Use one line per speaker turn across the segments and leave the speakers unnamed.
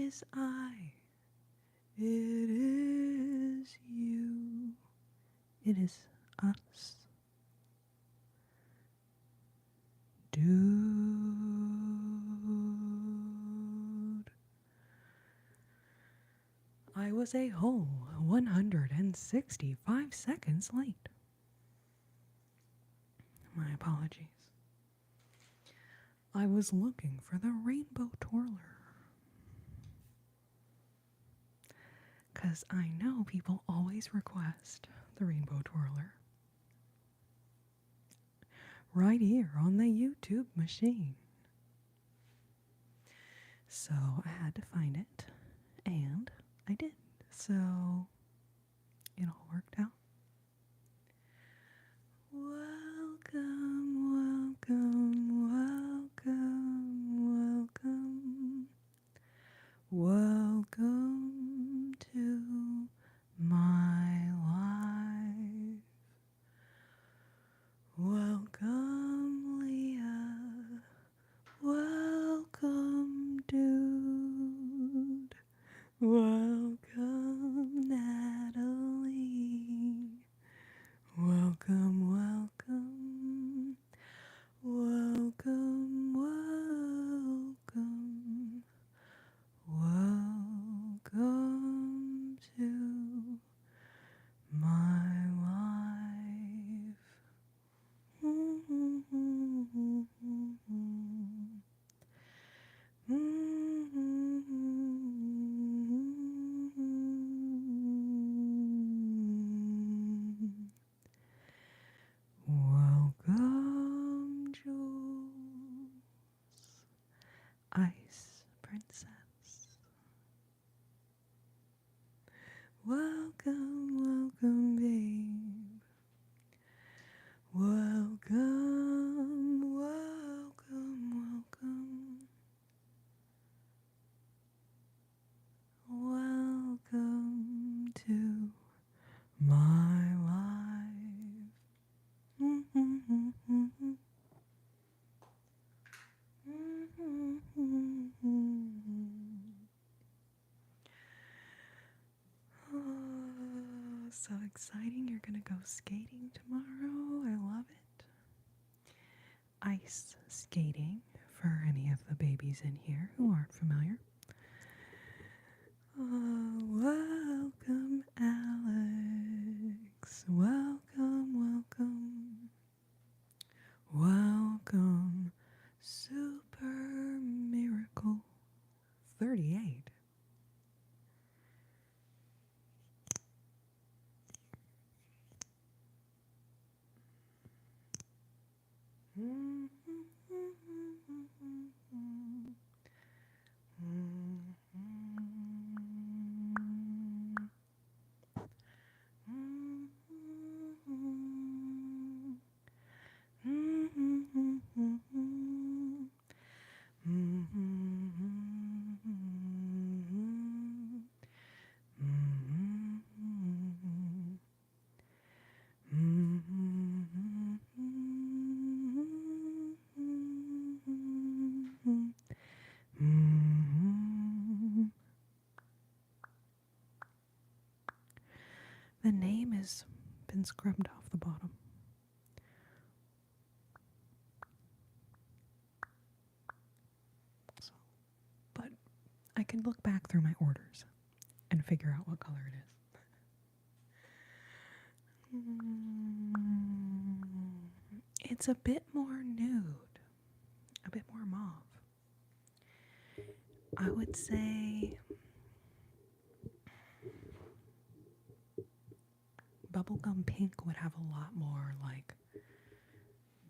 is I. It is you. It is us. Dude. I was a whole 165 seconds late. My apologies. I was looking for the rainbow twirler. 'Cause I know people always request the rainbow twirler. Right here on the YouTube machine. So I had to find it, and I did. So it all worked out. Welcome, welcome, welcome, welcome. Welcome to my life. Welcome, Leah. Welcome, dude. Welcome, Natalie. Welcome, welcome. Welcome, welcome. Welcome to my life. Welcome, Jules, Ice Princess. Welcome, welcome, babe. Welcome, welcome, welcome. Welcome to my life. Oh, so exciting. You're gonna go skating tomorrow. I love it. Ice skating, for any of the babies in here who aren't familiar. Welcome, Alex. Welcome, welcome. Welcome, Super Miracle 38. The name has been scrubbed off the bottom. So, but I can look back through my orders and figure out what color it is. It's a bit more nude, a bit more mauve. I would say bubblegum pink would have a lot more like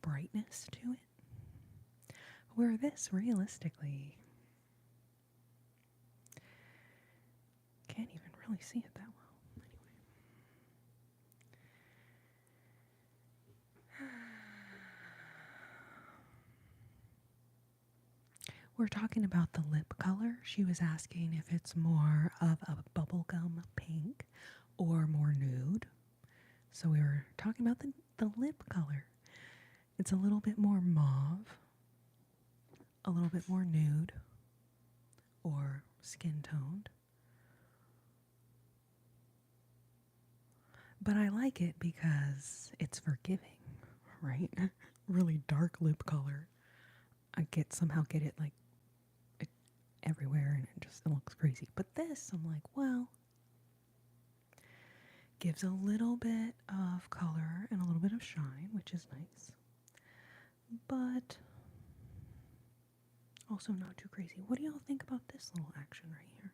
brightness to it. Where this realistically can't even really see it that well. We're talking about the lip color. She was asking if it's more of a bubblegum pink or more nude. So we were talking about the lip color. It's a little bit more mauve, a little bit more nude, or skin toned. But I like it because it's forgiving, right? Really dark lip color. I somehow get it like everywhere and it looks crazy. But this, I'm like, well, gives a little bit of color and a little bit of shine, which is nice. But also not too crazy. What do y'all think about this little action right here?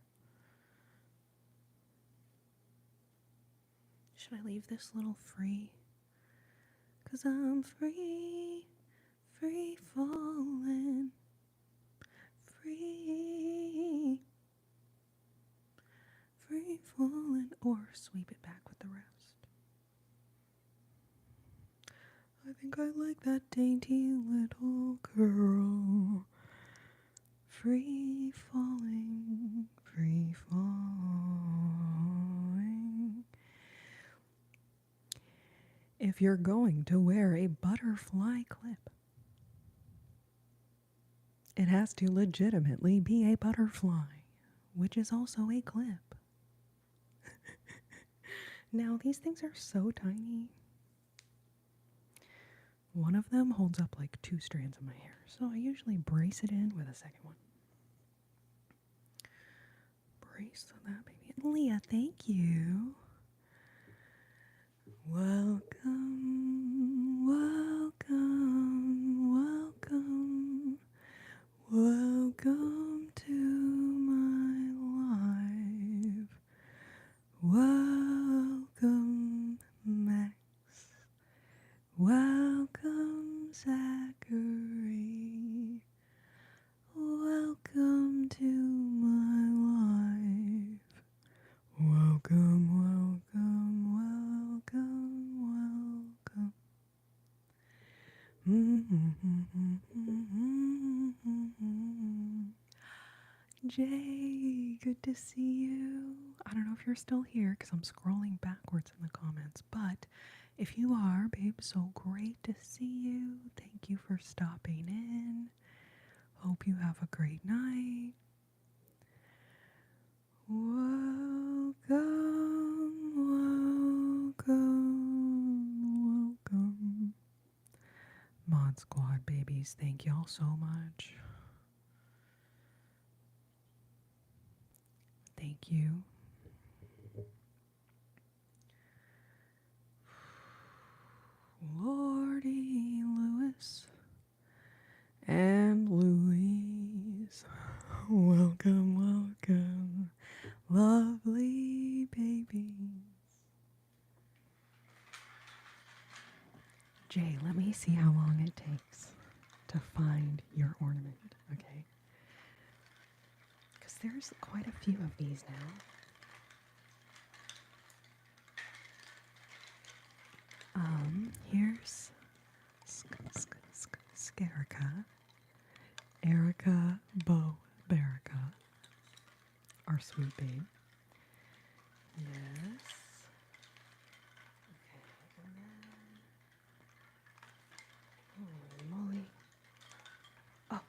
Should I leave this little free? 'Cause I'm free, free falling, free, free falling, or sweep it back with the rest. I think I like that dainty little girl. Free falling, free falling. If you're going to wear a butterfly clip, it has to legitimately be a butterfly, which is also a clip. Now, these things are so tiny. One of them holds up like 2 strands of my hair, so I usually brace it in with a second one. Brace that baby. Leah, thank you. Welcome, welcome, welcome, welcome to my life. Welcome, Max. Welcome, Zachary. Welcome to my life. Welcome, welcome, welcome, welcome. Jay, good to see you. I don't know if you're still here because I'm scrolling backwards in the comments, but if you are, babe, so great to see you. Thank you for stopping in. Hope you have a great night. Welcome, welcome, welcome. Mod Squad babies, thank y'all so much. Thank you. Lordy Lewis and Louise. Welcome, welcome, lovely babies. Jay, let me see how long it takes to find your ornament, okay? Because there's quite a few of these now. Here's Skerica, Erica Bo Berica, our sweet babe. Yes. Okay, and then, holy moly. Oh.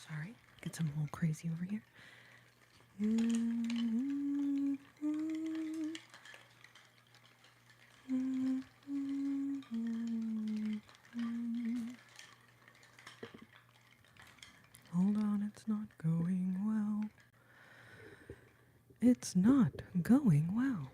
Sorry, gets a little crazy over here. Hold on, it's not going well. It's not going well.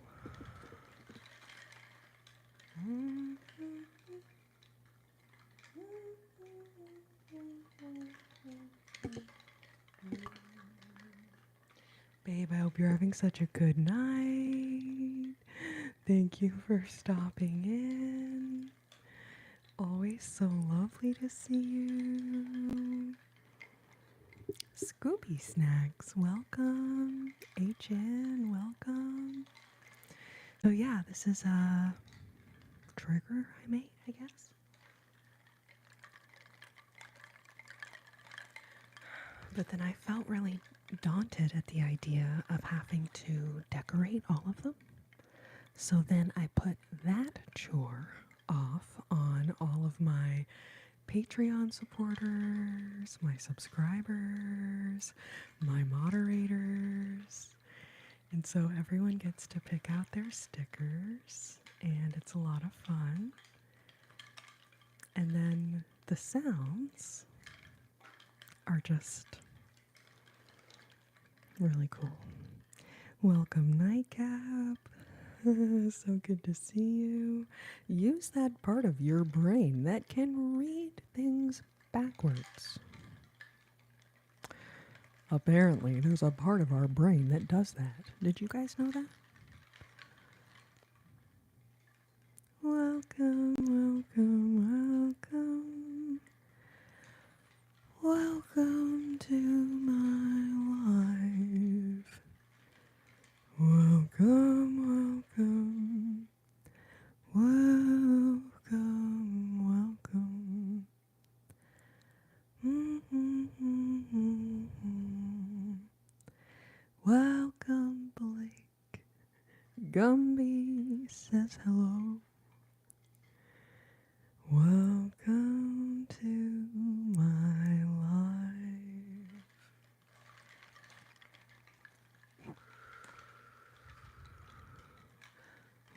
Babe, I hope you're having such a good night. Thank you for stopping in. Always so lovely to see you. Scooby Snacks, welcome. HN, welcome. So yeah, this is a trigger I made, I guess. But then I felt really daunted at the idea of having to decorate all of them. So then I put that chore off on all of my Patreon supporters, my subscribers, my moderators. And so everyone gets to pick out their stickers, and it's a lot of fun. And then the sounds are just really cool. Welcome, Nightcap. So good to see you. Use that part of your brain that can read things backwards. Apparently, there's a part of our brain that does that. Did you guys know that? Welcome, welcome, welcome. Welcome to my life. Welcome, welcome. Welcome, welcome. Welcome, Blake. Gumby says hello. Welcome to my life.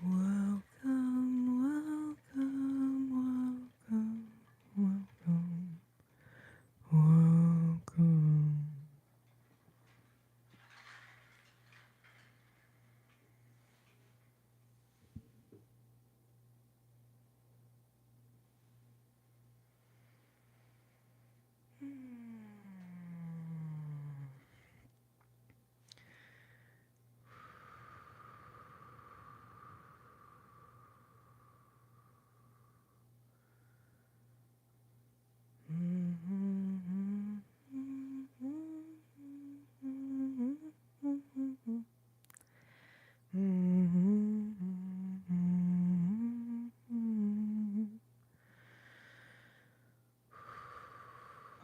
Welcome, welcome, welcome, welcome, welcome.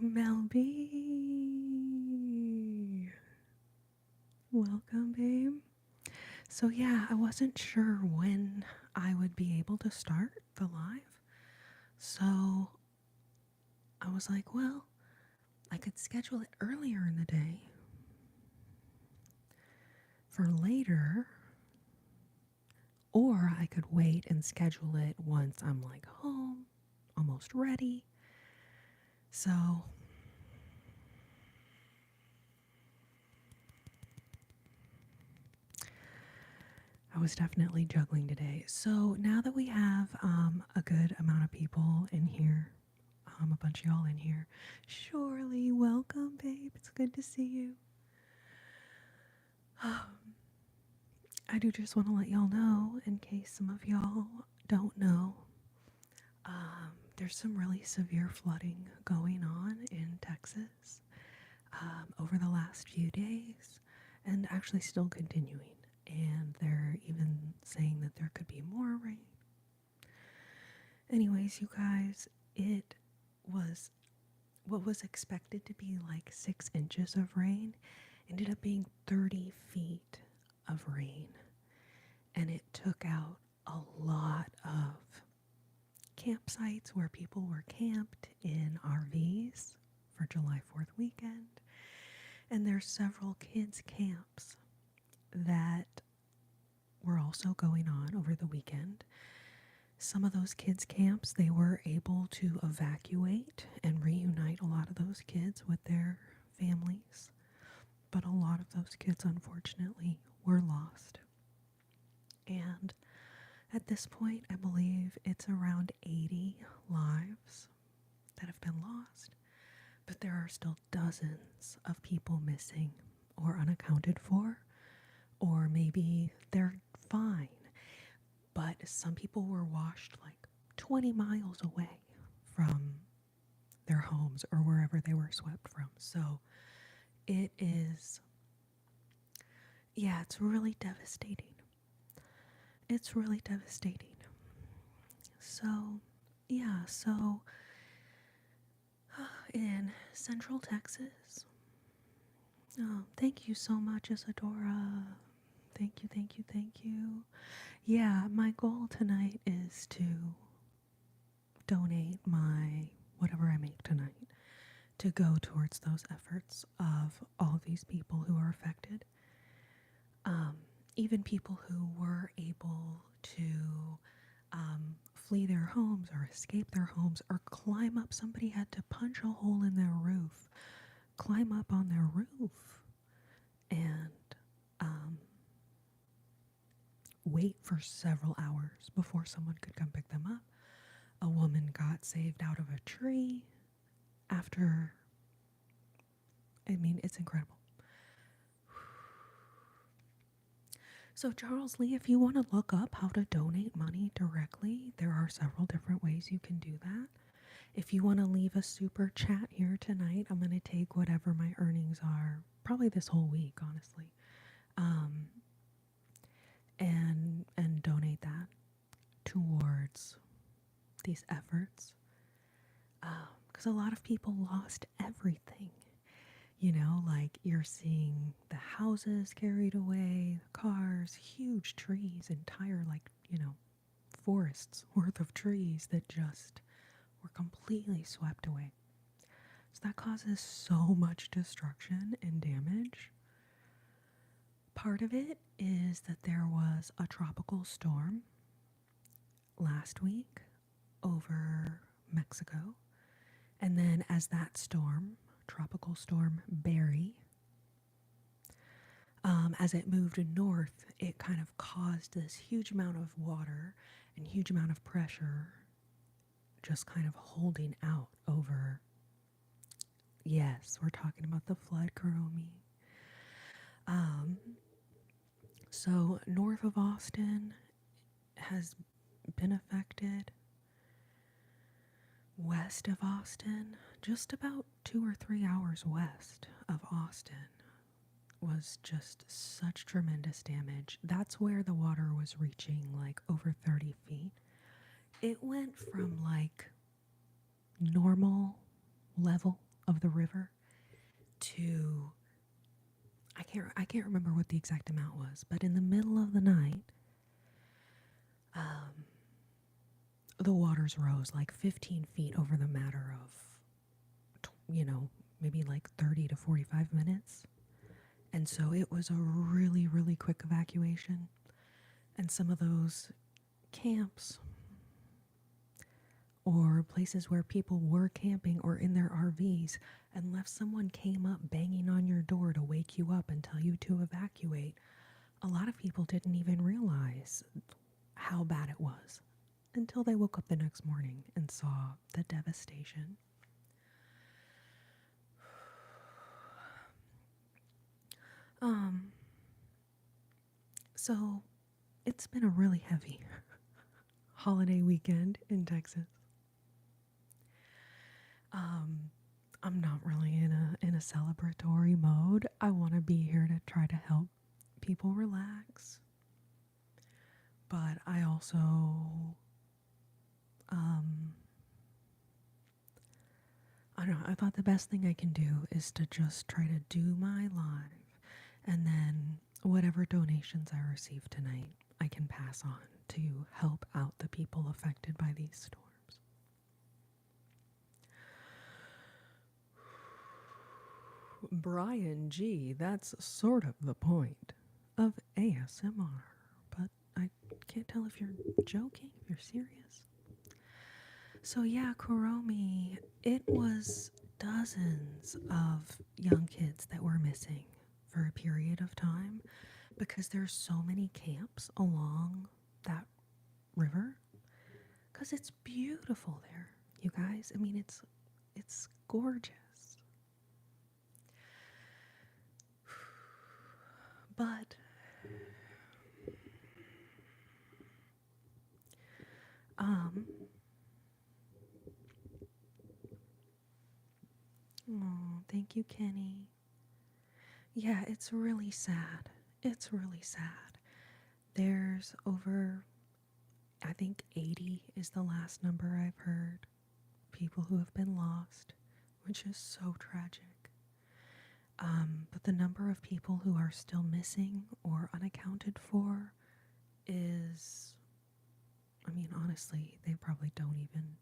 Melby, welcome, babe. So yeah, I wasn't sure when I would be able to start the live. So I was like, well, I could schedule it earlier in the day for later, or I could wait and schedule it once I'm like home, almost ready. So I was definitely juggling today. So now that we have a good amount of people in here, a bunch of y'all in here, Surely, welcome, babe. It's good to see you. I do just want to let y'all know, in case some of y'all don't know, there's some really severe flooding going on in Texas over the last few days, and actually still continuing. And they're even saying that there could be more rain. Anyways, you guys, it was what was expected to be like 6 inches of rain ended up being 30 feet of rain. And it took out a lot of campsites where people were camped in RVs for July 4th weekend. And there's several kids' camps that were also going on over the weekend. Some of those kids' camps, they were able to evacuate and reunite a lot of those kids with their families. But a lot of those kids, unfortunately, were lost. And at this point, I believe it's around 80 lives that have been lost. But there are still dozens of people missing or unaccounted for, or maybe they're fine. But some people were washed like 20 miles away from their homes or wherever they were swept from. So it is, yeah, it's really devastating. It's really devastating. So, yeah, so in Central Texas, thank you so much, Isadora. Thank you, thank you, thank you. Yeah, my goal tonight is to donate my whatever I make tonight, to go towards those efforts of all these people who are affected. Even people who were able to flee their homes or escape their homes or climb up. Somebody had to punch a hole in their roof, climb up on their roof, and wait for several hours before someone could come pick them up. A woman got saved out of a tree after. I mean, it's incredible. So, Charles Lee, if you want to look up how to donate money directly, there are several different ways you can do that. If you want to leave a super chat here tonight, I'm going to take whatever my earnings are, probably this whole week, honestly, and donate that towards these efforts. Because a lot of people lost everything. You know, like you're seeing the houses carried away, the cars, huge trees, entire, like, forests worth of trees that just were completely swept away. So that causes so much destruction and damage. Part of it is that there was a tropical storm last week over Mexico. And then as that storm, Tropical Storm Barry, as it moved north, it kind of caused this huge amount of water and huge amount of pressure just kind of holding out over. Yes, we're talking about the flood, Kuromi. So north of Austin has been affected. West of Austin, just about 2 or 3 hours west of Austin, was just such tremendous damage. That's where the water was reaching like over 30 feet. It went from like normal level of the river to I can't remember what the exact amount was, but in the middle of the night, the waters rose like 15 feet over the matter of, maybe like 30 to 45 minutes. And so it was a really, really quick evacuation. And some of those camps or places where people were camping or in their RVs, unless someone came up banging on your door to wake you up and tell you to evacuate, a lot of people didn't even realize how bad it was until they woke up the next morning and saw the devastation. So it's been a really heavy holiday weekend in Texas. I'm not really in a celebratory mode. I want to be here to try to help people relax. But I also I don't know, I thought the best thing I can do is to just try to do my live, and then whatever donations I receive tonight, I can pass on to help out the people affected by these storms. Brian G., that's sort of the point of ASMR, but I can't tell if you're joking, if you're serious. So yeah, Kuromi, it was dozens of young kids that were missing for a period of time because there's so many camps along that river, because it's beautiful there, you guys. I mean, it's gorgeous. But oh, thank you, Kenny. Yeah, it's really sad. It's really sad. There's over, I think 80 is the last number I've heard, people who have been lost, which is so tragic. But the number of people who are still missing or unaccounted for is, I mean, honestly, they probably don't even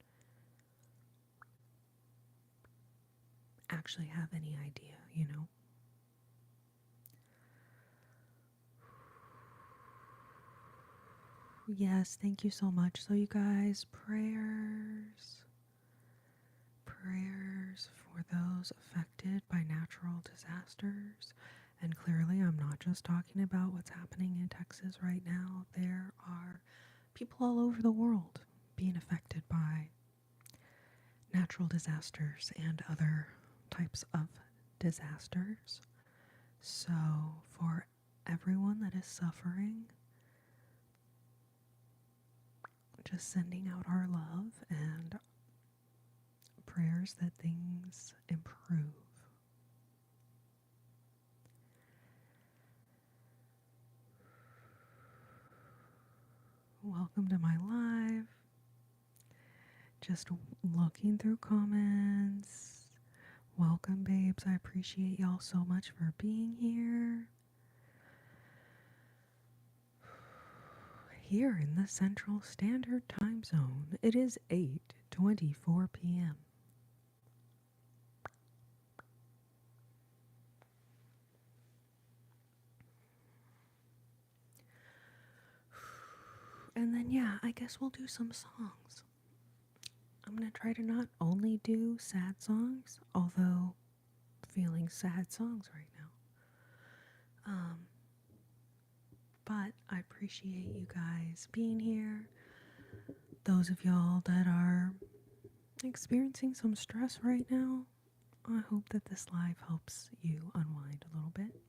actually have any idea, you know? Yes, thank you so much. So, you guys, prayers for those affected by natural disasters. And clearly, I'm not just talking about what's happening in Texas right now. There are people all over the world being affected by natural disasters and other types of disasters. So, for everyone that is suffering, just sending out our love and prayers that things improve. Welcome to my live. Just looking through comments. Welcome, babes. I appreciate y'all so much for being here. Here in the Central Standard Time Zone, it is 8:24 p.m. And then, yeah, I guess we'll do some songs. I'm going to try to not only do sad songs, although feeling sad songs right now. But I appreciate you guys being here. Those of y'all that are experiencing some stress right now, I hope that this live helps you unwind a little bit.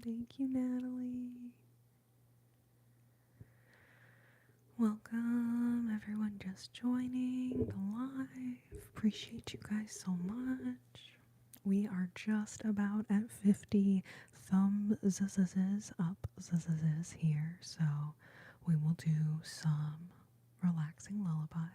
Thank you, Natalie. Welcome, everyone just joining the live. Appreciate you guys so much. We are just about at 50 thumbs up here, so we will do some relaxing lullabies.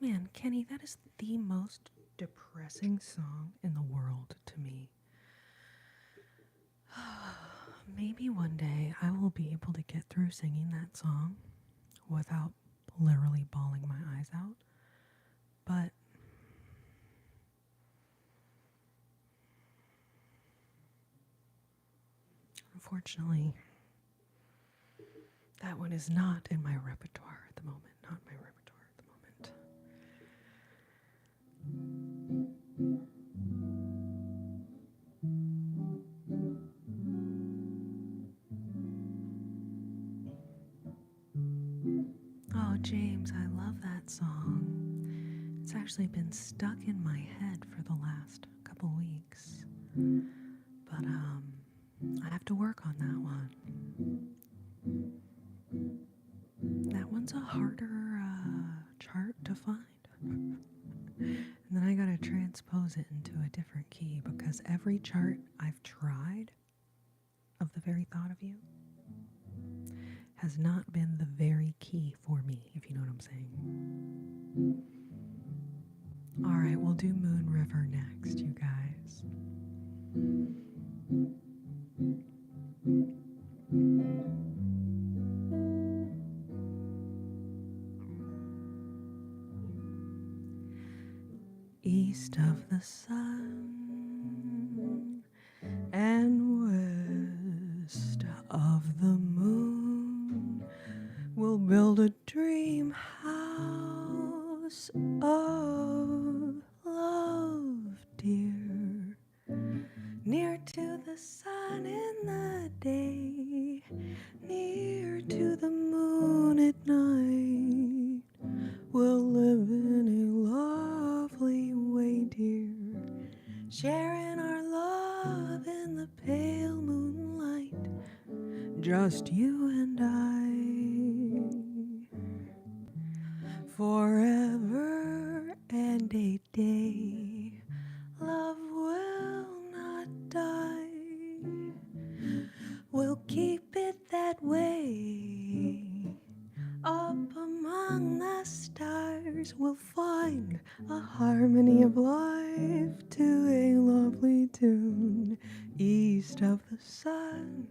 Man, Kenny, that is the most depressing song in the world to me. Maybe one day I will be able to get through singing that song without literally bawling my eyes out. But unfortunately, that one is not in my repertoire at the moment. Not my repertoire at the moment. Oh, James, I love that song. It's actually been stuck in my head for the last couple weeks. But I have to work on that one. That one's a harder chart to find. And then I gotta transpose it into a different key because every chart I've tried of the very thought of you has not been the very key for me, if you know what I'm saying. All right, we'll do Moon River next, you guys. East of the sun and west of the moon, we'll build a dream house of love, dear. Near to the sun in the day, near to the moon at night. We'll live in a lovely way, dear, sharing our love in the pale moonlight, just you and I. Forever and a day, love will not die. We'll keep it that way. Up among the stars, we'll find a harmony of life to a lovely tune. East of the sun,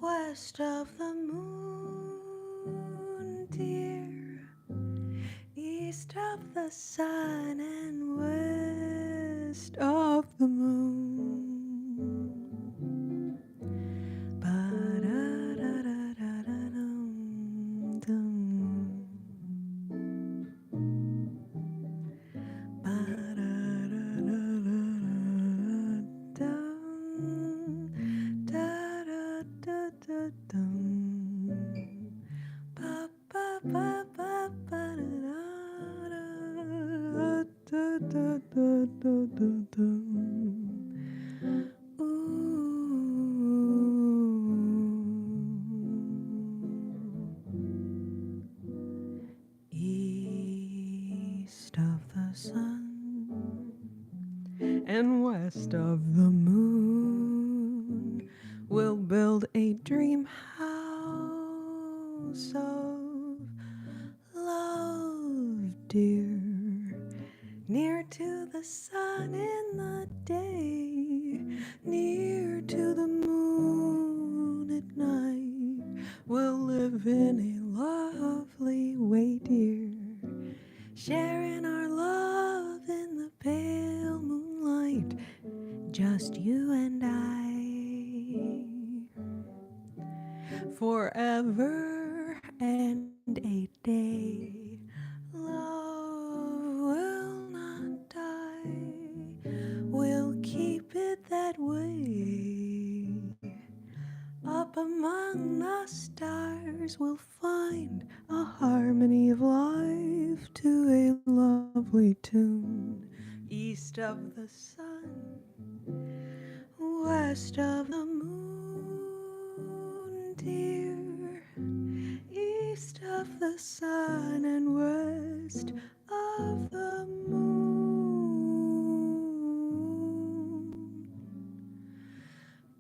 west of the moon, dear. East of the sun and west of the moon. East of the sun and west of the moon, we'll build a dream house of love, dear. Near to the sun in the day, near to the moon at night. We'll live in a lovely way, dear, sharing our love in the pale moonlight, just you and I. Forever and a day, love will not die. We'll keep it that way. Up among the stars, we'll find a harmony of life to a lovely tune. East of the sun, west of the moon, dear. East of the sun and west of the moon.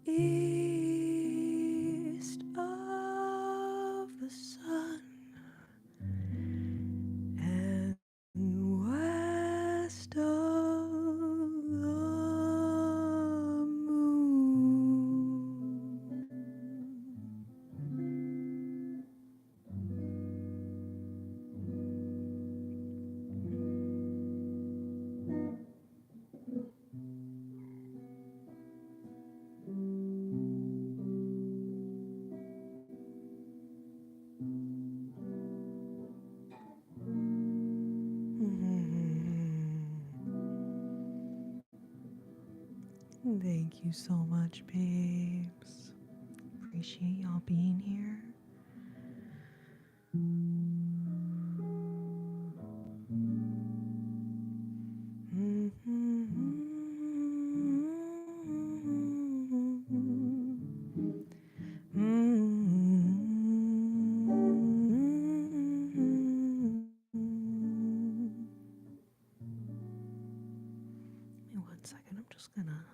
East of the sun and west of the moon. Thank you so much, babes. Appreciate y'all being here. Give me 1 second. I'm just gonna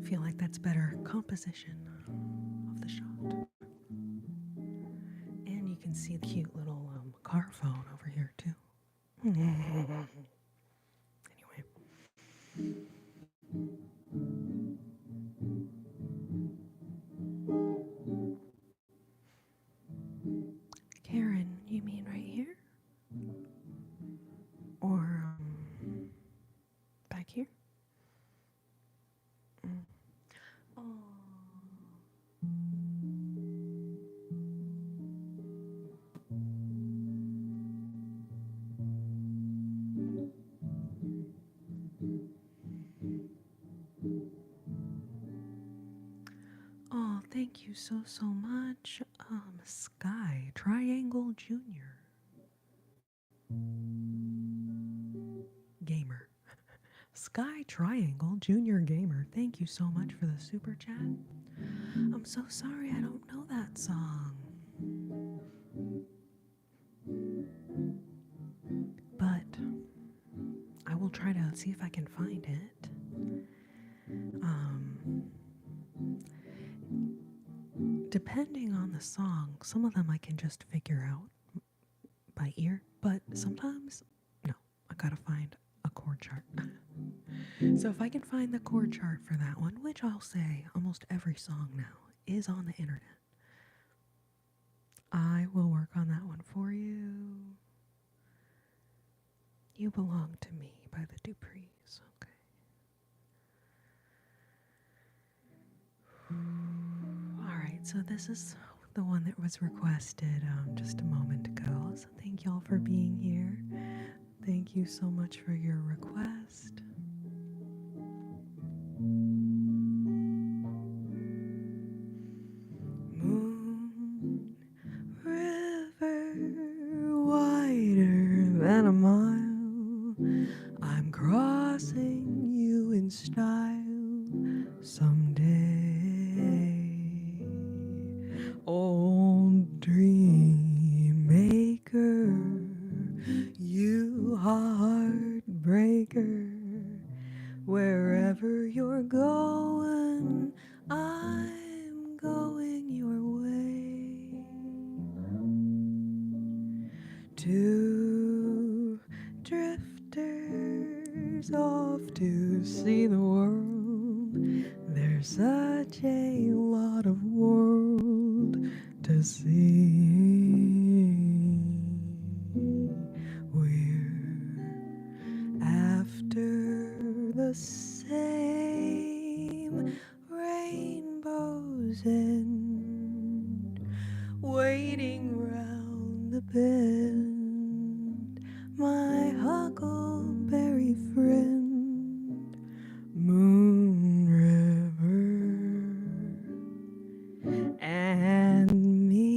feel like that's better composition of the shot. And you can see the cute little car phone over here too. Anyway. Karen, you mean right here? Or back here? Oh. Oh, thank you so much, Sky Triangle Junior Gamer. Sky Triangle Junior Gamer, thank you so much for the super chat. I'm so sorry I don't know that song. But I will try to see if I can find it. Depending on the song, some of them I can just figure out by ear, but sometimes, no, I gotta find a chord chart. So if I can find the chord chart for that one, which I'll say almost every song now is on the internet, I will work on that one for you. You Belong to Me by the Duprees, okay. Alright, so this is the one that was requested just a moment ago. So thank y'all for being here. Thank you so much for your request. Moon river wider than a mile, I'm crossing you in style someday. Old dream maker, you heartbreaker, wherever you're going, I'm going your way. Two drifters off to see the world. There's such a lot of world to see. We're after the same rainbow's end, waiting round the bend, my huckleberry friend, Moon River and me.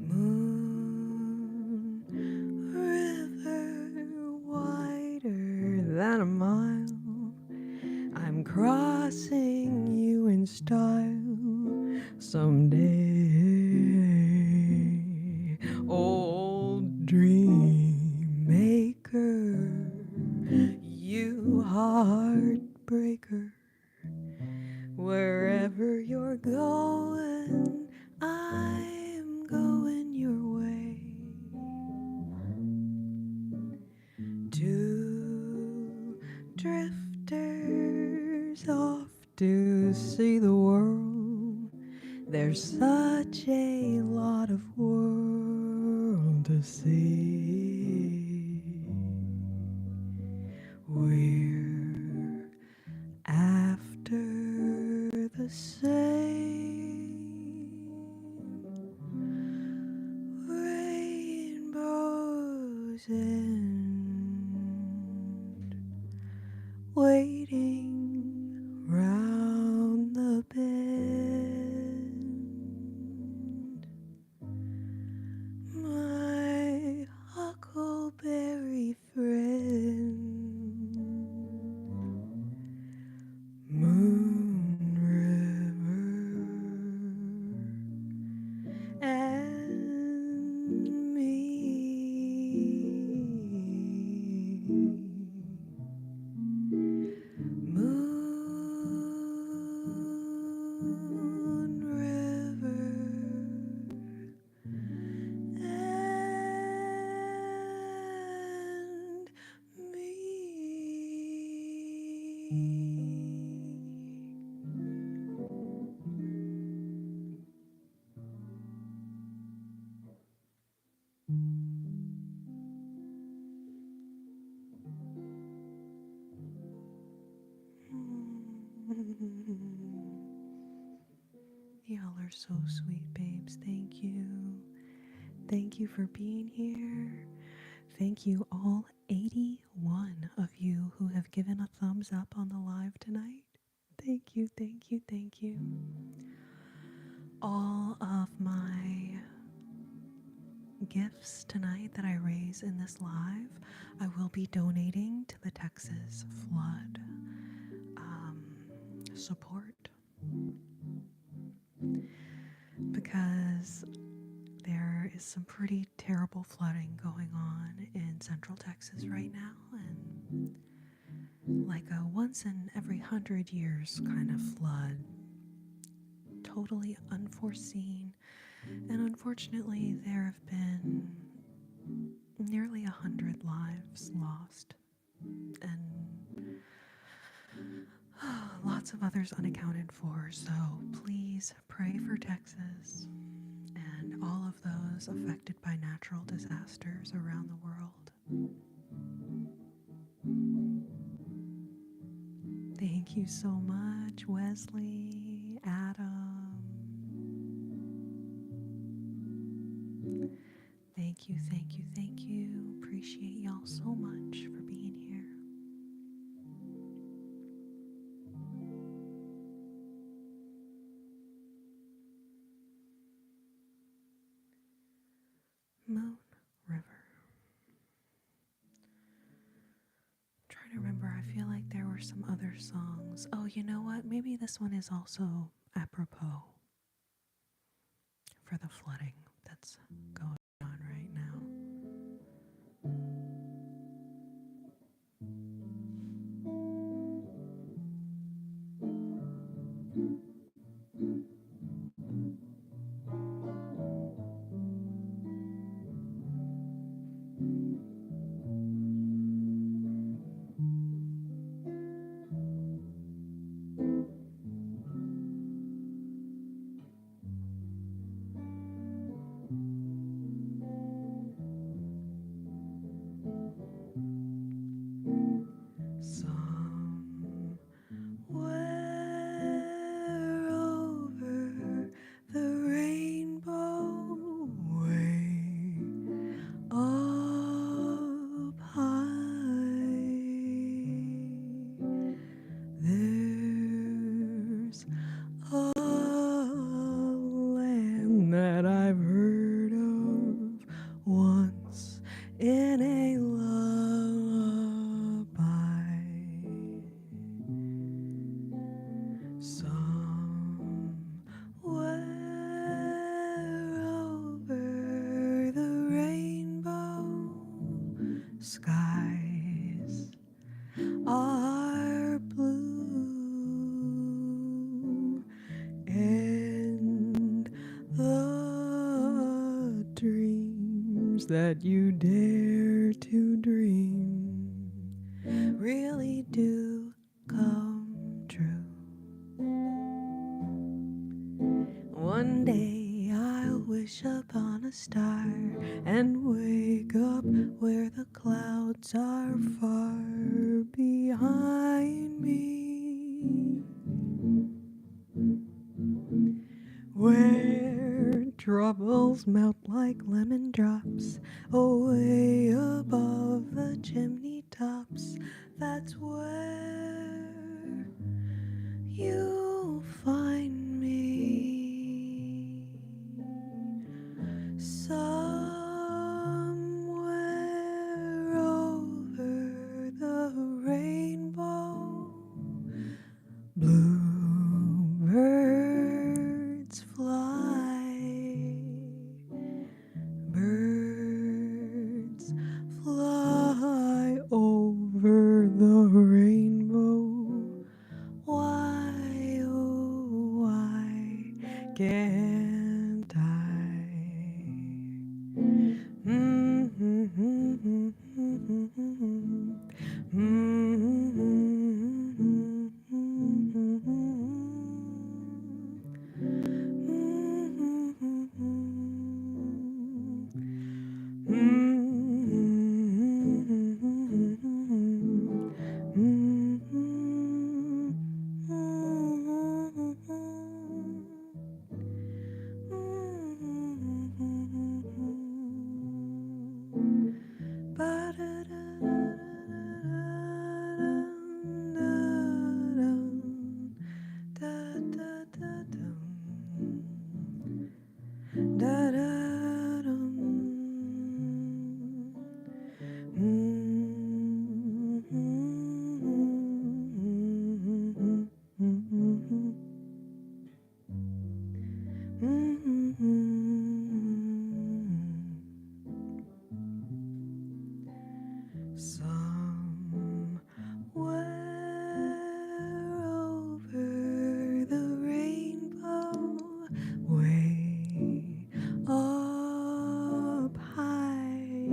Moon river wider than a mile, I'm crossing you in style someday. Old dream maker, There's such a lot of world to see. We're after the same rainbows and waiting round the bend. My huckleberry friend, Moon River, and me. Moon River and me. Y'all are so sweet, babes. Thank you. Thank you for being here. Thank you, all 81 of you who have given a thumbs up on the live tonight. Thank you, thank you, thank you. All of my gifts tonight that I raise in this live, I will be donating to the Texas flood support, because there is some pretty terrible flooding going on in central Texas right now, and like a once in every 100 years kind of flood, totally unforeseen. And unfortunately, there have been nearly 100 lives lost, and lots of others unaccounted for. So please pray for Texas and all of those affected by natural disasters around the world. Thank you so much, Wesley, Adam. Thank you, thank you, thank you. Appreciate y'all so much for being here. Moon River. I'm trying to remember, I feel like there were some other songs. Oh, you know what? Maybe this one is also apropos for the flooding that's going on right now. Somewhere over the rainbow, way up high, there's a land that I've heard of once in a lullaby. Somewhere over the rainbow, skies are blue, and the dreams that you dare to dream really do come true. One day I'll wish upon a star and wake up where the clouds are far behind me, where troubles melt like lemon drops away above the chimney tops. That's where you'll find me, somewhere over the rainbow. Bluebirds fly, birds fly over the rainbow. Why, oh, why can't I? Somewhere over the rainbow, way up high,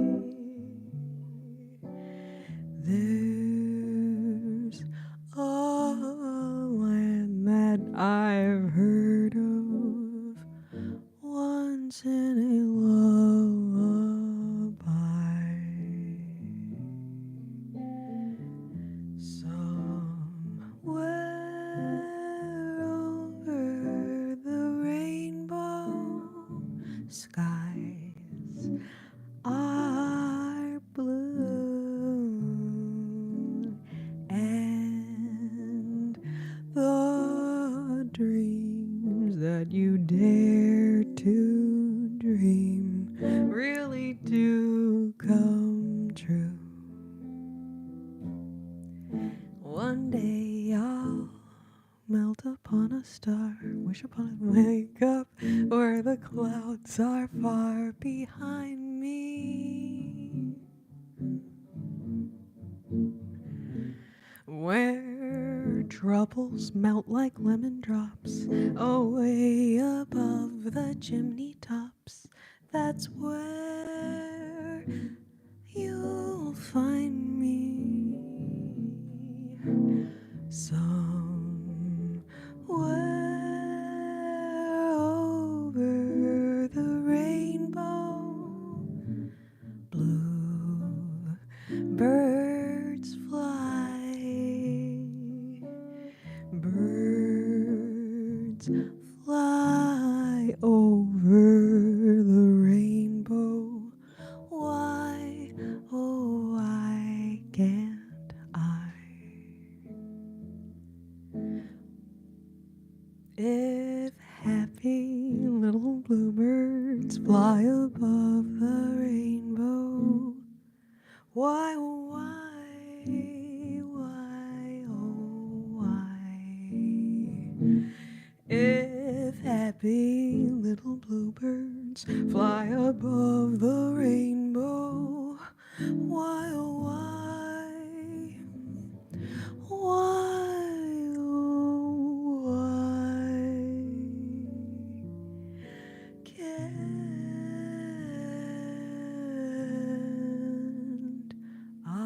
there's a land that I've heard of once in a lullaby. Somewhere over the rainbow, skies are blue, and the dreams that you dare to dream really do come true. One day I'll melt upon a star, wish upon a wake up where the clouds are far behind me, where troubles melt like lemon drops away above the chimney tops. That's where you'll find me, somewhere over the rainbow. Blue birds fly, birds fly over the rainbow. Why, oh, why can't I? If happy little bluebirds fly above the rainbow, why, oh, why? If happy little bluebirds fly above the rainbow, why, oh, oh, why can't I?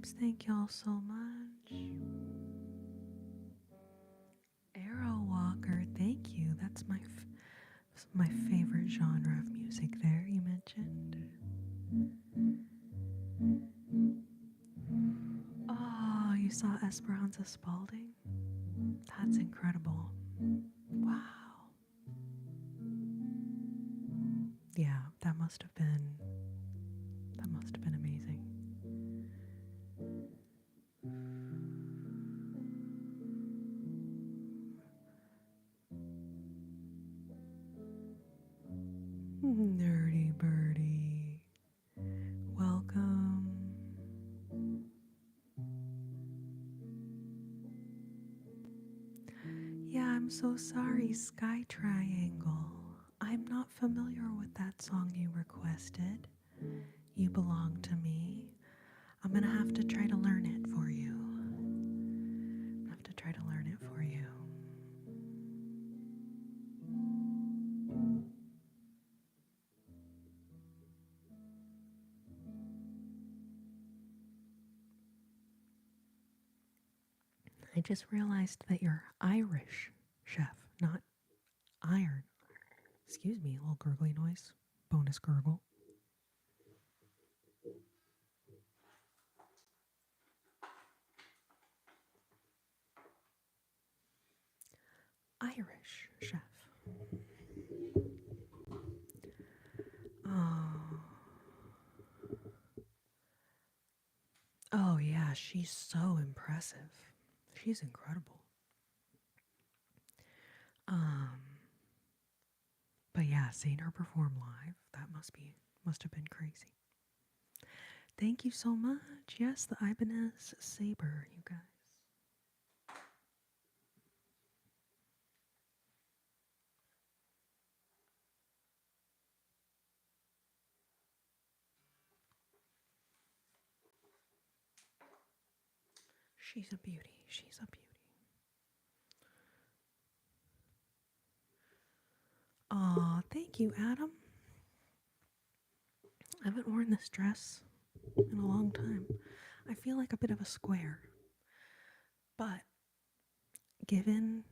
vibes. Thank y'all so much. Arrow Walker, thank you. That's my favorite genre of music there you mentioned. Oh, you saw Esperanza Spalding? That's incredible. Wow. Yeah, that must have been amazing. Nerdy birdie. Welcome. Yeah, I'm so sorry, Sky Triangle. I'm not familiar with that song you requested. You Belong to Me. I'm gonna have to try to learn it for you. I just realized that you're Irish, chef, not iron. Excuse me, a little gurgly noise. Bonus gurgle. Irish, chef. Oh. Oh yeah, she's so impressive. She's incredible. Um but yeah, seeing her perform live, that must have been crazy. Thank you so much. Yes, the Ibanez Saber, you guys. She's a beauty. She's a beauty. Aw, thank you, Adam. I haven't worn this dress in a long time. I feel like a bit of a square. But given.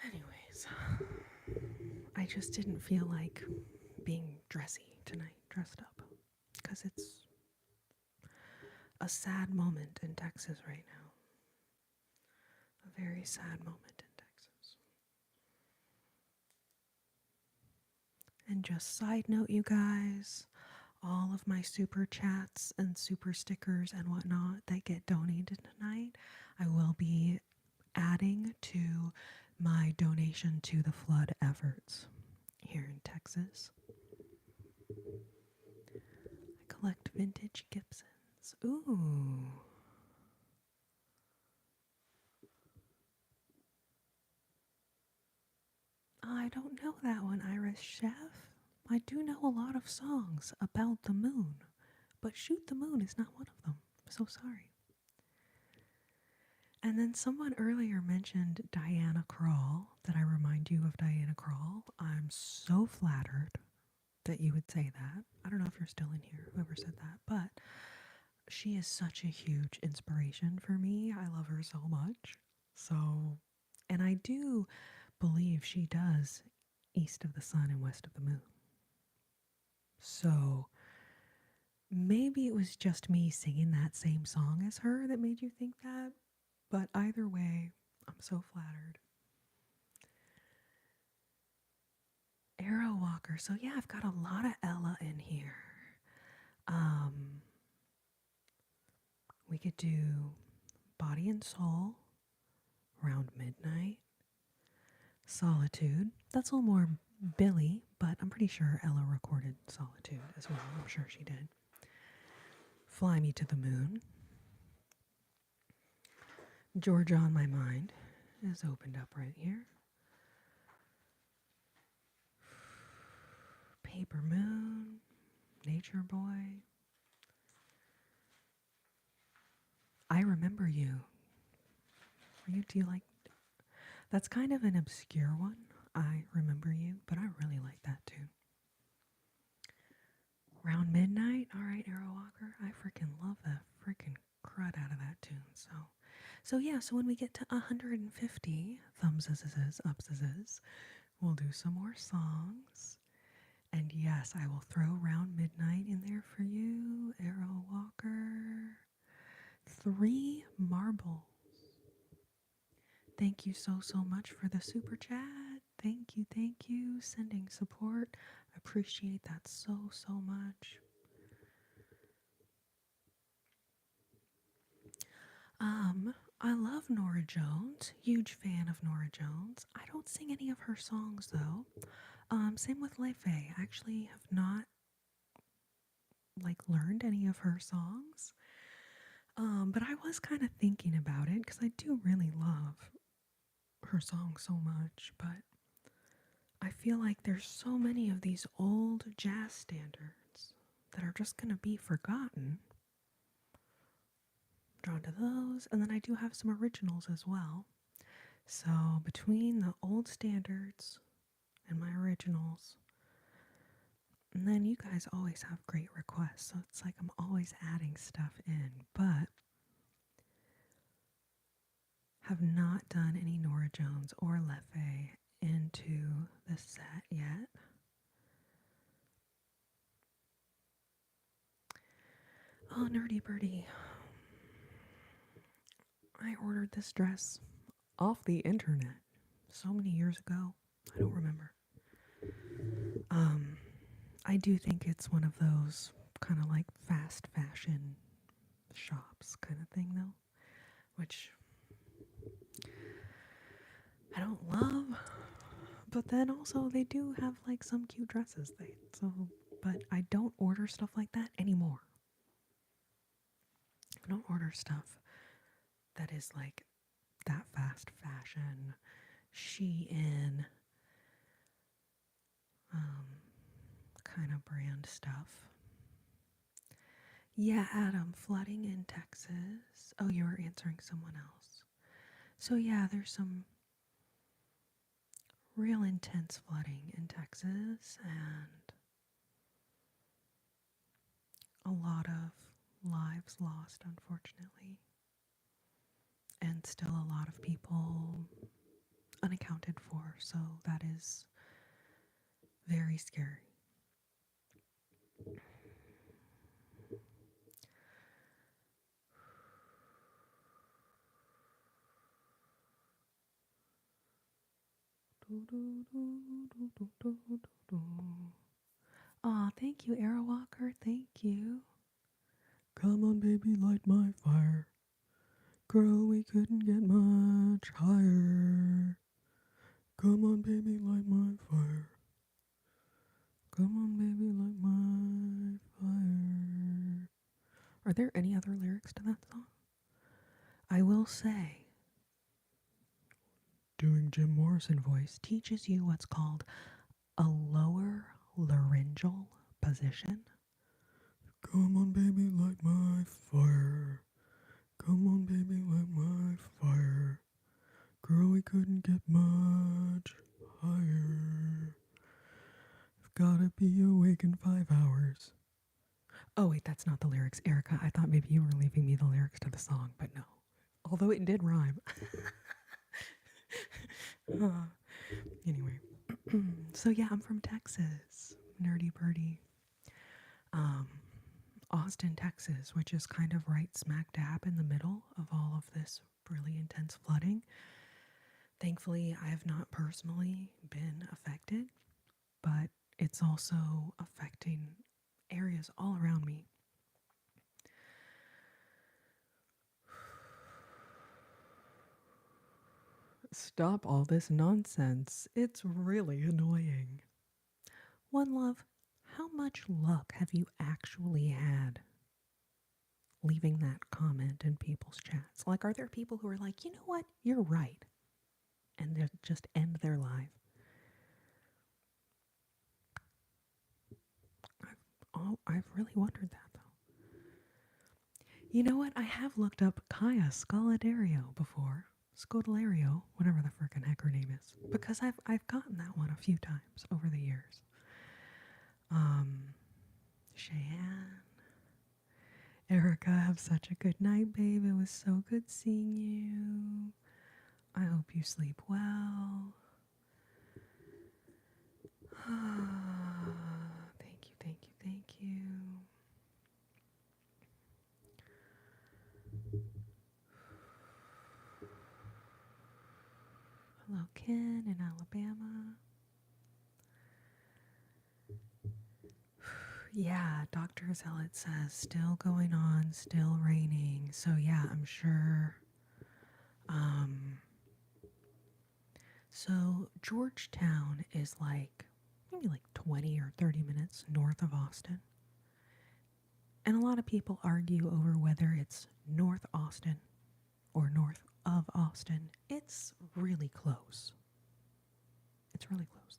Anyways, I just didn't feel like being dressy tonight, dressed up. Because it's a sad moment in Texas right now. A very sad moment in Texas. And just side note, you guys, all of my super chats and super stickers and whatnot that get donated tonight, I will be adding to my donation to the flood efforts here in Texas. I collect vintage Gibsons. Ooh. I don't know that one, Irish Chef. I do know a lot of songs about the moon, but Shoot the Moon is not one of them. I'm so sorry. And then someone earlier mentioned Diana Krall. Did I remind you of Diana Krall? I'm so flattered that you would say that. I don't know if you're still in here, whoever said that, but she is such a huge inspiration for me. I love her so much. So, and I do believe she does East of the Sun and West of the Moon. So, maybe it was just me singing that same song as her that made you think that. But either way, I'm so flattered. Arrow Walker. So yeah, I've got a lot of Ella in here. We could do Body and Soul, Round Midnight, Solitude. That's a little more Billy, but I'm pretty sure Ella recorded Solitude as well. I'm sure she did. Fly Me to the Moon. Georgia on My Mind is opened up right here. Paper Moon, Nature Boy. I Remember You. Do you like? That's kind of an obscure one. I Remember You, but I really like that too. Round Midnight. All right, Arrow So yeah, so when we get to 150 thumbs upses, we'll do some more songs. And yes, I will throw Round Midnight in there for you, Arrow Walker. 3 marbles. Thank you so much for the super chat. Thank you. Sending support. Appreciate that so much. I love Nora Jones. Huge fan of Nora Jones. I don't sing any of her songs though. Same with Lefe. I actually have not learned any of her songs. But I was kind of thinking about it because I do really love her songs so much, but I feel like there's so many of these old jazz standards that are just gonna be forgotten. Drawn to those, and then I do have some originals as well. So between the old standards and my originals, and then you guys always have great requests, so it's like I'm always adding stuff in, but have not done any Nora Jones or Lefe into the set yet. Oh, Nerdy Birdie. I ordered this dress off the internet so many years ago. I don't remember. I do think it's one of those kind of like fast fashion shops kind of thing though, which I don't love. But then also they do have like some cute dresses but I don't order stuff like that anymore. I don't order stuff that is like that fast fashion, Shein, kind of brand stuff. Yeah, Adam, flooding in Texas. Oh, you were answering someone else. So yeah, there's some real intense flooding in Texas and a lot of lives lost, unfortunately. And still a lot of people unaccounted for, so that is very scary. Aw, thank you, Arrow Walker. Thank you. Come on, baby, light my fire. Girl, we couldn't get much higher. Come on, baby, light my fire. Come on, baby, light my fire. Are there any other lyrics to that song? I will say, doing Jim Morrison voice teaches you what's called a lower laryngeal position. Come on, baby, light my fire. Come on, baby, light my fire. Girl, we couldn't get much higher. I've gotta be awake in 5 hours. Oh, wait, that's not the lyrics, Erica. I thought maybe you were leaving me the lyrics to the song, but no. Although it did rhyme. Anyway. So yeah, I'm from Texas. Nerdy birdie. Austin, Texas, which is kind of right smack dab in the middle of all of this really intense flooding. Thankfully, I have not personally been affected, but it's also affecting areas all around me. Stop all this nonsense. It's really annoying. One Love, how much luck have you actually had leaving that comment in people's chats? Like, are there people who are like, you know what, you're right, and they just end their life? I've really wondered that, though. You know what? I have looked up Kaya Scolario before. Scodelario, whatever the frickin' heck her name is. Because I've gotten that one a few times over the years. Cheyenne. Erica, have such a good night, babe. It was so good seeing you. I hope you sleep well. Thank you, thank you, thank you. Hello, Ken in Alabama. Yeah, Dr. Zealot says still going on, still raining. So yeah, I'm sure. So Georgetown is like maybe like 20 or 30 minutes north of Austin. And a lot of people argue over whether it's North Austin or north of Austin. It's really close. It's really close.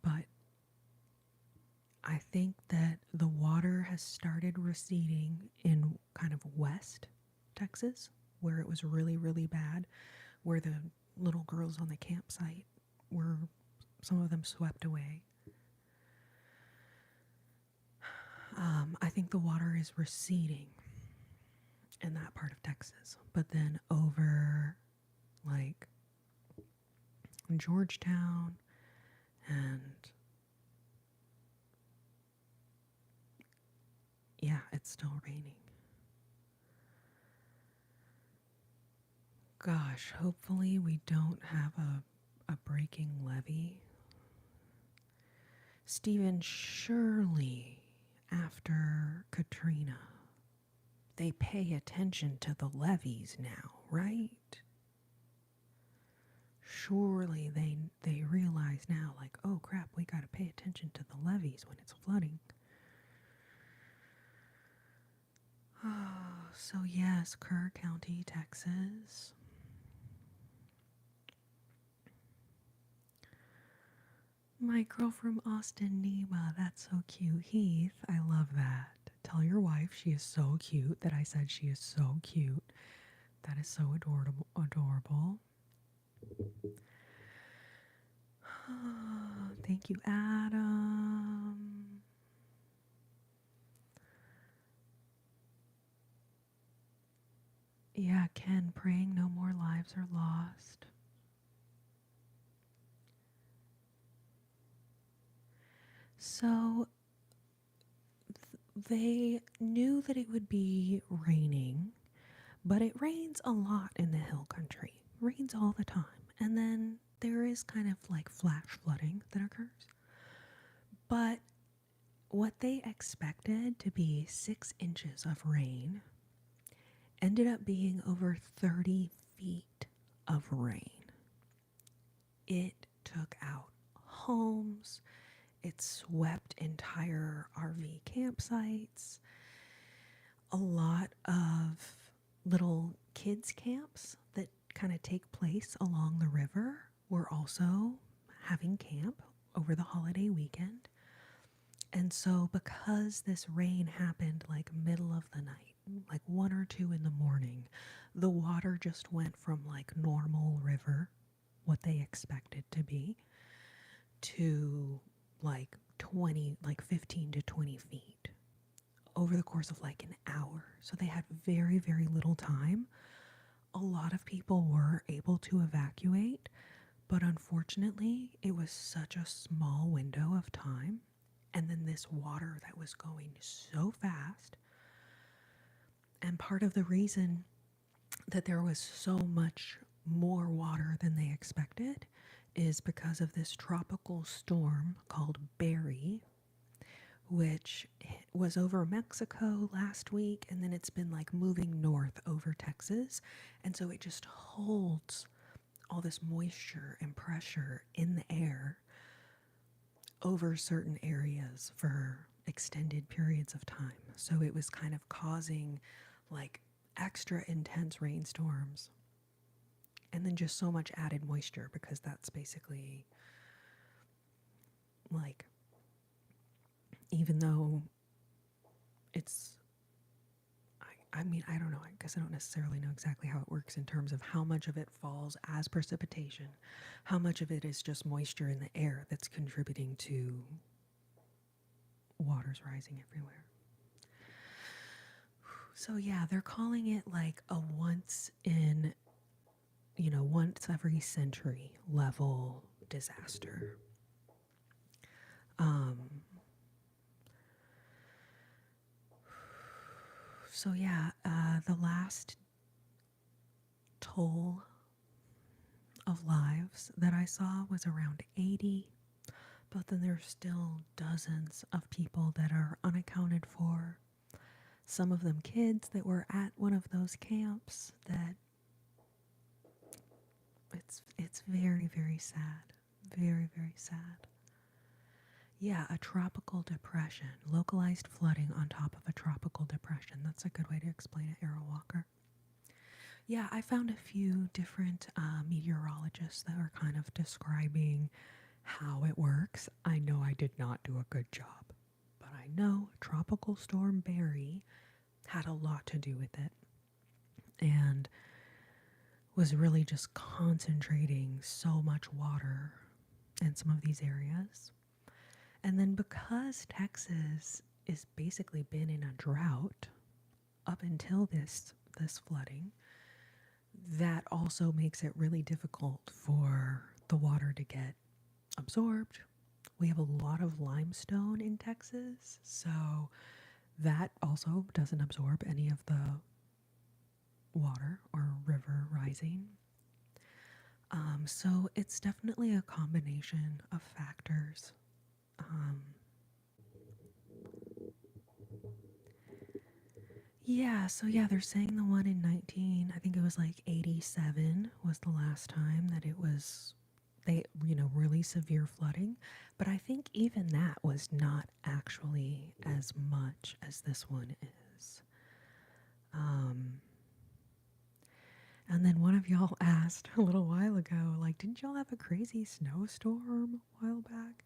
But I think that the water has started receding in kind of West Texas, where it was really, really bad, where the little girls on the campsite were, some of them swept away. I think the water is receding in that part of Texas. But then over like Georgetown and yeah, it's still raining. Gosh, hopefully we don't have a breaking levee. Stephen, surely after Katrina, they pay attention to the levees now, right? Surely they realize now, like, oh crap, we gotta pay attention to the levees when it's flooding. Oh, so yes, Kerr County, Texas. My girl from Austin, Nima, that's so cute. Heath, I love that. Tell your wife she is so cute that I said she is so cute. That is so adorable. Adorable. Thank you, Adam. Yeah, Ken, praying no more lives are lost. So they knew that it would be raining, but it rains a lot in the hill country. Rains all the time. And then there is kind of like flash flooding that occurs. But what they expected to be 6 inches of rain ended up being over 30 feet of rain. It took out homes, it swept entire RV campsites, a lot of little kids' camps that kind of take place along the river were also having camp over the holiday weekend. And so, because this rain happened like middle of the night, like 1 or 2 in the morning, the water just went from like normal river, what they expected to be, to like 20, like 15 to 20 feet over the course of like an hour. So they had very, very little time. A lot of people were able to evacuate, but unfortunately, it was such a small window of time. And then this water that was going so fast. And part of the reason that there was so much more water than they expected is because of this tropical storm called Barry, which was over Mexico last week, and then it's been like moving north over Texas. And so it just holds all this moisture and pressure in the air over certain areas for extended periods of time. So it was kind of causing like extra intense rainstorms and then just so much added moisture, because that's basically like, even though it's, I mean, I don't know. I guess I don't necessarily know exactly how it works in terms of how much of it falls as precipitation, how much of it is just moisture in the air that's contributing to water's rising everywhere. So yeah, they're calling it like a once every century level disaster. Um, so yeah, the last toll of lives that I saw was around 80, but then there's still dozens of people that are unaccounted for. Some of them kids that were at one of those camps that it's very, very sad. Very, very sad. Yeah, a tropical depression, localized flooding on top of a tropical depression. That's a good way to explain it, Arrow Walker. Yeah, I found a few different meteorologists that are kind of describing how it works. I know I did not do a good job, but I know Tropical Storm Barry had a lot to do with it and was really just concentrating so much water in some of these areas. And then because Texas is basically been in a drought up until this flooding, that also makes it really difficult for the water to get absorbed. We have a lot of limestone in Texas, so that also doesn't absorb any of the water or river rising. So it's definitely a combination of factors. Yeah, they're saying the one in I think it was like 87 was the last time that it was, really severe flooding. But I think even that was not actually as much as this one is. And then one of y'all asked a little while ago, like, didn't y'all have a crazy snowstorm a while back?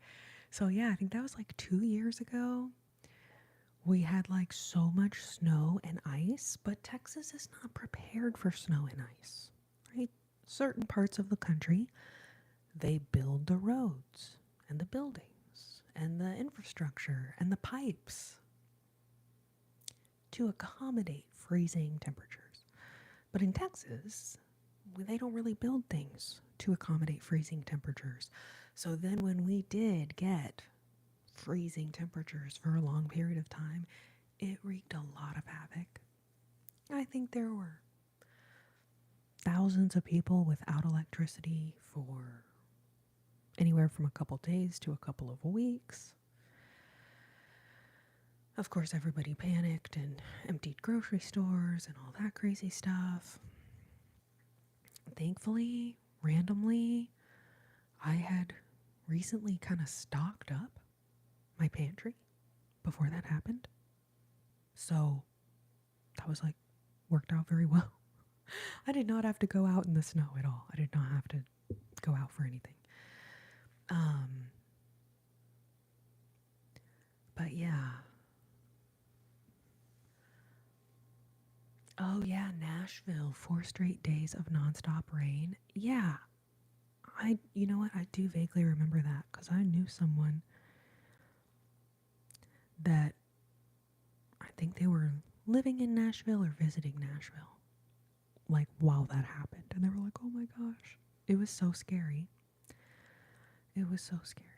So yeah, I think that was like 2 years ago. We had like so much snow and ice, but Texas is not prepared for snow and ice, right? Certain parts of the country, they build the roads and the buildings and the infrastructure and the pipes to accommodate freezing temperatures. But in Texas, they don't really build things to accommodate freezing temperatures. So then when we did get freezing temperatures for a long period of time, it wreaked a lot of havoc. I think there were thousands of people without electricity for anywhere from a couple days to a couple of weeks. Of course, everybody panicked and emptied grocery stores and all that crazy stuff. Thankfully, randomly, I had recently kind of stocked up my pantry before that happened. So that was like worked out very well. I did not have to go out in the snow at all. I did not have to go out for anything. But yeah. Oh yeah, Nashville, 4 straight days of nonstop rain. Yeah. You know what? I do vaguely remember that because I knew someone that I think they were living in Nashville or visiting Nashville, like while that happened. And they were like, oh my gosh, it was so scary. It was so scary.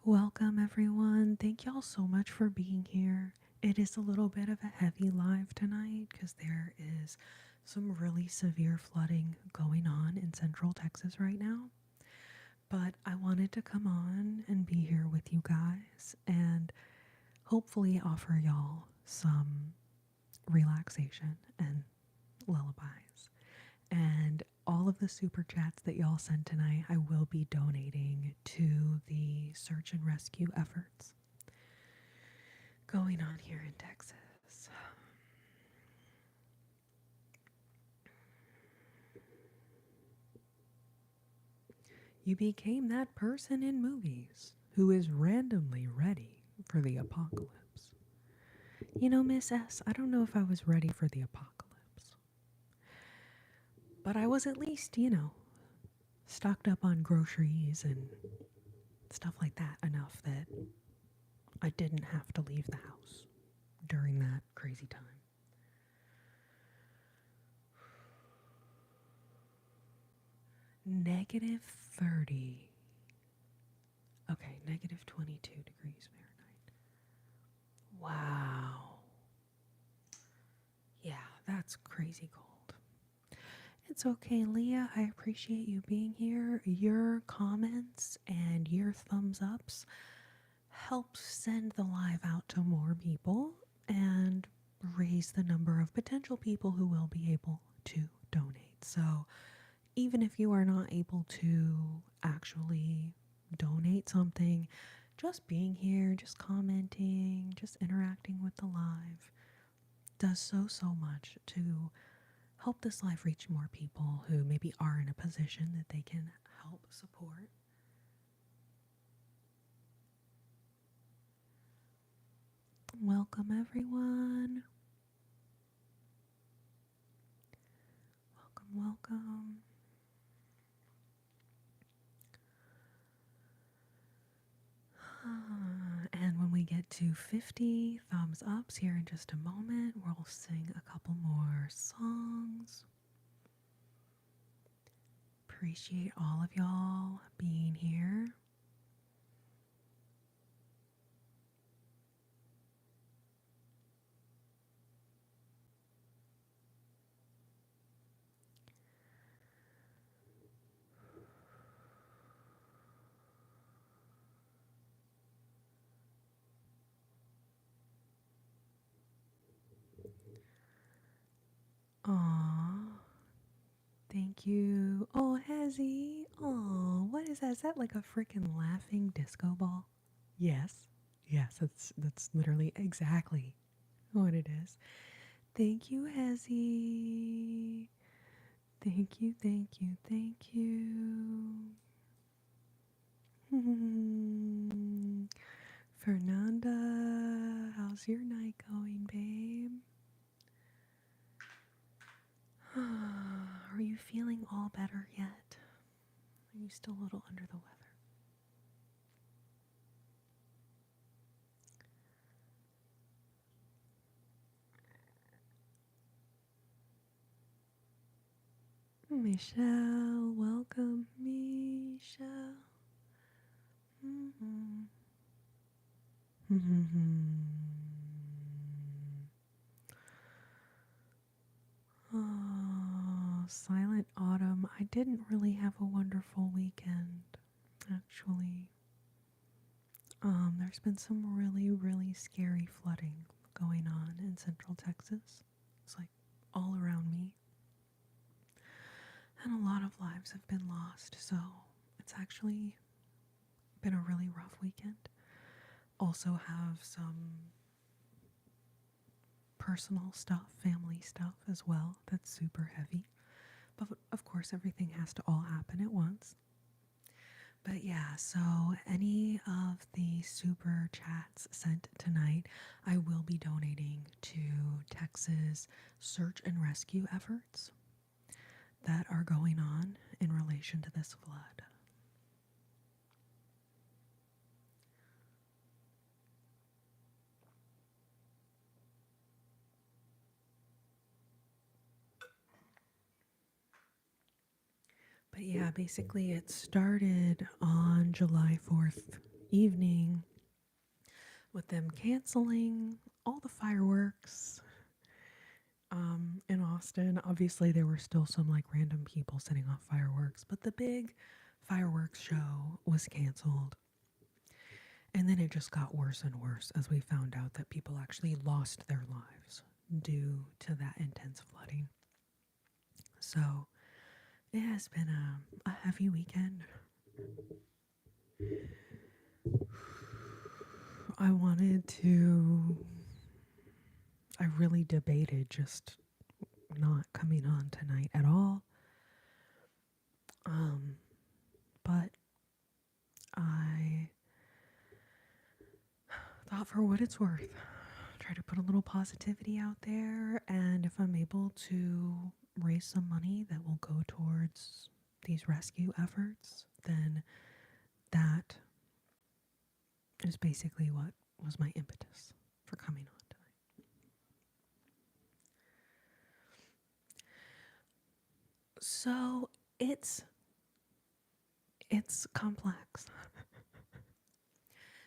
Welcome, everyone. Thank y'all so much for being here. It is a little bit of a heavy live tonight because there is some really severe flooding going on in central Texas right now. But I wanted to come on and be here with you guys and hopefully offer y'all some relaxation and lullabies. And all of the super chats that y'all sent tonight, I will be donating to the search and rescue efforts going on here in Texas. You became that person in movies who is randomly ready for the apocalypse. You know, Miss S, I don't know if I was ready for the apocalypse. But I was at least, stocked up on groceries and stuff like that enough that I didn't have to leave the house during that crazy time. -30. Okay, -22 degrees Fahrenheit. Wow. Yeah, that's crazy cold. It's okay, Leah. I appreciate you being here. Your comments and your thumbs ups help send the live out to more people and raise the number of potential people who will be able to donate. So, even if you are not able to actually donate something, just being here, just commenting, just interacting with the live does so much to help this live reach more people who maybe are in a position that they can help support. Welcome, everyone. Welcome. And when we get to 50 thumbs ups here in just a moment, we'll sing a couple more songs. Appreciate all of y'all being here. Aww. Thank you. Oh, Hezzy. Oh, what is that? Is that like a freaking laughing disco ball? Yes. Yes, that's literally exactly what it is. Thank you, Hezzy. Thank you, thank you, thank you. Fernanda, how's your night going, babe? Are you feeling all better yet? Are you still a little under the weather? Michelle, welcome, Michelle. Oh, Silent Autumn. I didn't really have a wonderful weekend, actually. There's been some really scary flooding going on in Central Texas. It's like all around me. And a lot of lives have been lost, so it's actually been a really rough weekend. Also have some personal stuff, family stuff as well that's super heavy. But of course, everything has to all happen at once. But yeah, so any of the super chats sent tonight, I will be donating to Texas search and rescue efforts that are going on in relation to this flood. But yeah, basically it started on July 4th evening with them canceling all the fireworks in Austin. Obviously, there were still some like random people setting off fireworks, but the big fireworks show was canceled. And then it just got worse and worse as we found out that people actually lost their lives due to that intense flooding. So it has been a heavy weekend. I really debated just not coming on tonight at all. But I thought for what it's worth, try to put a little positivity out there, and if I'm able to raise some money that will go towards these rescue efforts, then that is basically what was my impetus for coming on tonight. So it's complex.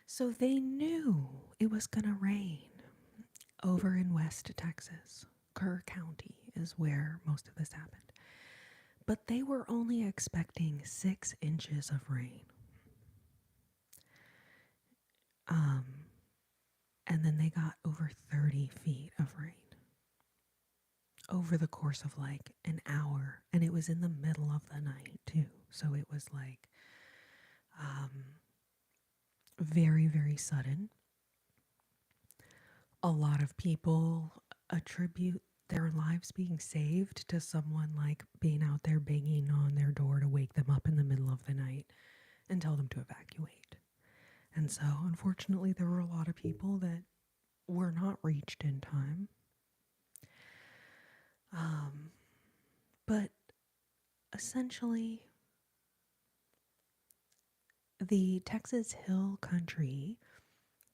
So they knew it was going to rain over in West Texas. Kerr County is where most of this happened. But they were only expecting 6 inches of rain. And then they got over 30 feet of rain over the course of like an hour. And it was in the middle of the night, too. So it was like very, very sudden. A lot of people attribute their lives being saved to someone like being out there banging on their door to wake them up in the middle of the night and tell them to evacuate. And so, unfortunately, there were a lot of people that were not reached in time. But essentially, the Texas Hill Country,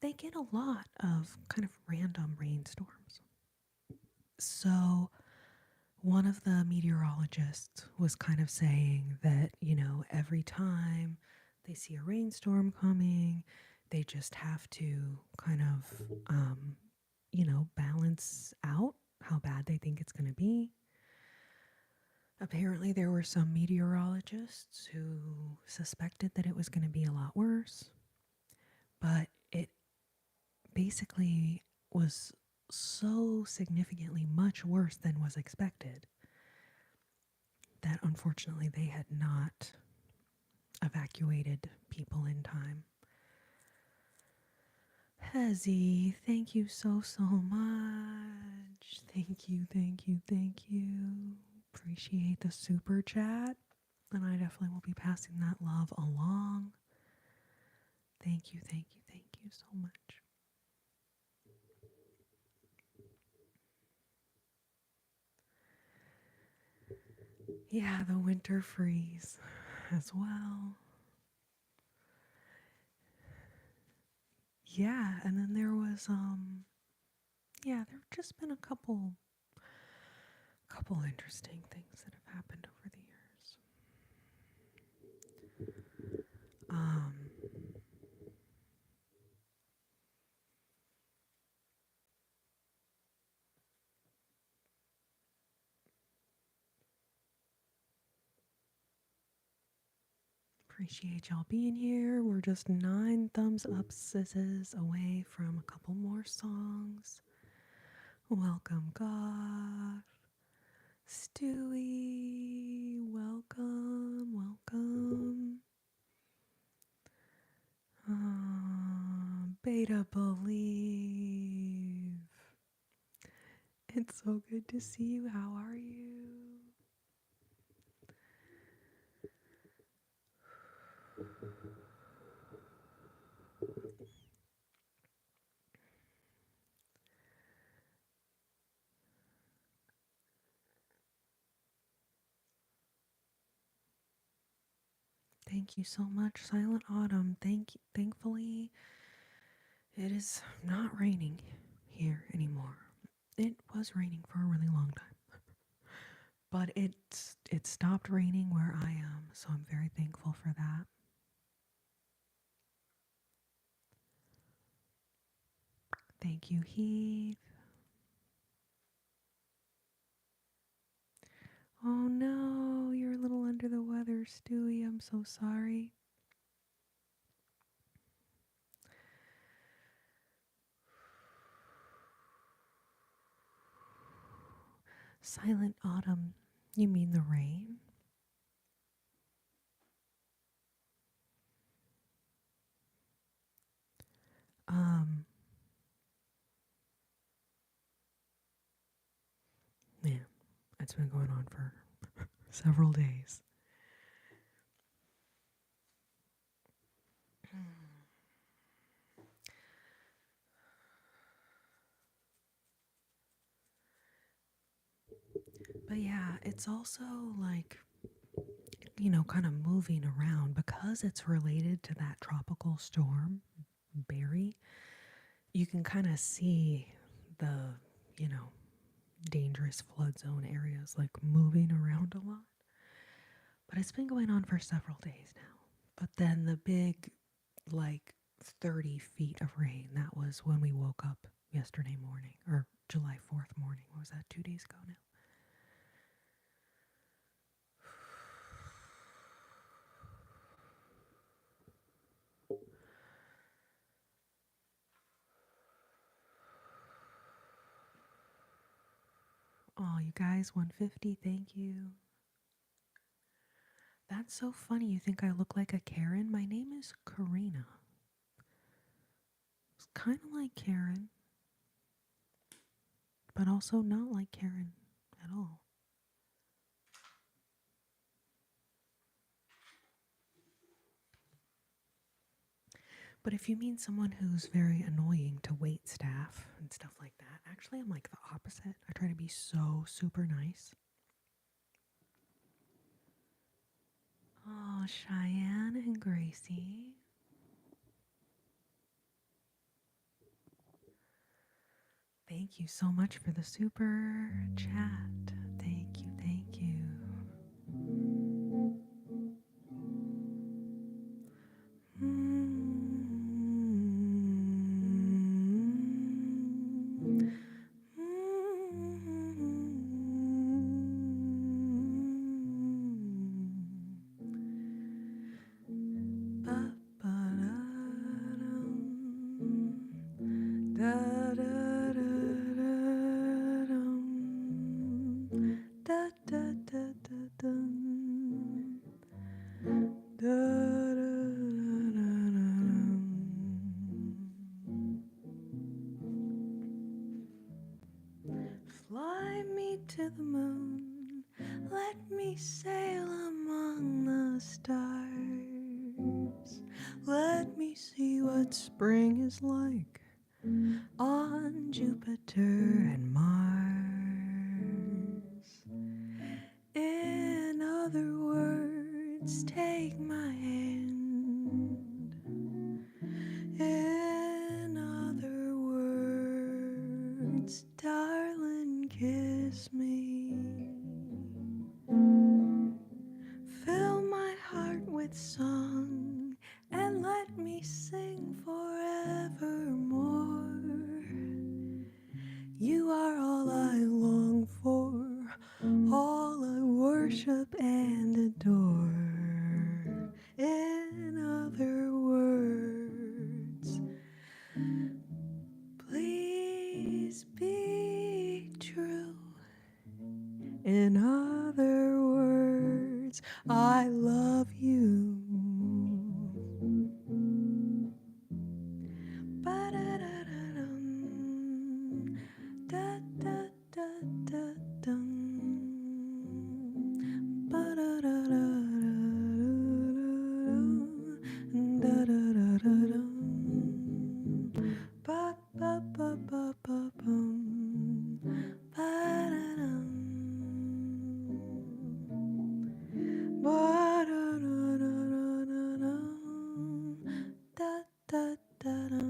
they get a lot of kind of random rainstorms. So one of the meteorologists was kind of saying that, every time they see a rainstorm coming, they just have to kind of, balance out how bad they think it's going to be. Apparently, there were some meteorologists who suspected that it was going to be a lot worse, but it basically was so significantly much worse than was expected that unfortunately they had not evacuated people in time. Hezzy, thank you so much. Thank you, thank you, thank you. Appreciate the super chat. And I definitely will be passing that love along. Thank you, thank you, thank you so much. Yeah, the winter freeze as well. Yeah, and then there was there've just been a couple interesting things that have happened over the years. Appreciate y'all being here. We're just 9 thumbs up sizzes away from a couple more songs. Welcome, God. Stewie, welcome, welcome. Beta Believe. It's so good to see you. How are you? Thank you so much, Silent Autumn. Thankfully, it is not raining here anymore. It was raining for a really long time, but it stopped raining where I am, so I'm very thankful for that. Thank you, Heath. Oh no, you're a little under the weather, Stewie. I'm so sorry. Silent Autumn, you mean the rain? Man, it's been going on for several days. But yeah, it's also like, kind of moving around because it's related to that tropical storm berry, you can kind of see the, you know, dangerous flood zone areas like moving around a lot. But it's been going on for several days now. But then the big, like 30 feet of rain, that was when we woke up yesterday morning, or July 4th morning. What was that, 2 days ago now? Oh, you guys, 150, thank you. That's so funny. You think I look like a Karen? My name is Corrina. It's kind of like Karen, but also not like Karen at all. But if you mean someone who's very annoying to wait staff and stuff like that, actually, I'm like the opposite. I try to be so super nice. Oh, Cheyenne and Gracie. Thank you so much for the super chat. Thank you, thank you. Fly me to the moon, let me sail among the stars. Let me see what spring is like on Jupiter and Mars. In other words, take my hand. In other words, darling, kiss me. Fill my heart with song and let me sing forevermore. You are all I long for, all I worship and adore. In other words, please be true. In other words, I love you. Ba-da-da-da-dum, da-da-da-da-dum, ba-da-da-da-da-da-dum, da-da-da-da-dum, ba-ba-ba-ba-bum, ba-da-dum, ba-da-da-da-da-dum, da-da-da-dum.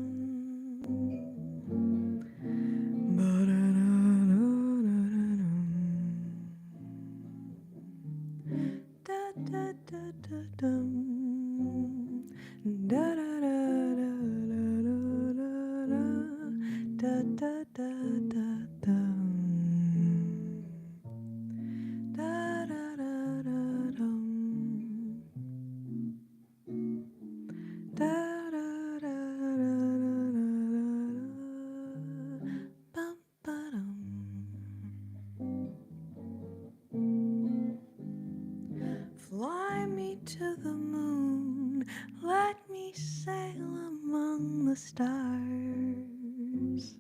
Fly me to the moon, let me sail among the stars.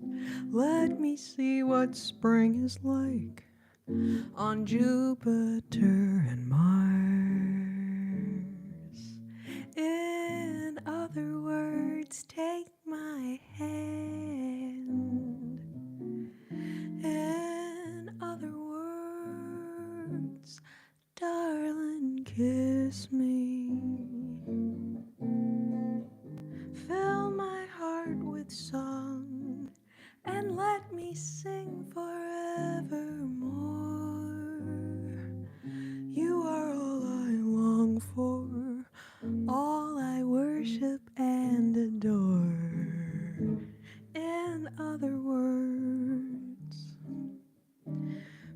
Let me see what spring is like on Jupiter and Mars. In other words, take my hand. In other words, darling, kiss me. Fill my song and let me sing forevermore. You are all I long for, all I worship and adore. In other words,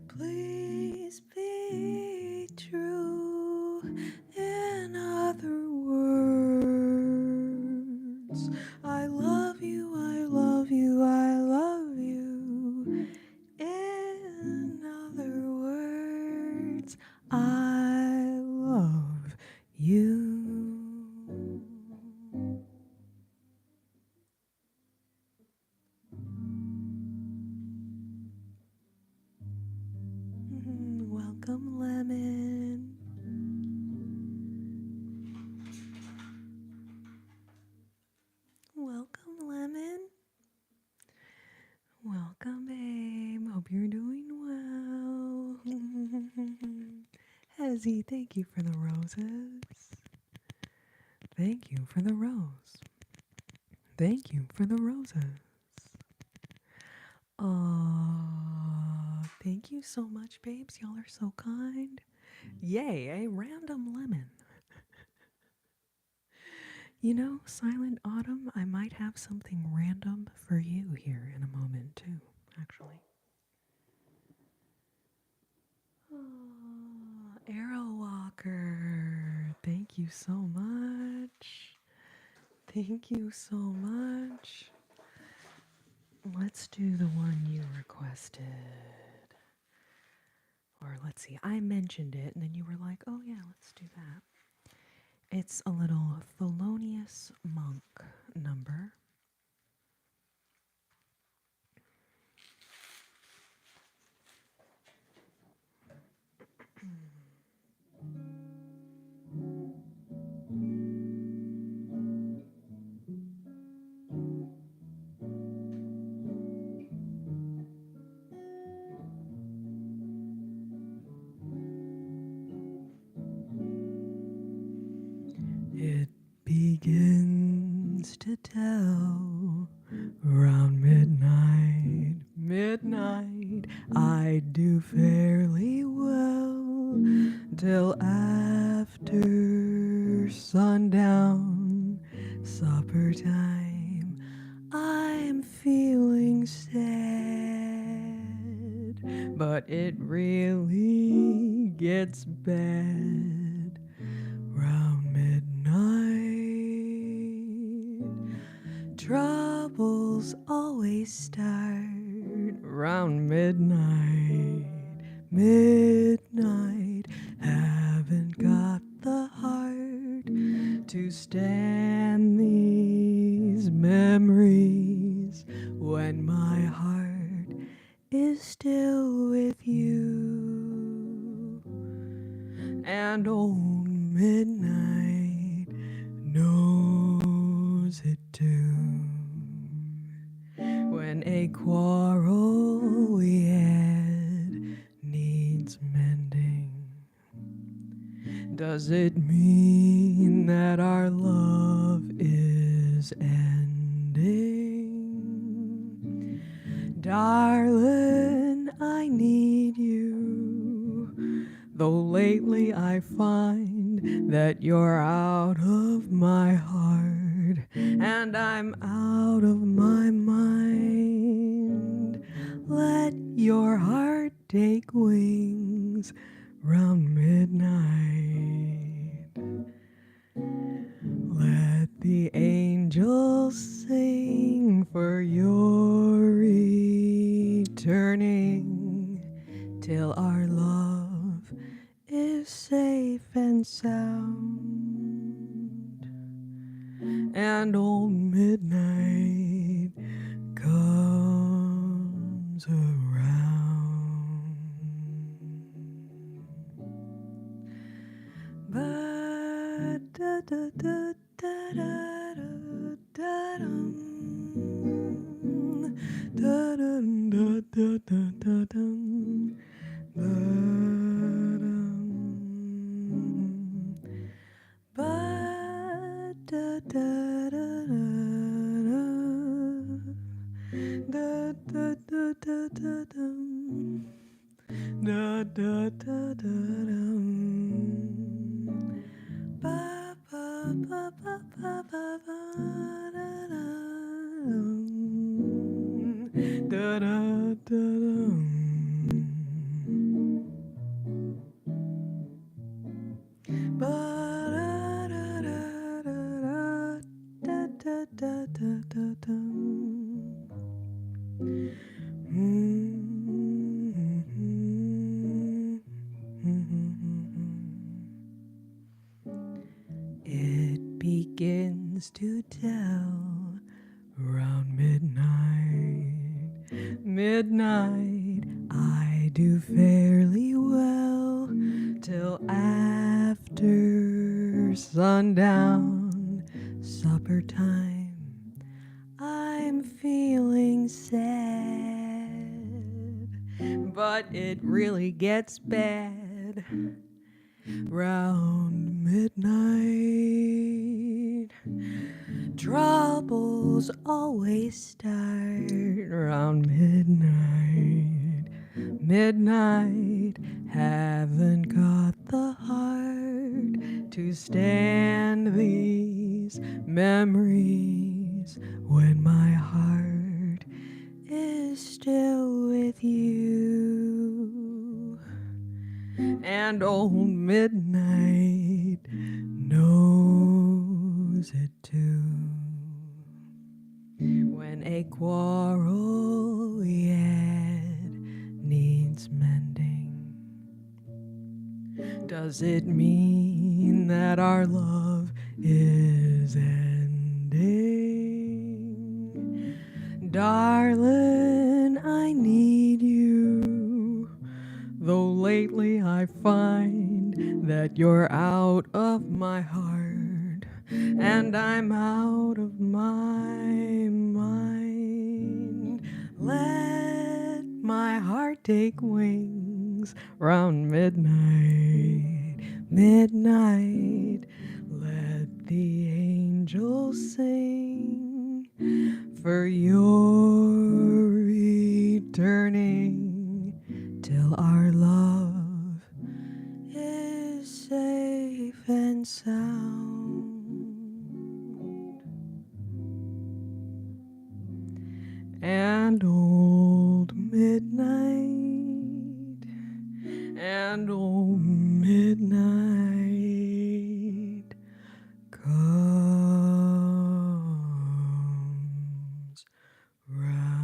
please be true. In other words, I love you, I love you, I love you. In other words, I love you. Welcome, Lemon. Welcome, Lemon. Welcome, babe. Hope you're doing well. Hezzy, thank you for the roses. Thank you for the rose. Thank you for the roses. Thank you so much, babes. Y'all are so kind. Yay, a random lemon. You know, Silent Autumn, I might have something random for you here in a moment, too, actually. Oh, Arrow Walker, thank you so much. Thank you so much. Let's do the one you requested. Or let's see, I mentioned it and then you were like, oh yeah, let's do that. It's a little Thelonious Monk number. It begins to tell around midnight, midnight. I do fairly well till after sundown, supper time. I'm feeling sad, but it really gets bad round midnight. Troubles always start round midnight. Midnight, haven't got the heart to stand these memories when my heart is still with you. And old midnight knows it too. When a quarrel we had needs mending, does it mean that our love is ending? Darling, I need you, though lately I find that you're out of my heart and I'm out of my mind. Let your heart take wings round midnight. Let the angels sing for your returning till our love is safe and sound. And old midnight comes around. Ba da da da da da da dum. Da da da da da da dum. Ba dum. Ba da da da da da. da dum. Da da da da dum. Ba ba ba ba ba ba ba da da dum. Da da da dum. Ba da da da da da da da da da dum. It begins to tell round midnight. Midnight, I do fairly well till after sundown, supper time. I'm feeling sad, but it really gets bad round midnight. Troubles always start round midnight. Midnight, haven't got the heart to stand these memories when my heart is still with you. And old midnight knows it too. When a quarrel yet needs mending, does it mean that our love is ending? Darling, I need you, though lately I find that you're out of my heart and I'm out of my mind. Let my heart take wings round midnight. Midnight, let the angels sing for your returning till our love is safe and sound. And old midnight, and old midnight comes round.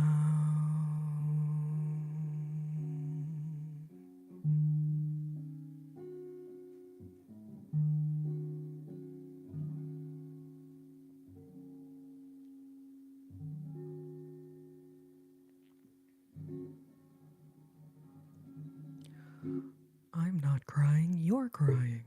I'm not crying, you're crying.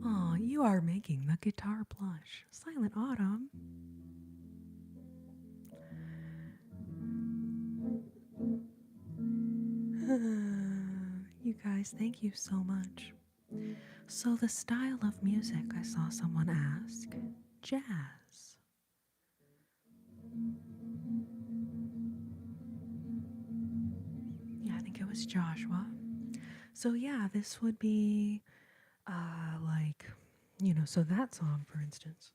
Aw, you are making the guitar blush. Silent Autumn. You guys, thank you so much. So, the style of music, I saw someone ask, jazz. Yeah, I think it was Joshua. So, yeah, this would be like, so that song, for instance,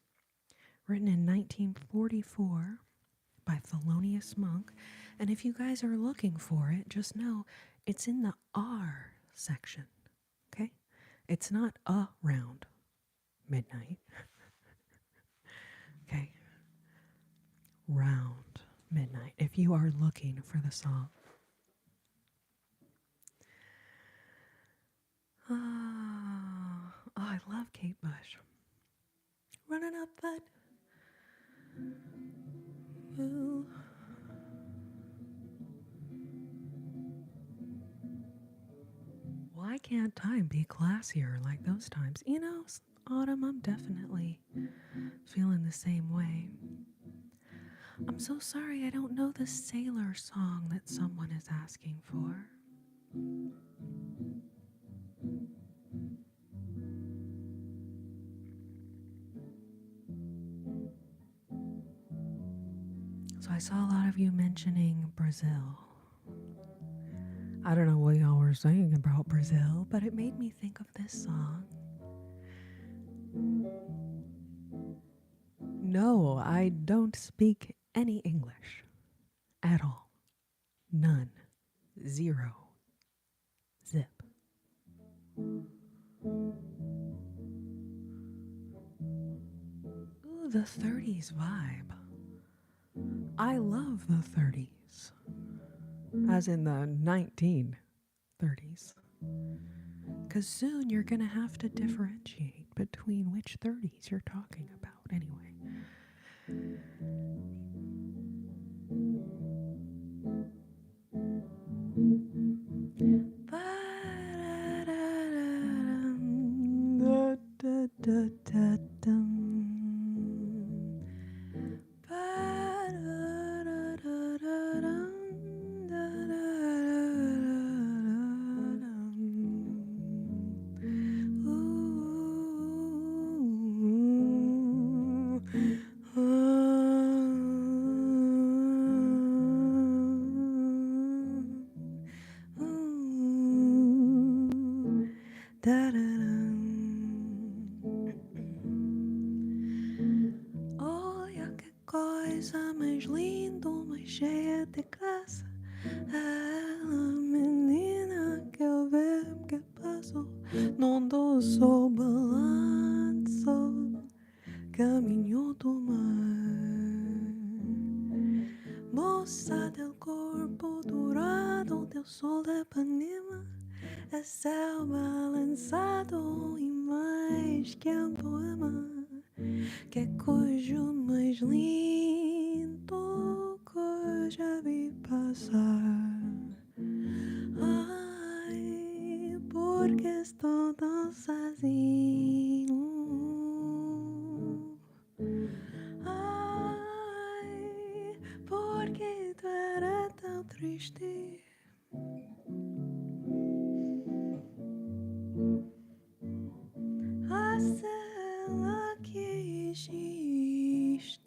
written in 1944 by Thelonious Monk. And if you guys are looking for it, just know it's in the R section, okay? It's not around midnight, okay? Round midnight, if you are looking for the song. Oh, I love Kate Bush. Running up that hill. can't I be classier like those times? You know, Autumn, I'm definitely feeling the same way. I'm so sorry I don't know the sailor song that someone is asking for. So I saw a lot of you mentioning Brazil. I don't know what y'all were saying about Brazil, but it made me think of this song. No, I don't speak any English at all. None. Zero. Zip. Ooh, the 30s vibe. I love the 30s. As in the 1930s. Because soon you're going to have to differentiate between which 30s you're talking about anyway. Olha que coisa mais linda, mais cheia de graça. Ela, menina que eu vejo que passou, não do seu balanço, caminho do mar. Moça del corpo dourado, del sol de Ipanema, é céu balançado e mais que um poema, que é cujo mais lindo que eu já vi passar. Ai, porque estou tão sozinho. Ai, porque tu era tão triste. A cela que existe,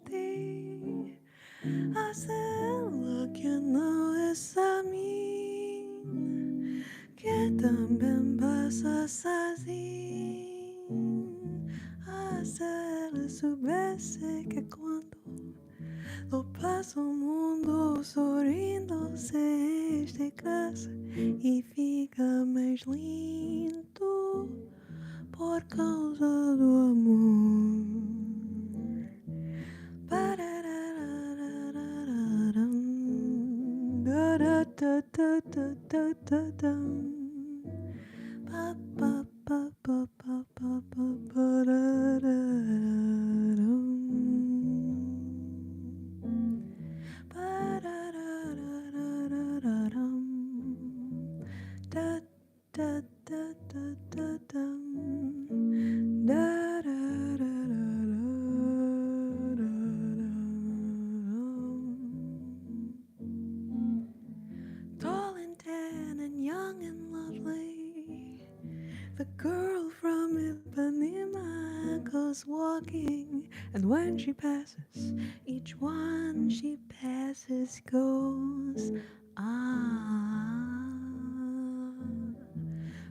a cela que não é a mim, que também passa sozinho. A cela soubesse que quando eu passo o mundo sorrindo sem esta graça e fica mais lindo por causa do amor. Tall and tan and young and lovely, the girl from Ipanema goes walking, and when she passes, each one she passes goes, ah.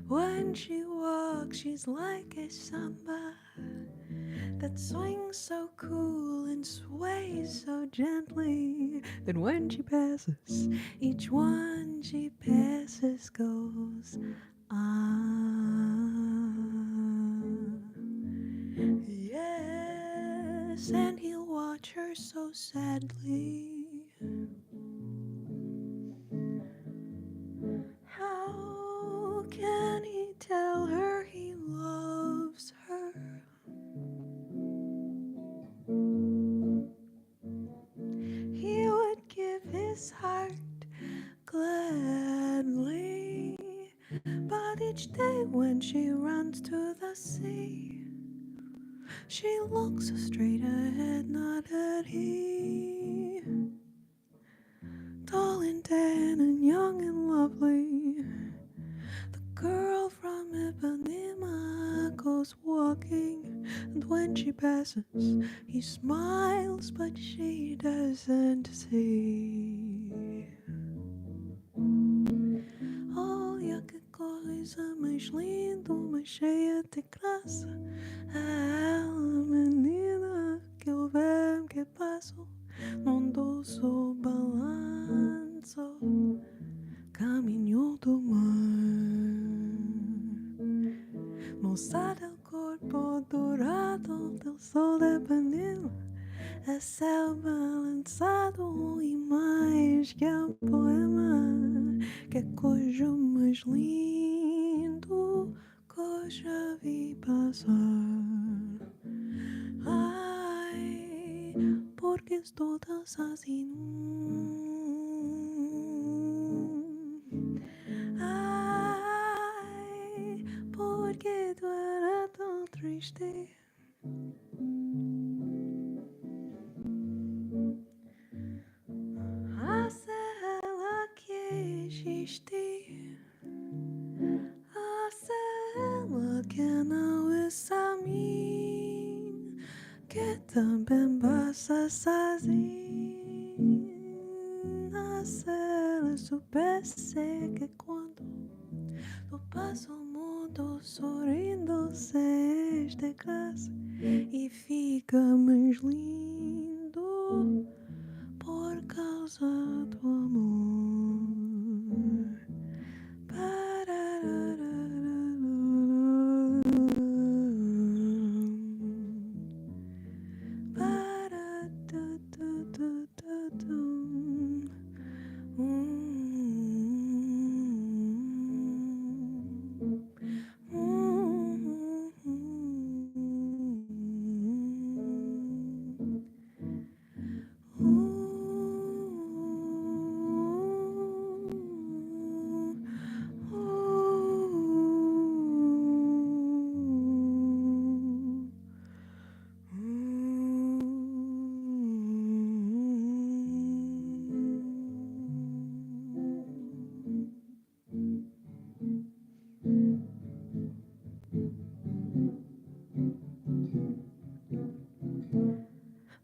When she walks, she's like a samba that swings so cool and sways so gently that when she passes, each one she passes goes, ah. Yes, and he'll watch her so sadly. How can he tell her he loves her? He would give his heart gladly, but he Each day when she runs to the sea, she looks straight ahead, not at he. Tall and tan and young and lovely, the girl from Ipanema goes walking, and when she passes, he smiles, but she doesn't see. Olha que coisa mais linda, mais cheia de graça. A menina que eu vejo que passo num doce balanço, caminho do mar. Moça del corpo dourado del sol de Ipanema, é céu balançado e mais que um poema. Que coisa mais lindo que eu já vi passar. Ai, porque estou tão sozinho. Ai, porque tu era tão triste. A cela que existe, a cela que não é a mim, que também passa sozinho. A cela soubesse que quando tu passa o mundo sorrindo, se de graça e fica mais lindo por causa do amor.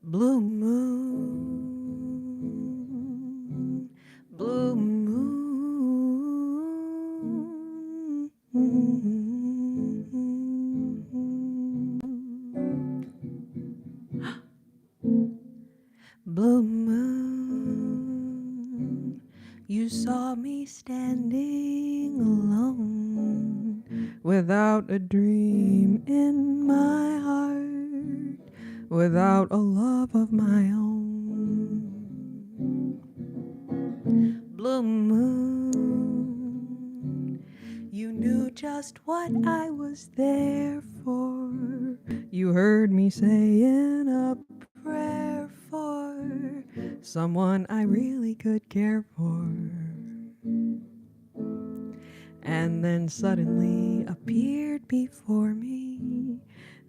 Blue moon, blue moon, blue moon, you saw me standing alone, without a dream in my heart, without a love of my own. Blue moon, you knew just what I was there for. You heard me saying a prayer for someone I really could care for. And then suddenly appeared before me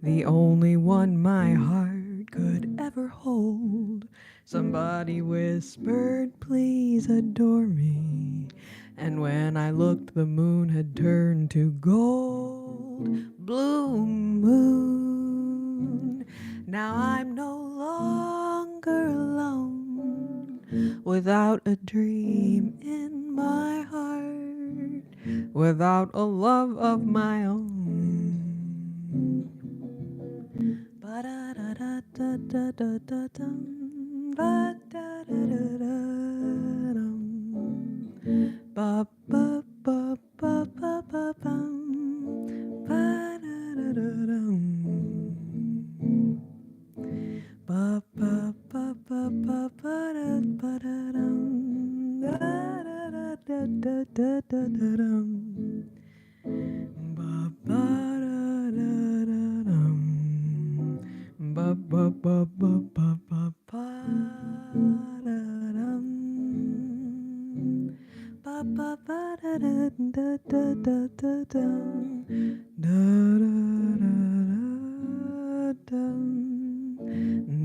the only one my heart could ever hold. Somebody whispered, please adore me. And when I looked, the moon had turned to gold. Blue moon, now I'm no longer alone, without a dream in my heart, without a love of my own. Ba-da-da-da-da-da-da-dum, ba-da-da-da-da-dum, ba-ba-ba-ba-ba-bum, ba-da-da-da-dum, ba-ba-ba-ba-ba-ba-da-ba-da-dum, da-da-da-da-da-da-da-dum, ba-ba-da-da-da-dum, ba-ba-ba-ba-ba-ba-ba-da-dum, ba ba ba da da da da da da da da da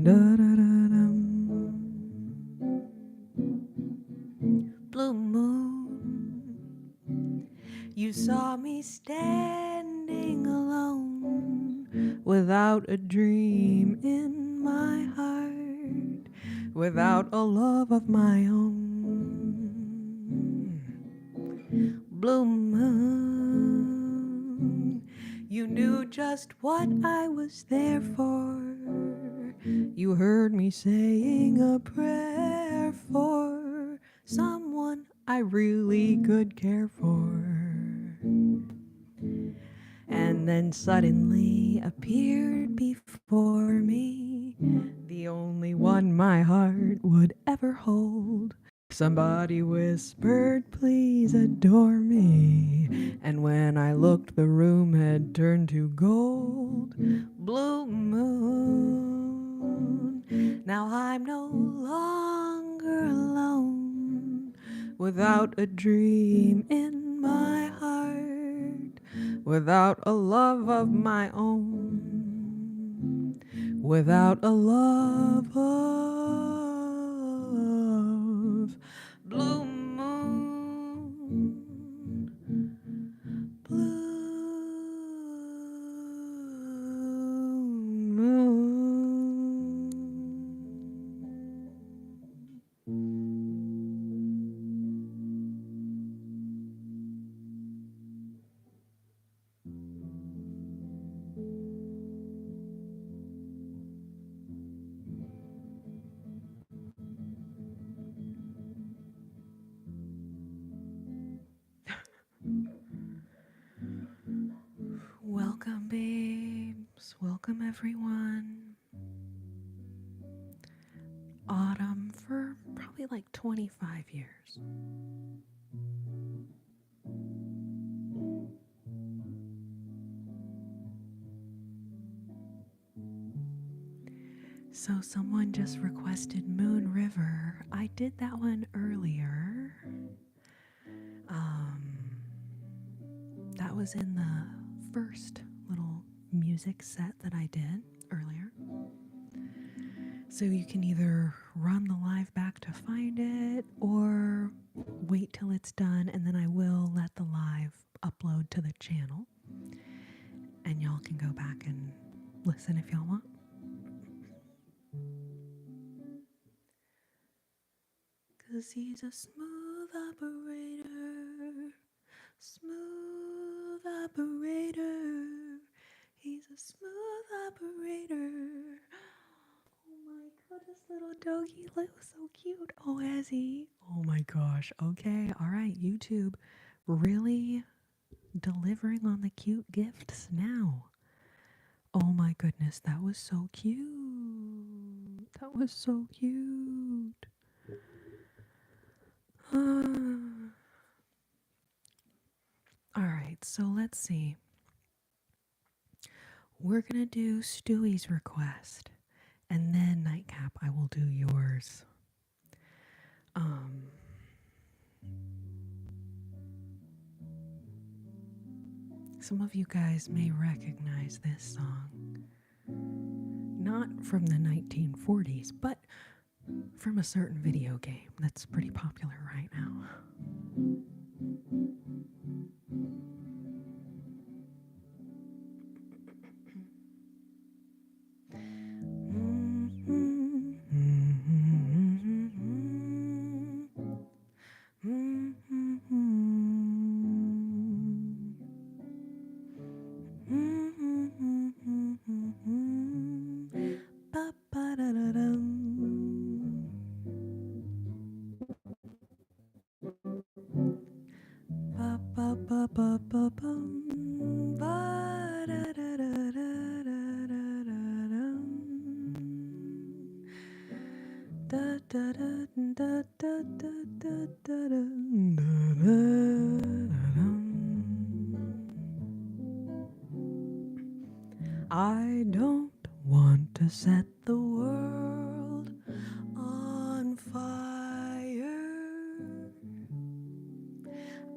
da da da. Blue moon, you saw me standing alone, without a dream in my heart, without a love of my own. Blue moon, you knew just what I was there for. You heard me saying a prayer for someone I really could care for. And then suddenly appeared before me the only one my heart would ever hold. Somebody whispered, please adore me. And when I looked, the room had turned to gold. Blue moon, now I'm no longer alone, without a dream in my heart, without a love of my own, without a love of blue moon, blue moon. Welcome, babes. Welcome, everyone. Autumn for probably like 25 years. So someone just requested Moon River. I did that one earlier. That was in the first little music set that I did earlier. So you can either run the live back to find it or wait till it's done, and then I will let the live upload to the channel. And y'all can go back and listen if y'all want. Cause he's a smooth operator, smooth operator. He's a smooth operator. Oh my god, this little doggy looks so cute. Oh, has he? Oh my gosh. Okay, all right, YouTube. Really delivering on the cute gifts now. Oh my goodness, that was so cute. That was so cute. All right, so let's see. We're going to do Stewie's request, and then Nightcap, I will do yours. Some of you guys may recognize this song. Not from the 1940s, but from a certain video game that's pretty popular right now. I don't want to set the world on fire.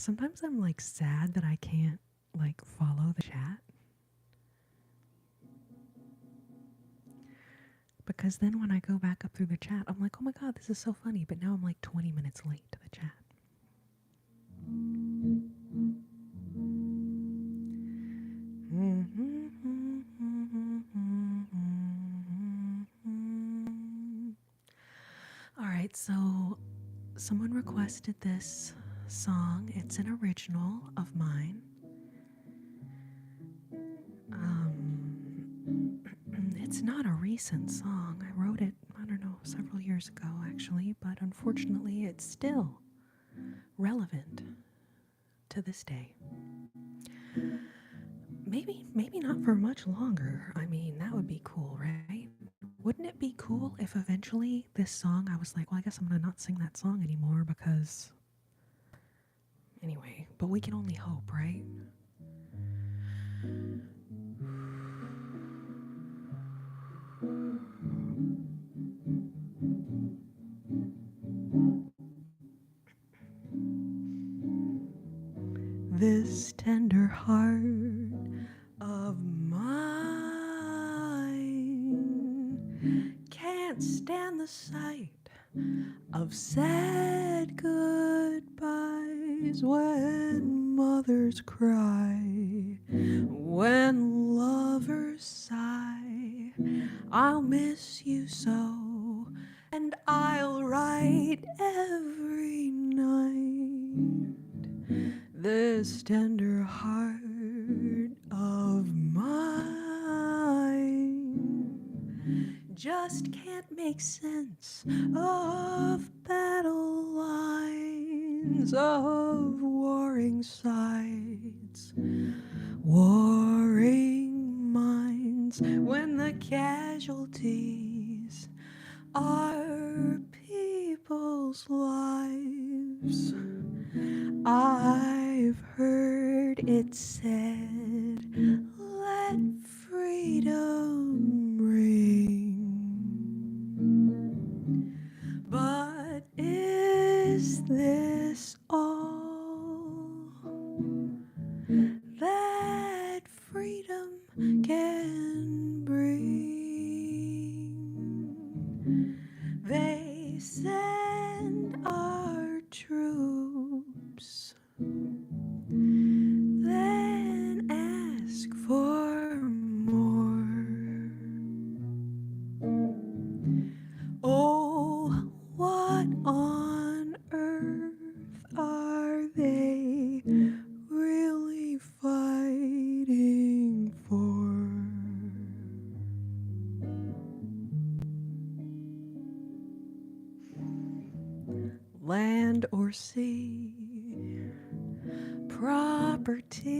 Sometimes I'm like sad that I can't like follow the chat because then when I go back up through the chat, I'm like, oh my God, this is so funny. But now I'm like 20 minutes late to the chat. All right, so someone requested this song. It's an original of mine. It's not a recent song. I wrote it, I don't know, several years ago actually, but unfortunately it's still relevant to this day. Maybe not for much longer. I mean, that would be cool, right? Wouldn't it be cool if eventually this song, I was like, well, I guess I'm gonna not sing that song anymore because anyway, but we can only hope, right? This tender heart of mine can't stand the sight of sad goodbyes when mothers cry, when lovers sigh. I'll miss you so, and I'll write every night. This tender heart of mine just can't make sense of battle lines, of warring sides, warring minds, when the casualties are people's lives. I've heard it said, let freedom ring. But is this all that freedom can bring? They send our troops, then ask for more. Oh, what on earth are they really fighting for? Land or sea, property,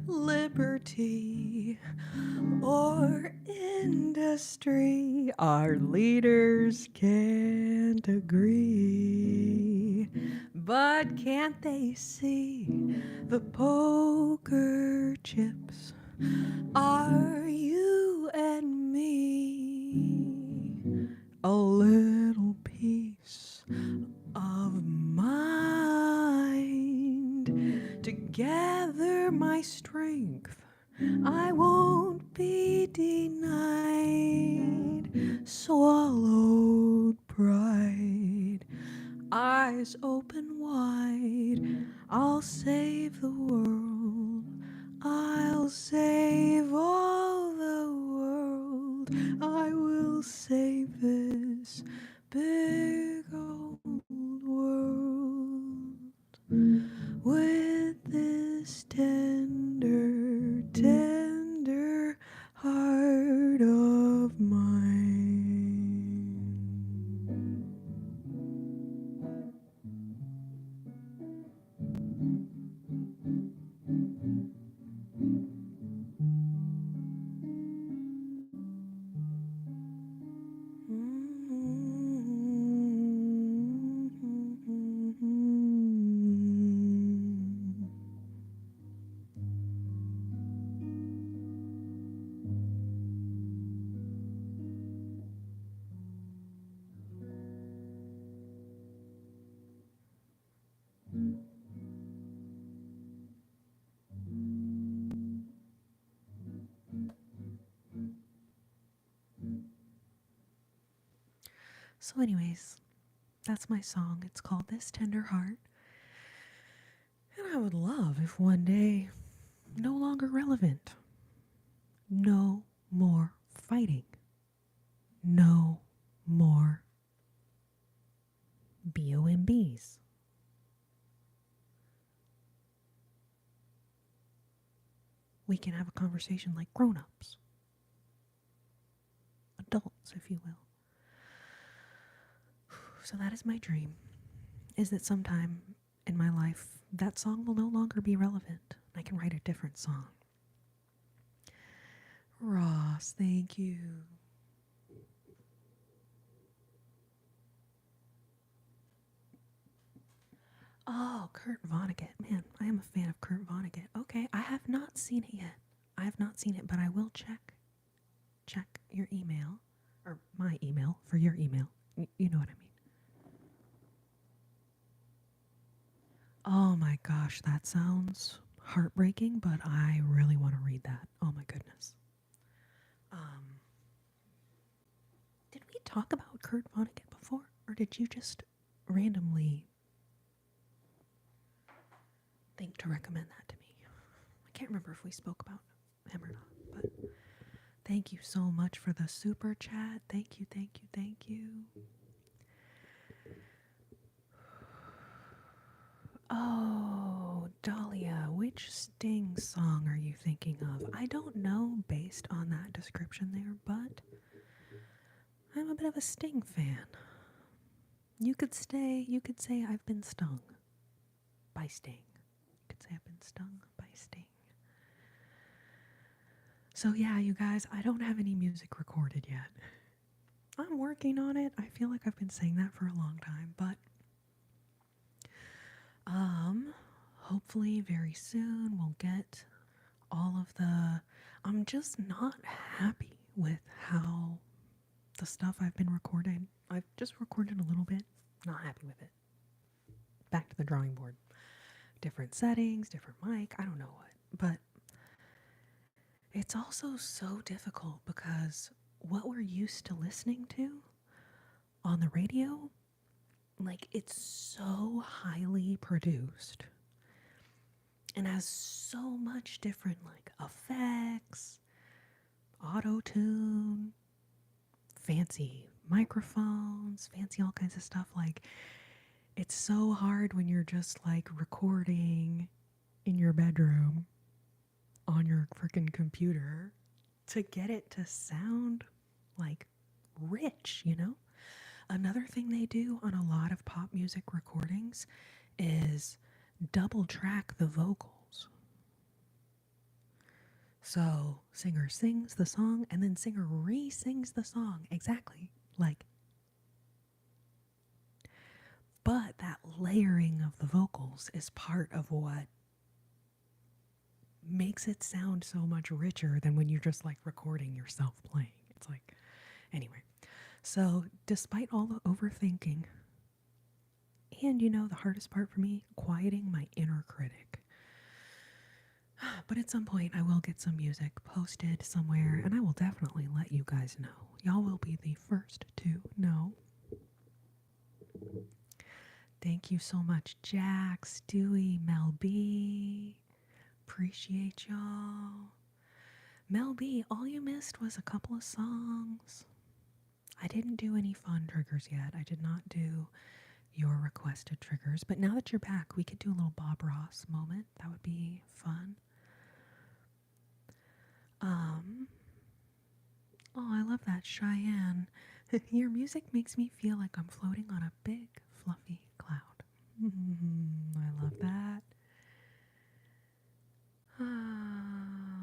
liberty, or industry, our leaders can't agree. But can't they see the poker chips are you and me? A little piece of mind to gather my strength. I won't be denied. Swallowed pride, eyes open wide. I'll save the world. I'll save all the world. I will save this big old world with this tender, tender heart of mine. So, anyways, that's my song. It's called This Tender Heart. And I would love if one day, no longer relevant, no more fighting, no more BOMBs. We can have a conversation like grown-ups, adults, if you will. So that is my dream, is that sometime in my life, that song will no longer be relevant. I can write a different song. Ross, thank you. Oh, Kurt Vonnegut. Man, I am a fan of Kurt Vonnegut. Okay, I have not seen it yet. I have not seen it, but I will check your email, or my email for your email. You know what I mean. Oh my gosh, that sounds heartbreaking, but I really want to read that. Oh my goodness. Did we talk about Kurt Vonnegut before, or did you just randomly think to recommend that to me? I can't remember if we spoke about him or not, but thank you so much for the super chat. Thank you, thank you, thank you. Oh, Dahlia, which Sting song are you thinking of? I don't know based on that description there, but I'm a bit of a Sting fan. You could say I've been stung by Sting. You could say I've been stung by Sting. So yeah, you guys, I don't have any music recorded yet. I'm working on it. I feel like I've been saying that for a long time, but hopefully very soon we'll get all of the I'm just not happy with how the stuff I've been recording. I've just recorded a little bit, not happy with it. Back to the drawing board. Different settings, different mic, I don't know what. But it's also so difficult because what we're used to listening to on the radio, like it's so highly produced and has so much different like effects, auto tune, fancy microphones, fancy all kinds of stuff. Like it's so hard when you're just like recording in your bedroom on your freaking computer to get it to sound like rich, you know? Another thing they do on a lot of pop music recordings is double track the vocals. So singer sings the song and then singer re-sings the song exactly like. But that layering of the vocals is part of what makes it sound so much richer than when you're just like recording yourself playing. It's like, anyway. So despite all the overthinking, and you know, the hardest part for me, quieting my inner critic. But at some point, I will get some music posted somewhere, and I will definitely let you guys know. Y'all will be the first to know. Thank you so much, Jack, Stewie, Mel B. Appreciate y'all. Mel B, all you missed was a couple of songs. I didn't do any fun triggers yet. I did not do your requested triggers. But now that you're back, we could do a little Bob Ross moment. That would be fun. Oh, I love that, Cheyenne. Your music makes me feel like I'm floating on a big, fluffy cloud. I love that.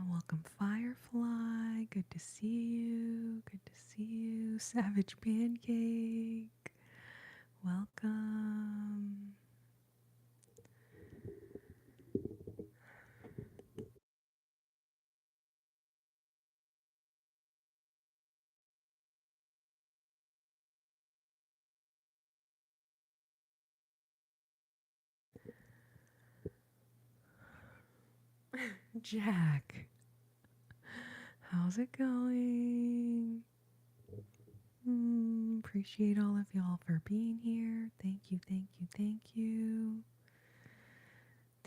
Welcome, Firefly. Good to see you. Good to see you. Savage Pancake. Welcome. Jack, how's it going? Appreciate all of y'all for being here. Thank you, thank you, thank you.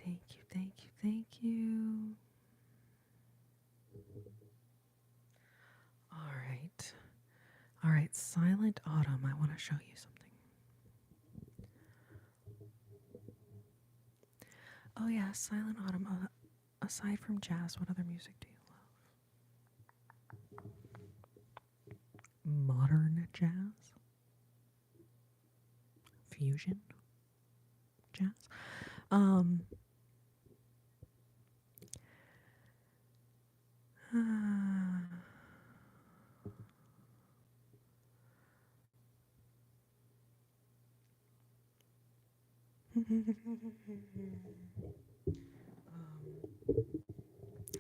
Thank you, thank you, thank you. All right. All right, Silent Autumn. I want to show you something. Oh, yeah, Silent Autumn. Aside from jazz, what other music do you love? Modern jazz? Fusion jazz? Um,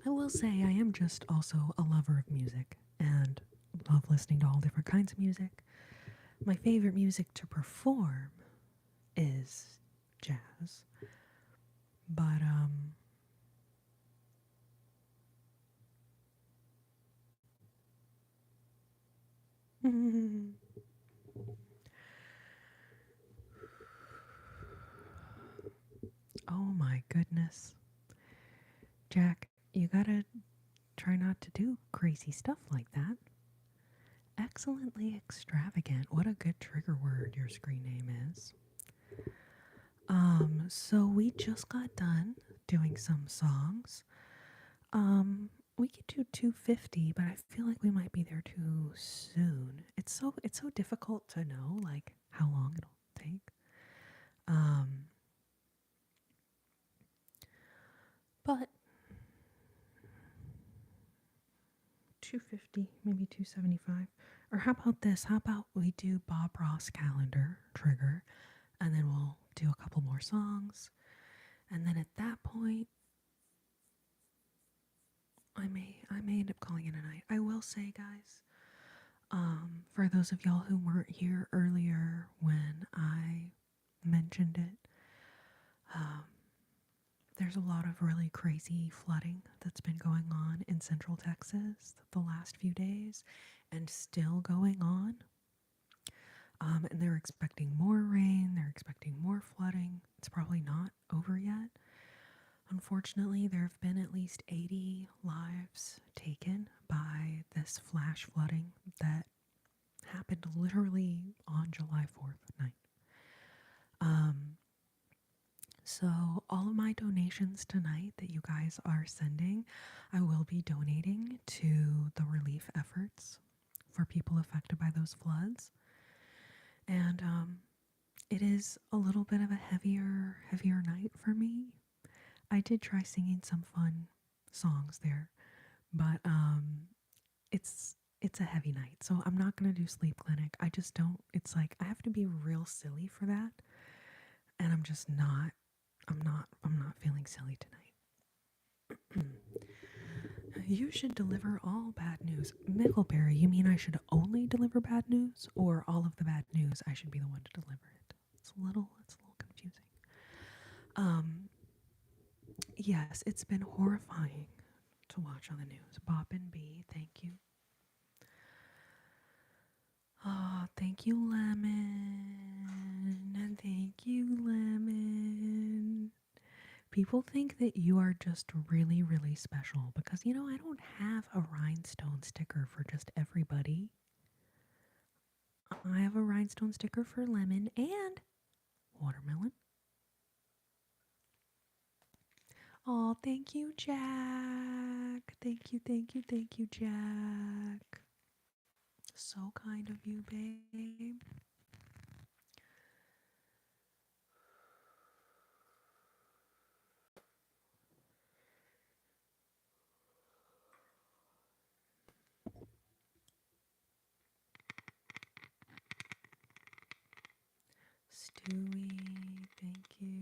I will say I am just also a lover of music and love listening to all different kinds of music. My favorite music to perform is jazz, but oh my goodness, Jack, you gotta try not to do crazy stuff like that. Excellently extravagant. What a good trigger word your screen name is. So we just got done doing some songs. We could do 250, but I feel like we might be there too soon. It's so difficult to know like how long it'll take. Um, but 250, maybe 275. Or how about this? How about we do Bob Ross calendar trigger and then we'll do a couple more songs. And then at that point, I may end up calling it a night. I will say, guys, for those of y'all who weren't here earlier when I mentioned it, um, there's a lot of really crazy flooding that's been going on in central Texas the last few days and still going on. And they're expecting more rain, they're expecting more flooding. It's probably not over yet. Unfortunately, there have been at least 80 lives taken by this flash flooding that happened literally on July 4th night. So all of my donations tonight that you guys are sending, I will be donating to the relief efforts for people affected by those floods. And it is a little bit of a heavier night for me. I did try singing some fun songs there, but it's a heavy night. So I'm not going to do sleep clinic. I just don't, it's like I have to be real silly for that. And I'm not feeling silly tonight. You should deliver all bad news. Mickleberry, you mean I should only deliver bad news, or all of the bad news I should be the one to deliver it? It's a little confusing. Um, yes, it's been horrifying to watch on the news. Bop and B, thank you. Oh, thank you, Lemon. And thank you, Lemon. People think that you are just really, really special because, I don't have a rhinestone sticker for just everybody. I have a rhinestone sticker for lemon and watermelon. Oh, thank you, Jack. Thank you, thank you, thank you, Jack. So kind of you, babe. Stewie, thank you.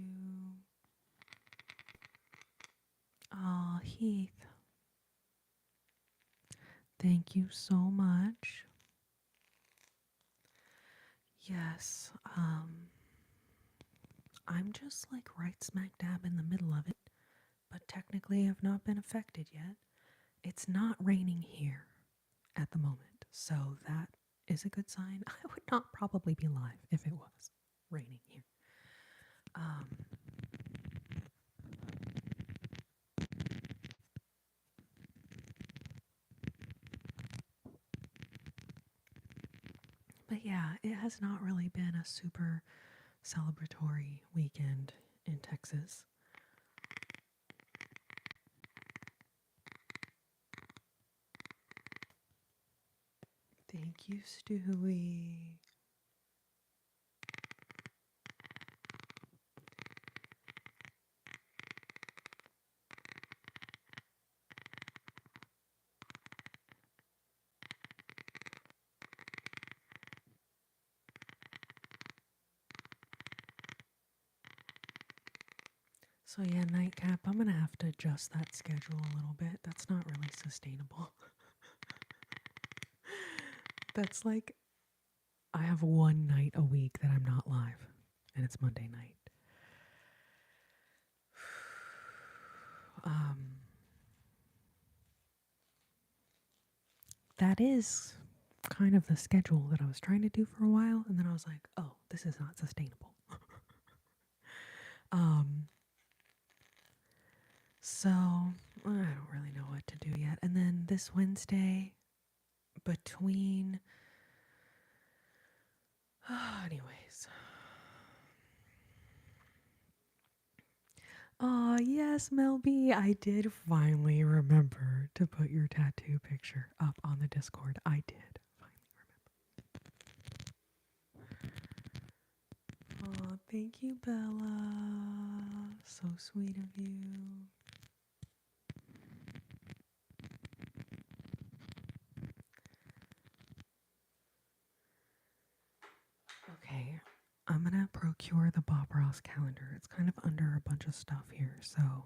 Oh, Heath, thank you so much. Yes, I'm just like right smack dab in the middle of it, but technically I've not been affected yet. It's not raining here at the moment, so that is a good sign. I would not probably be live if it was raining here. Um, but yeah, it has not really been a super celebratory weekend in Texas. Thank you, Stewie. So yeah, Nightcap, I'm gonna have to adjust that schedule a little bit. That's not really sustainable. That's like I have one night a week that I'm not live, and it's Monday night. Um, that is kind of the schedule that I was trying to do for a while, and then I was like, oh, this is not sustainable. um, so I don't really know what to do yet. And then this Wednesday, between, anyways. Oh, yes, Mel B. I did finally remember to put your tattoo picture up on the Discord. I did finally remember. Oh, thank you, Bella. So sweet of you. Okay, I'm gonna procure the Bob Ross calendar. It's kind of under a bunch of stuff here, so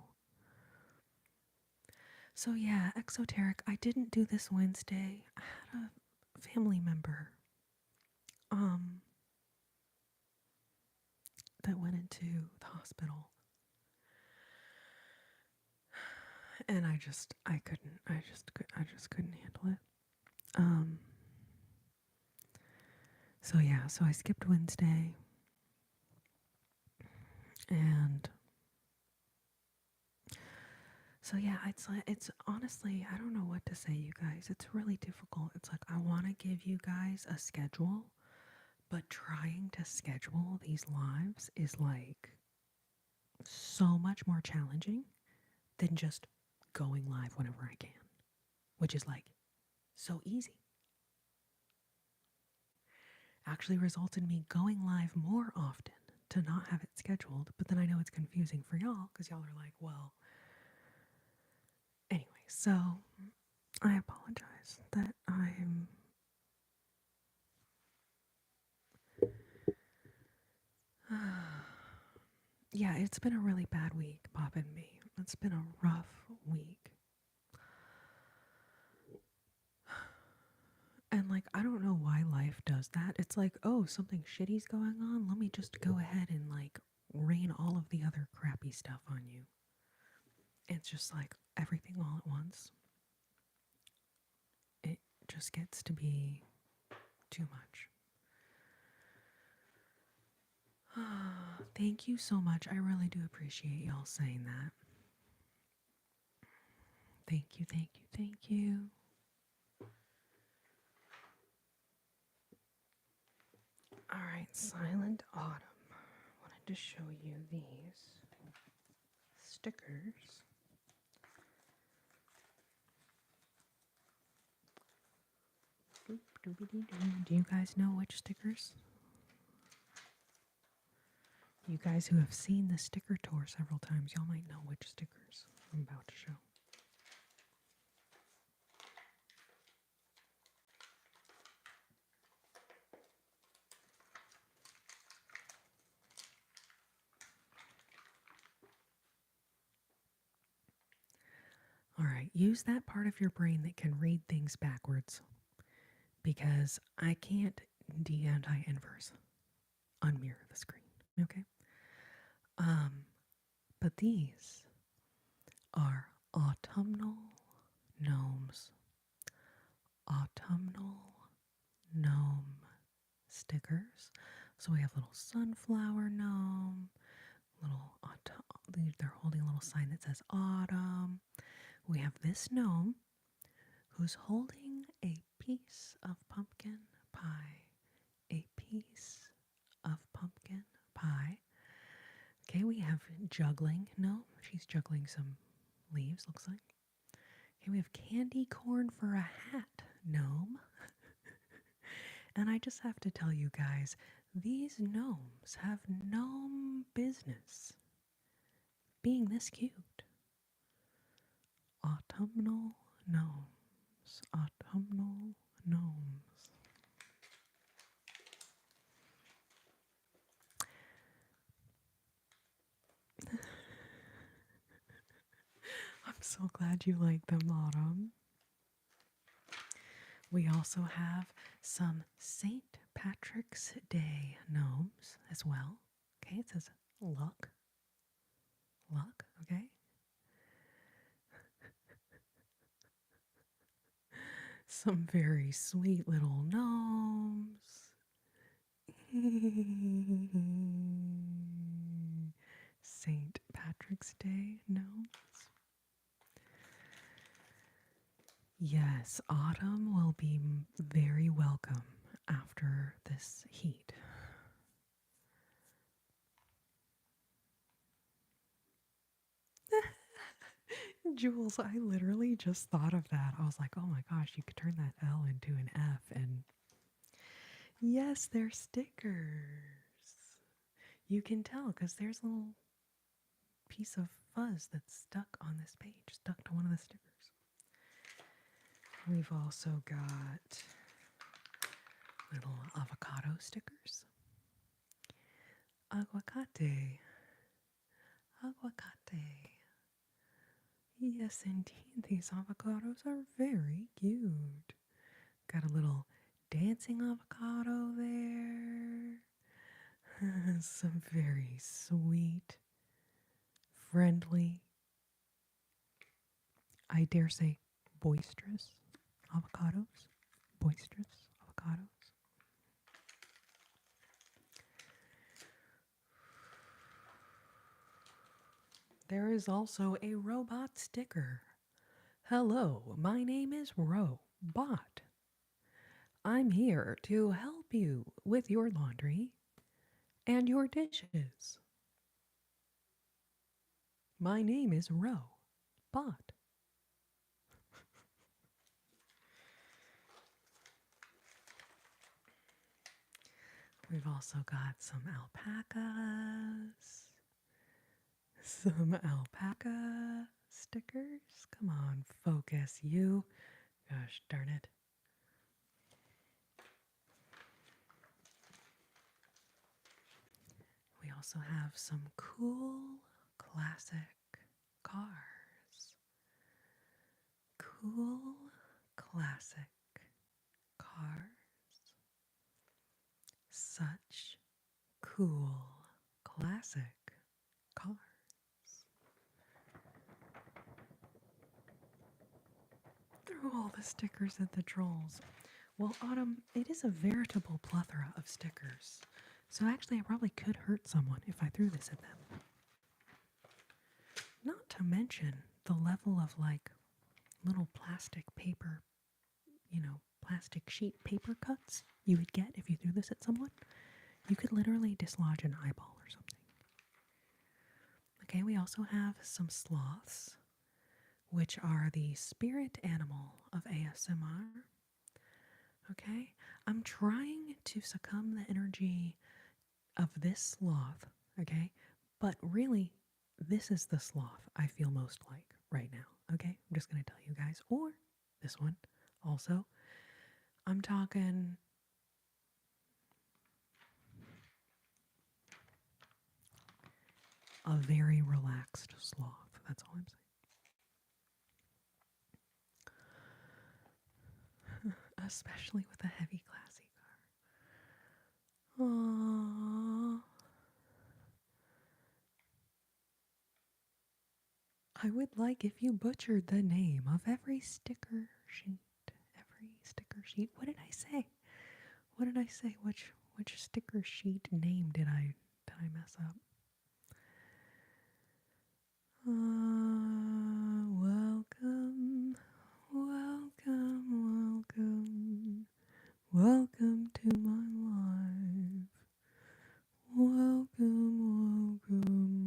yeah, exoteric. I didn't do this Wednesday. I had a family member um that went into the hospital, and I just couldn't handle it. Um so yeah, so I skipped Wednesday, and so yeah, it's honestly, I don't know what to say, you guys. It's really difficult. It's like I want to give you guys a schedule, but trying to schedule these lives is like so much more challenging than just going live whenever I can, which is like so easy. Actually results in me going live more often to not have it scheduled, but then I know it's confusing for y'all because y'all are like, well, anyway, so I apologize that I'm. Yeah, it's been a really bad week, Bob and me. It's been a rough week. And like, I don't know why life does that. It's like, oh, something shitty's going on. Let me just go ahead and like rain all of the other crappy stuff on you. It's just like everything all at once. It just gets to be too much. Thank you so much. I really do appreciate y'all saying that. Thank you, thank you, thank you. All right, Silent Autumn. Wanted to show you these stickers. Do you guys know which stickers? You guys who have seen the sticker tour several times, y'all might know which stickers I'm about to show. All right, use that part of your brain that can read things backwards, because I can't de-anti-inverse unmirror the screen, okay? But these are autumnal gnomes. Autumnal gnome stickers. So we have little sunflower gnome, they're holding a little sign that says autumn. We have this gnome who's holding a piece of pumpkin pie. A piece of pumpkin pie. Okay, we have juggling. No, she's juggling some leaves, looks like. Okay, we have candy corn for a hat gnome. And I just have to tell you guys, these gnomes have gnome business being this cute. Autumnal gnomes. Autumnal gnomes. I'm so glad you like them, Autumn. We also have some St. Patrick's Day gnomes as well. Okay, it says luck. Luck, okay? Some very sweet little gnomes. St. Patrick's Day gnomes. Yes, autumn will be very welcome after this heat. Jules, I literally just thought of that. I was like, oh my gosh, you could turn that L into an F. And yes, they're stickers. You can tell because there's a little piece of fuzz that's stuck on this page, stuck to one of the stickers. We've also got little avocado stickers. Aguacate. Aguacate. Yes, indeed, these avocados are very cute. Got a little dancing avocado there. Some very sweet, friendly, I dare say boisterous avocados. Boisterous avocados. There is also a robot sticker. Hello, my name is Robot. I'm here to help you with your laundry and your dishes. My name is Robot. We've also got some alpacas. Some alpaca stickers. Come on, focus, you. Gosh darn it. We also have some cool classic cars. Cool classic cars. Such cool classic cars. Throw all the stickers at the trolls. Well, Autumn, it is a veritable plethora of stickers. So actually, I probably could hurt someone if I threw this at them. Not to mention the level of like little plastic paper, plastic sheet paper cuts you would get if you threw this at someone. You could literally dislodge an eyeball or something. Okay, we also have some sloths, which are the spirit animal of ASMR. Okay, I'm trying to succumb the energy of this sloth, okay? But really, this is the sloth I feel most like right now, okay? I'm just going to tell you guys. Or this one also. I'm talking a very relaxed sloth. That's all I'm saying. Especially with a heavy, classy car. Aww. I would like if you butchered the name of every sticker sheet. Every sticker sheet. What did I say? What did I say? Which sticker sheet name did I mess up? Welcome, welcome, welcome, welcome to my life. Welcome, welcome,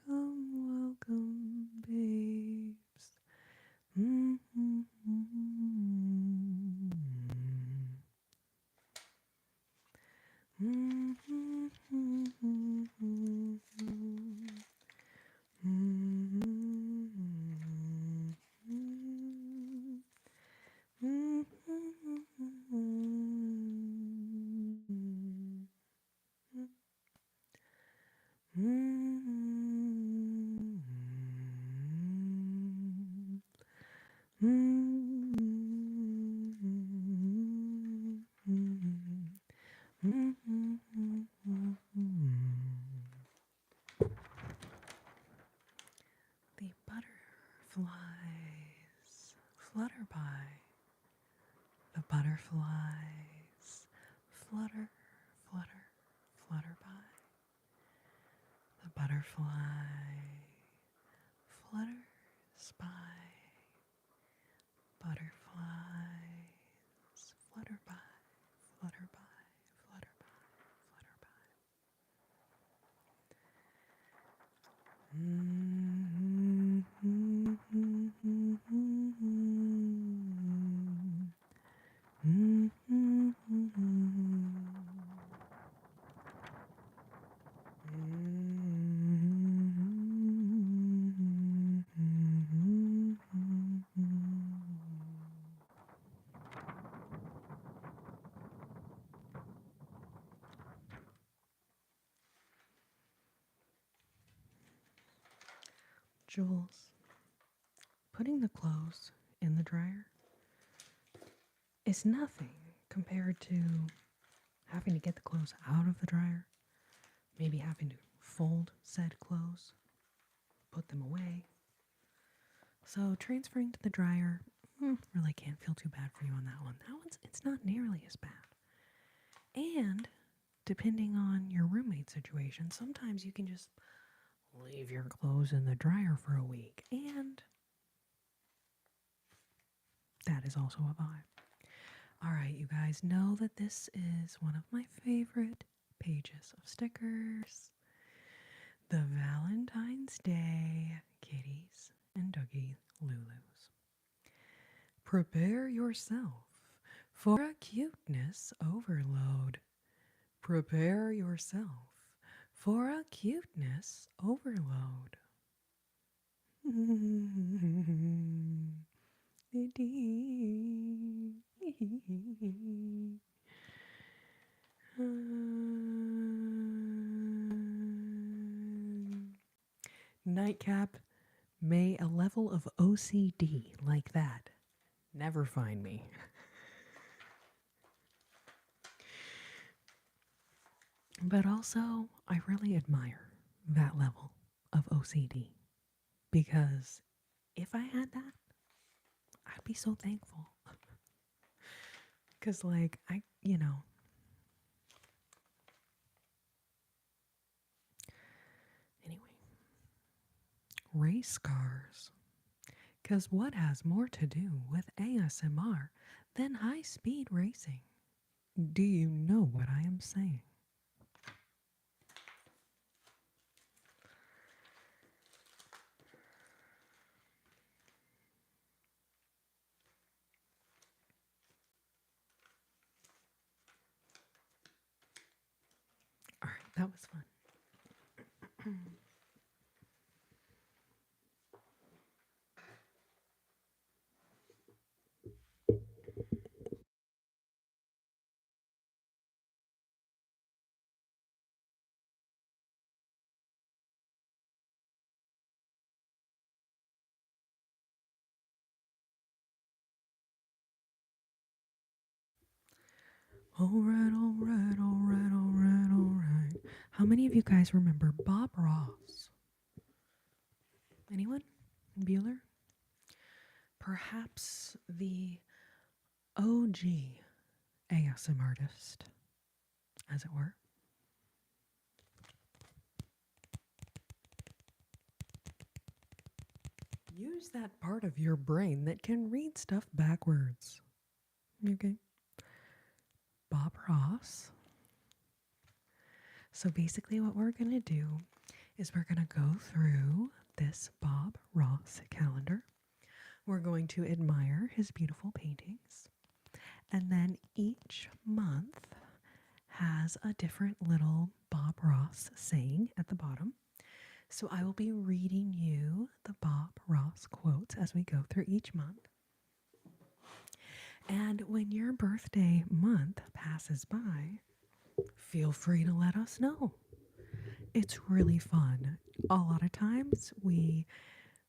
welcome, welcome, babes. Mm-hmm. The butterflies flutter by. The butterflies flutter, flutter, flutter by. The butterfly flutters by. Butterflies flutter by, flutter by, flutter by, flutter by. Jules, putting the clothes in the dryer is nothing compared to having to get the clothes out of the dryer, maybe having to fold said clothes, put them away. So transferring to the dryer, really can't feel too bad for you on that one. It's not nearly as bad. And depending on your roommate situation, sometimes you can just leave your clothes in the dryer for a week, and that is also a vibe. All right, you guys know that this is one of my favorite pages of stickers. The Valentine's Day kitties and doggy Lulus. Prepare yourself for a cuteness overload. Prepare yourself for a cuteness overload. Nightcap, may a level of OCD like that never find me. But also, I really admire that level of OCD, because if I had that, I'd be so thankful. Because, like, Anyway, race cars. Because what has more to do with ASMR than high-speed racing? Do you know what I am saying? All right, that was fun. All right, all right, all right, all right, all right. How many of you guys remember Bob Ross? Anyone? Bueller? Perhaps the OG ASM artist, as it were. Use that part of your brain that can read stuff backwards. Okay. Bob Ross. So basically, what we're going to do is we're going to go through this Bob Ross calendar. We're going to admire his beautiful paintings. And then each month has a different little Bob Ross saying at the bottom. So I will be reading you the Bob Ross quotes as we go through each month. And when your birthday month passes by, feel free to let us know. It's really fun. A lot of times we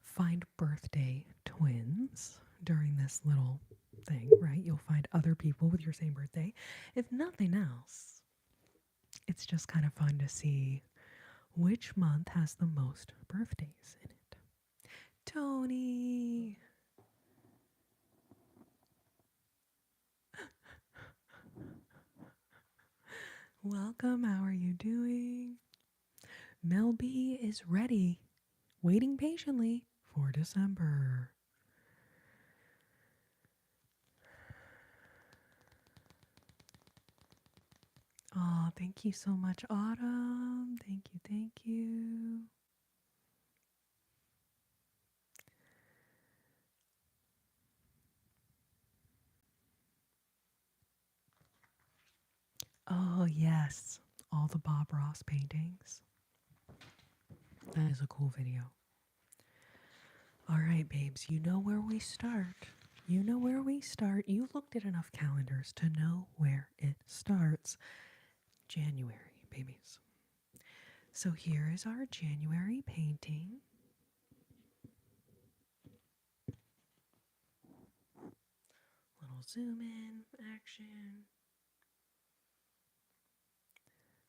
find birthday twins during this little thing, right? You'll find other people with your same birthday. If nothing else, it's just kind of fun to see which month has the most birthdays in it. Tony! Welcome, how are you doing? Mel B is ready, waiting patiently for December. Oh, thank you so much, Autumn. Thank you, thank you. Oh, yes, all the Bob Ross paintings. That is a cool video. All right, babes, you know where we start. You know where we start. You looked at enough calendars to know where it starts. January, babies. So here is our January painting. Little zoom in action.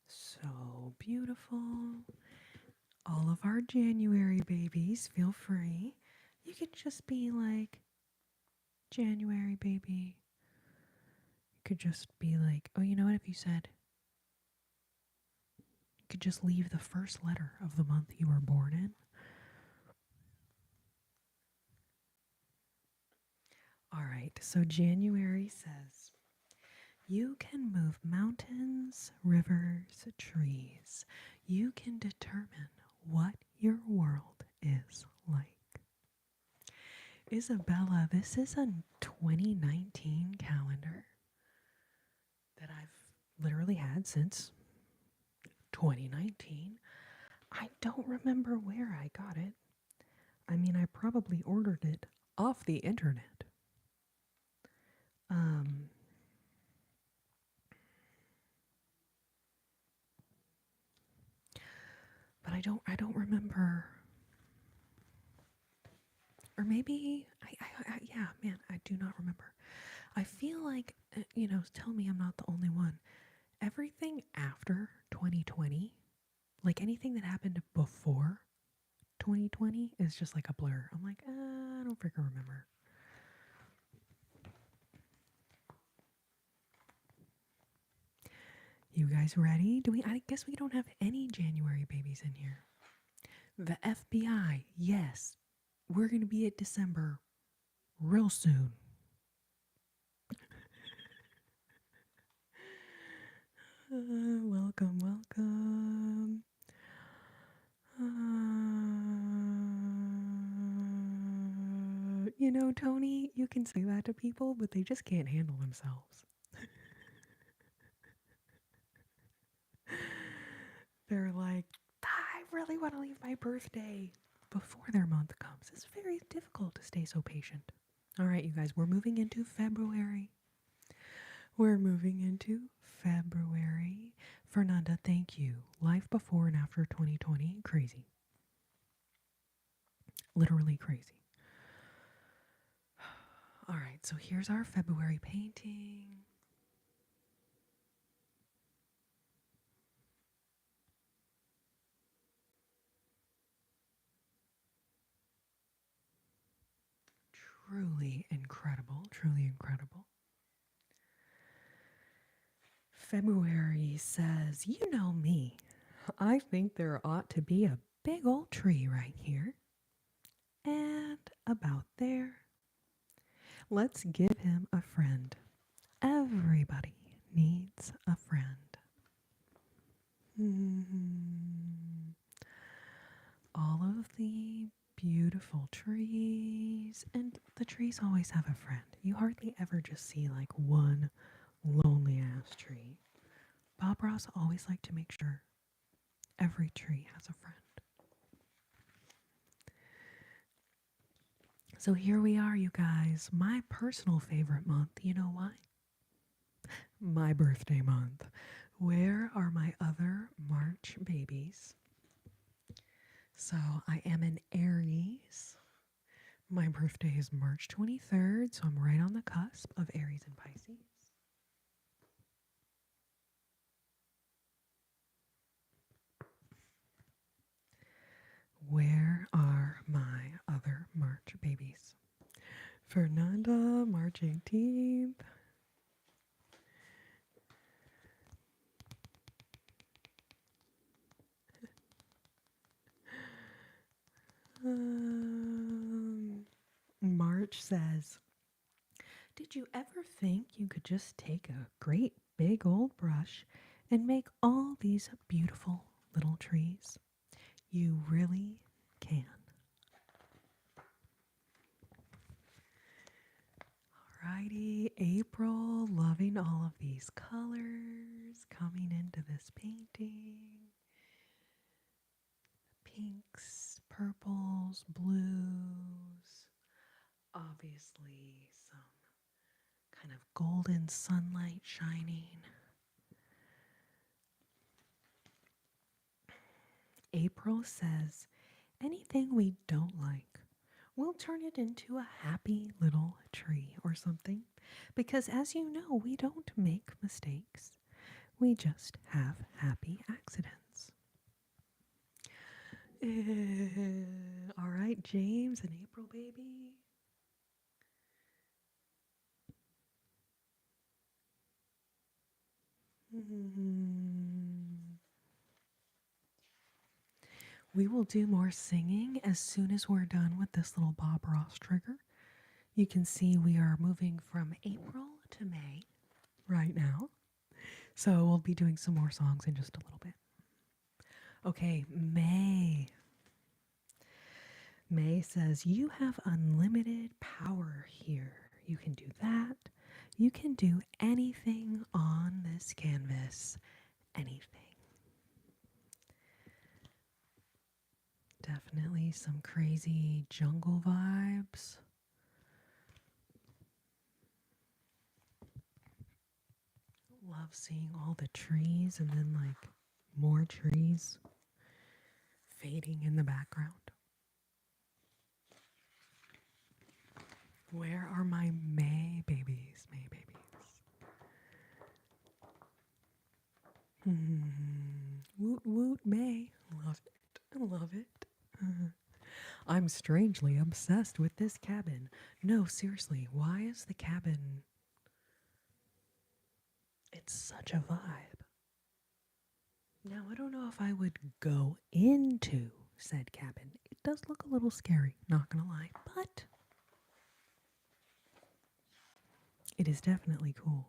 So beautiful. All of our January babies, feel free. You could just be like, January baby. You could just be like, oh, you know what? If you said, you could just leave the first letter of the month you were born in. All right, so January says, you can move mountains, rivers, trees. You can determine what your world is like. Isabella, this is a 2019 calendar that I've literally had since 2019. I don't remember where I got it. I mean, I probably ordered it off the internet. But I don't remember. Or maybe yeah, man, I do not remember. I feel like, tell me I'm not the only one. Everything after 2020, like anything that happened before 2020 is just like a blur. I'm like, I don't freaking remember. You guys ready? I guess we don't have any January babies in here. The FBI, yes. We're going to be at December real soon. Welcome, welcome. Tony, you can say that to people, but they just can't handle themselves. They're like, I really want to leave my birthday before their month comes. It's very difficult to stay so patient. All right, you guys, we're moving into February. We're moving into February. Fernanda, thank you. Life before and after 2020, crazy. Literally crazy. All right, so here's our February painting. Truly incredible, truly incredible. February says, you know me. I think there ought to be a big old tree right here. And about there. Let's give him a friend. Everybody needs a friend. All of the beautiful trees, and the trees always have a friend. You hardly ever just see like one lonely ass tree. Bob Ross always liked to make sure every tree has a friend. So here we are, you guys. My personal favorite month. You know why? My birthday month. Where are my other March babies? So I am an Aries. My birthday is March 23rd, so I'm right on the cusp of Aries and Pisces. Where are my other March babies? Fernanda, March 18th. March says, did you ever think you could just take a great big old brush and make all these beautiful little trees? You really can. Alrighty, April, loving all of these colors coming into this painting. Pinks, purples, blues, obviously some kind of golden sunlight shining. April says, anything we don't like, we'll turn it into a happy little tree or something. Because as you know, we don't make mistakes. We just have happy accidents. All right, James and April, baby. We will do more singing as soon as we're done with this little Bob Ross trigger. You can see we are moving from April to May right now. So we'll be doing some more songs in just a little bit. Okay, May. May says, you have unlimited power here. You can do that. You can do anything on this canvas. Anything. Definitely some crazy jungle vibes. Love seeing all the trees and then like more trees fading in the background. Where are my May babies? May babies. Woot woot May. Love it. I love it. I'm strangely obsessed with this cabin. No, seriously, why is the cabin... It's such a vibe. Now, I don't know if I would go into said cabin. It does look a little scary, not gonna lie, but it is definitely cool.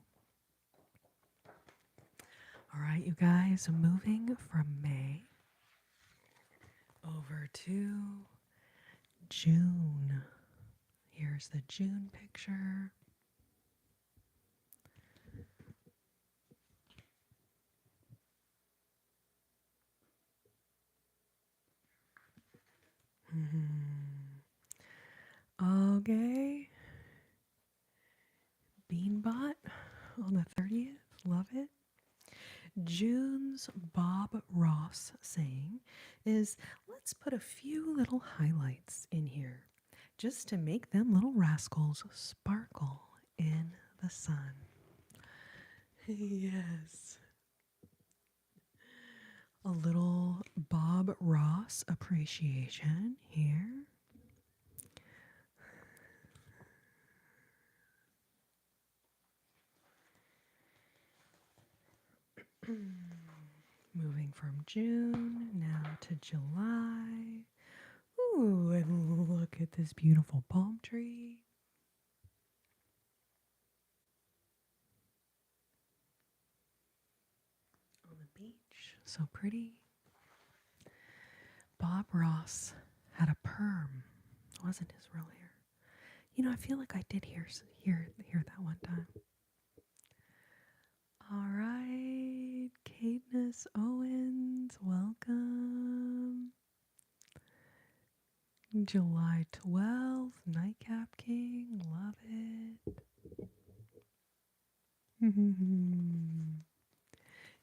All right, you guys, moving from May over to June. Here's the June picture. Okay. Beanbot on the 30th. Love it. June's Bob Ross saying is, let's put a few little highlights in here just to make them little rascals sparkle in the sun. Yes. A little Bob Ross appreciation here. from June now to July. Ooh, and look at this beautiful palm tree. On the beach, so pretty. Bob Ross had a perm. It wasn't his real hair. You know, I feel like I did hear that one time. All right, Cadence Owens, welcome. July 12th, Nightcap King, love it.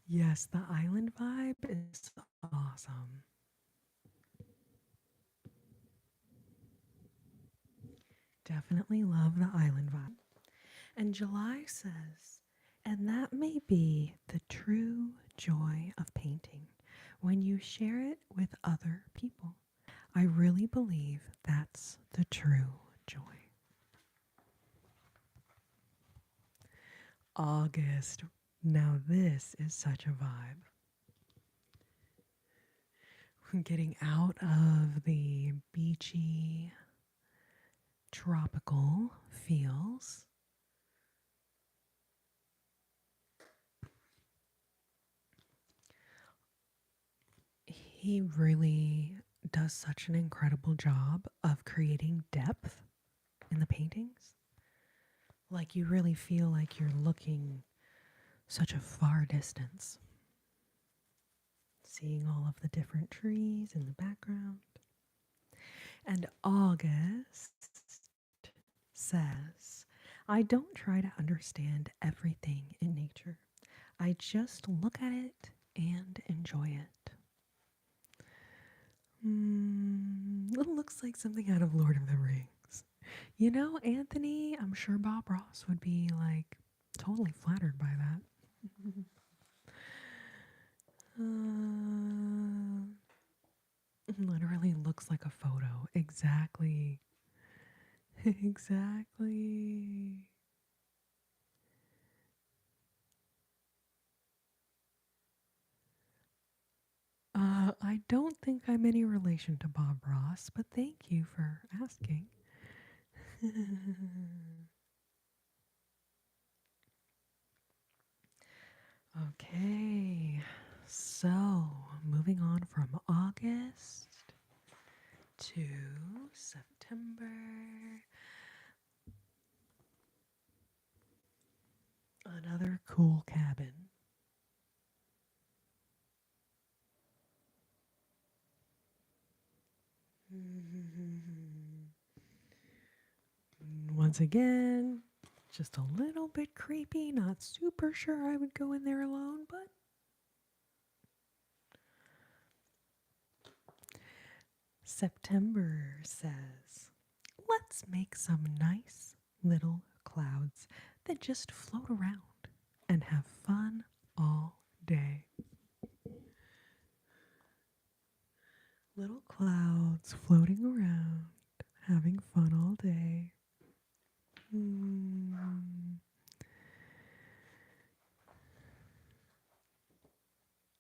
Yes, the island vibe is awesome. Definitely love the island vibe. And July says, and that may be the true joy of painting when you share it with other people. I really believe that's the true joy. August. Now this is such a vibe. Getting out of the beachy, tropical feels. He really does such an incredible job of creating depth in the paintings. Like you really feel like you're looking such a far distance. Seeing all of the different trees in the background. And August says, I don't try to understand everything in nature. I just look at it and enjoy it. It looks like something out of Lord of the Rings. You know, Anthony, I'm sure Bob Ross would be like totally flattered by that. Literally looks like a photo. Exactly. Exactly. I don't think I'm any relation to Bob Ross, but thank you for asking. Okay, so moving on from August to September. Another cool cabin. Once again, just a little bit creepy. Not super sure I would go in there alone, but September says, let's make some nice little clouds that just float around and have fun all day. Little clouds floating around, having fun all day.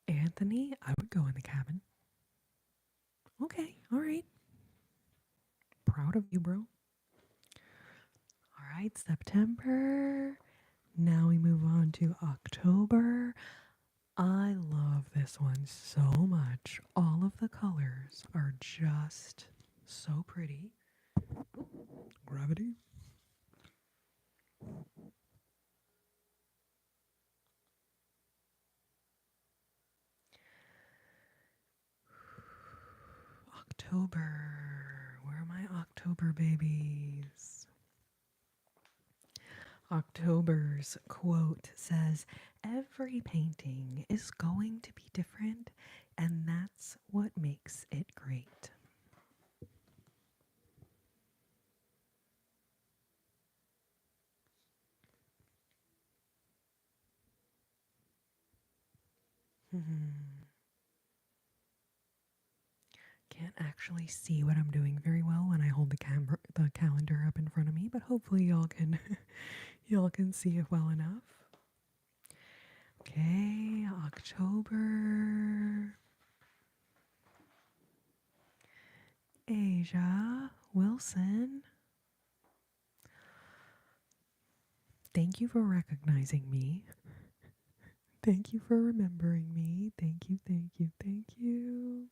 Anthony, I would go in the cabin. Okay, all right. Proud of you, bro. All right, September. Now we move on to October. I love this one so much. All of the colors are just so pretty. Gravity. October. Where are my October babies? October's quote says, every painting is going to be different, and that's what makes it great. Can't actually see what I'm doing very well when I hold the calendar up in front of me, but hopefully y'all can y'all can see it well enough. Okay, October. Asia Wilson. Thank you for recognizing me. Thank you for remembering me. Thank you, thank you, thank you.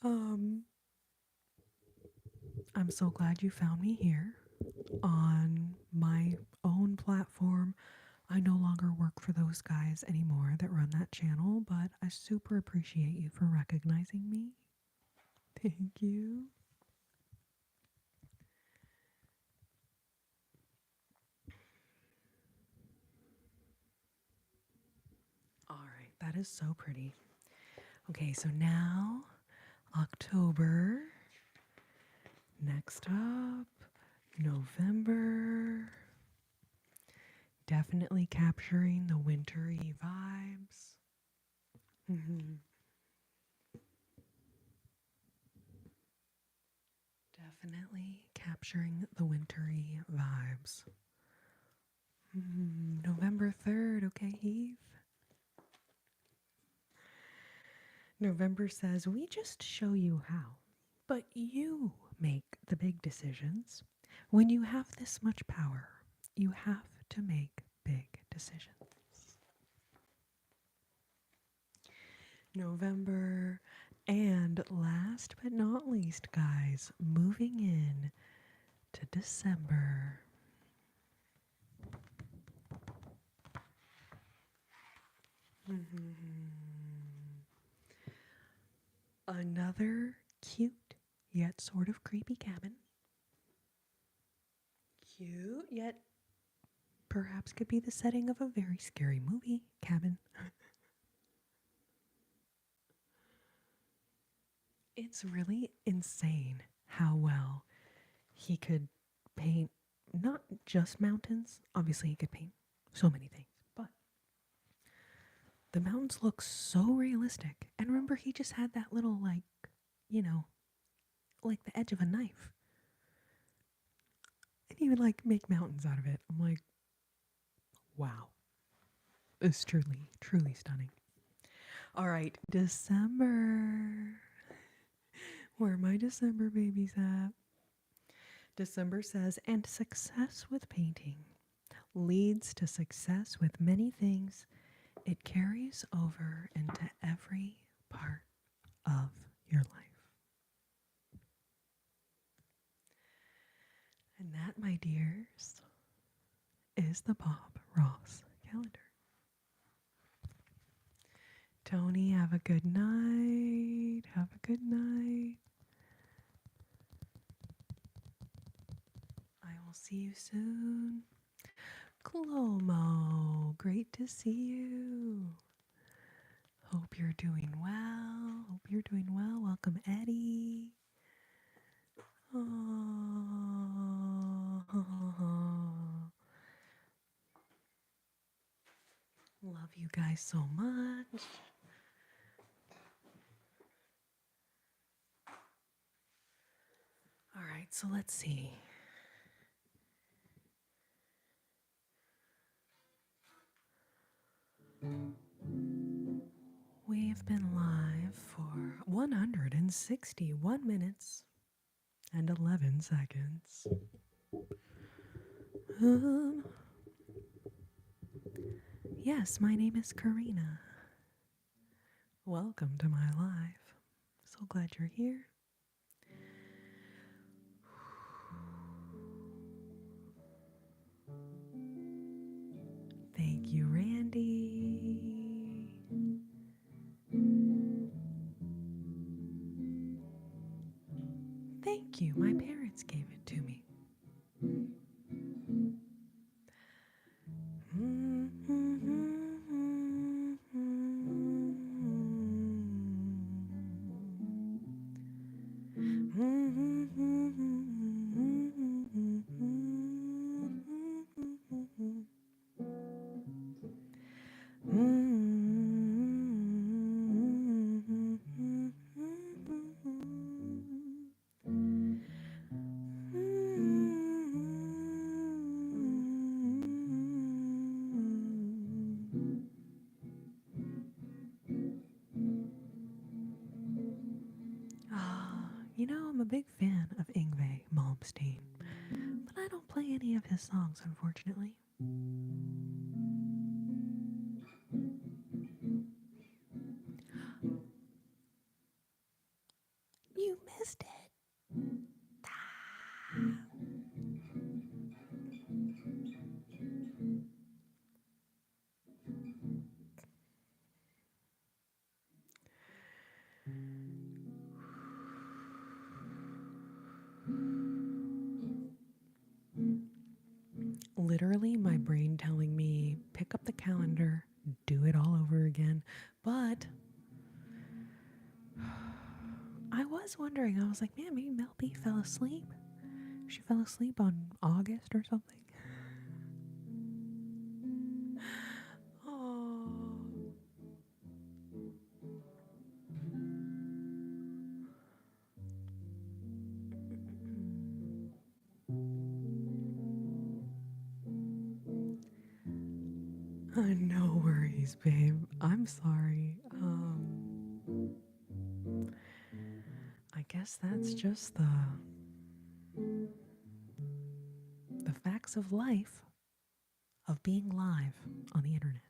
Um, I'm so glad you found me here on my own platform. I no longer work for those guys anymore that run that channel, but I super appreciate you for recognizing me. Thank you. All right, that is so pretty. Okay, so now October. Next up, November. Definitely capturing the wintry vibes. Mhm. Definitely capturing the wintry vibes. November 3rd, okay, Heath? November says, we just show you how, but you make the big decisions. When you have this much power, you have to make big decisions. November, and last but not least, guys, moving in to December. Another cute yet sort of creepy cabin. Cute yet perhaps could be the setting of a very scary movie. Cabin. It's really insane how well he could paint not just mountains. Obviously, he could paint so many things, but the mountains look so realistic. And remember, he just had that little, like, you know, like the edge of a knife. And he would, like, make mountains out of it. I'm like, wow. It's truly, truly stunning. All right, December. Where are my December babies at? December says, and success with painting leads to success with many things. It carries over into every part of your life. And that, my dears, is the Bob Ross calendar. Tony, have a good night. Have a good night. I will see you soon. Clomo, great to see you. Hope you're doing well. Hope you're doing well. Welcome, Eddie. Oh, love you guys so much. All right, so let's see. We've been live for 161 minutes and 11 seconds. Yes, my name is Corrina. Welcome to my live. So glad you're here. Thank you, Randy. Thank you. My parents gave it to me. a big fan of Yngwie Malmsteen, but I don't play any of his songs, unfortunately. You missed it. Literally, my brain telling me, pick up the calendar, do it all over again. But I was wondering, I was like, man, maybe Mel B fell asleep. She fell asleep on August or something. Oh. No worries, babe. I'm sorry. I guess that's just the facts of life of being live on the internet.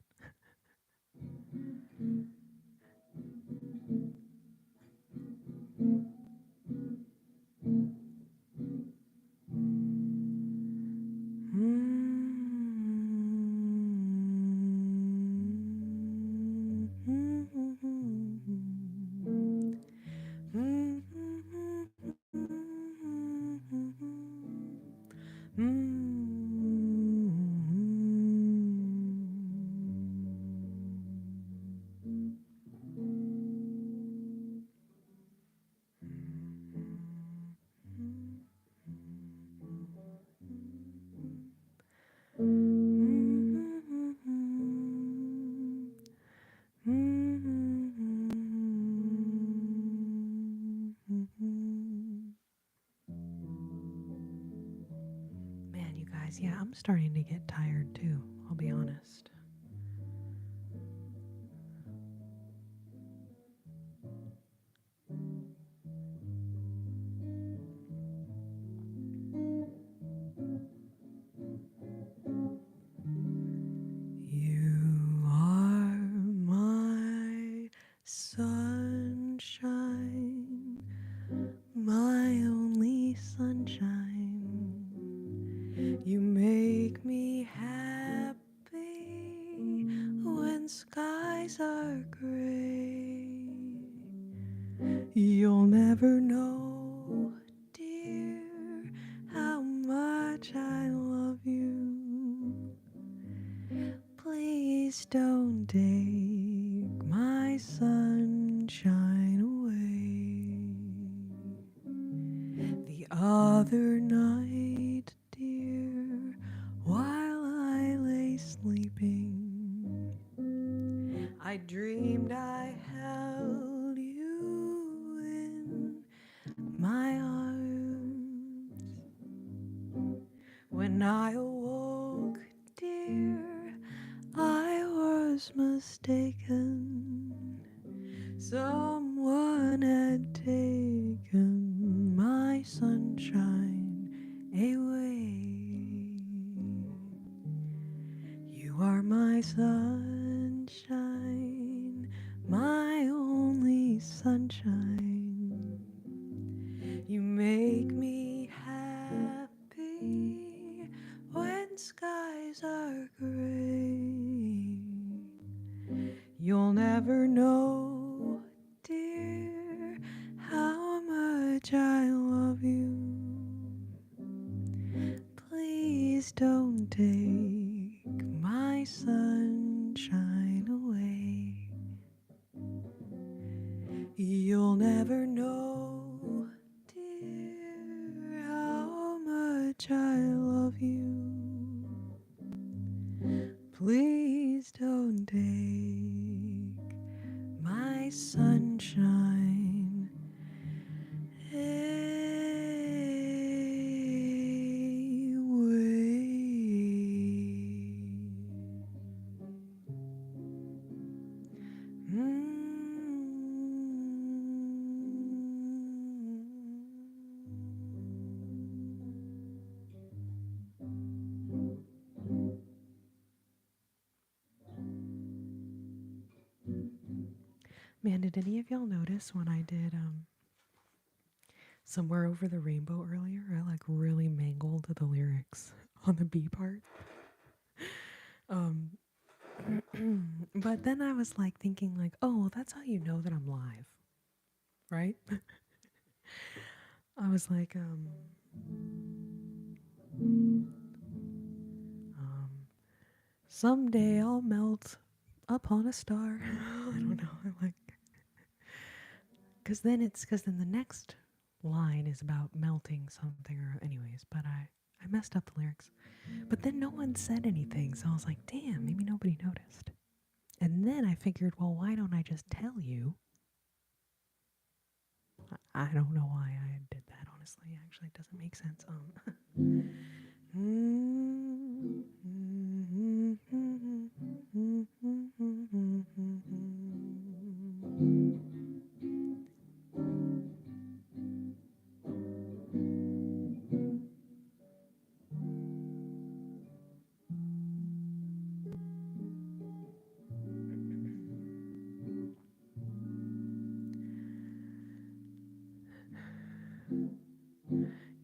Man, you guys, yeah, I'm starting to get tired too, I'll be honest. You are my sunshine, my only sunshine. You make me happy when skies are gray. You'll never know, dear, how much I love you. Please don't take my sunshine away. The other night, dear, while I lay sleeping, I dreamed I held you in my arms. When I awoke, dear, I was mistaken. Someone had taken my sunshine away. You are my sunshine, my only sunshine. You make me happy when skies are gray. You'll never know, dear, how much I love you. Please don't take my sunshine away. You'll never know, dear, how much I love you. Please don't take my sunshine away. Man, did any of y'all notice when I did Somewhere Over the Rainbow earlier? I like really mangled the lyrics on the B part. Um, but then I was like thinking like, oh, well, that's how you know that I'm live, right? I was like, um, someday I'll melt upon a star. I don't know. I'm like, because then the next line is about melting something or anyways. But I messed up the lyrics. But then no one said anything, so I was like, damn, maybe nobody noticed. And then I figured, well, why don't I just tell you? I don't know why I did that, honestly. Actually, it doesn't make sense.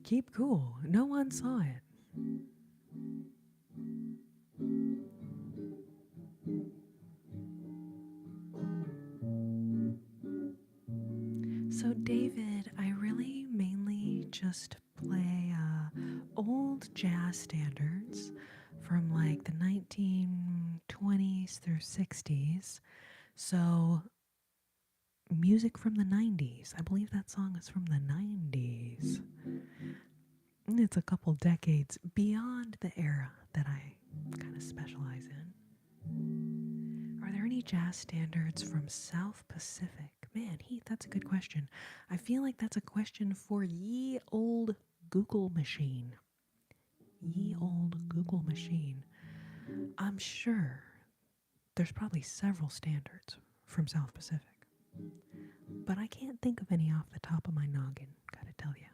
Keep cool. No one saw it. So, David, I really mainly just play old jazz standards from like the 1920s through 60s. So, music from the 90s. I believe that song is from the 90s. It's a couple decades beyond the era that I kind of specialize in. Are there any jazz standards from South Pacific? Man, Heath, that's a good question. I feel like that's a question for ye old Google machine. Ye old Google machine. I'm sure there's probably several standards from South Pacific, but I can't think of any off the top of my noggin, gotta tell you.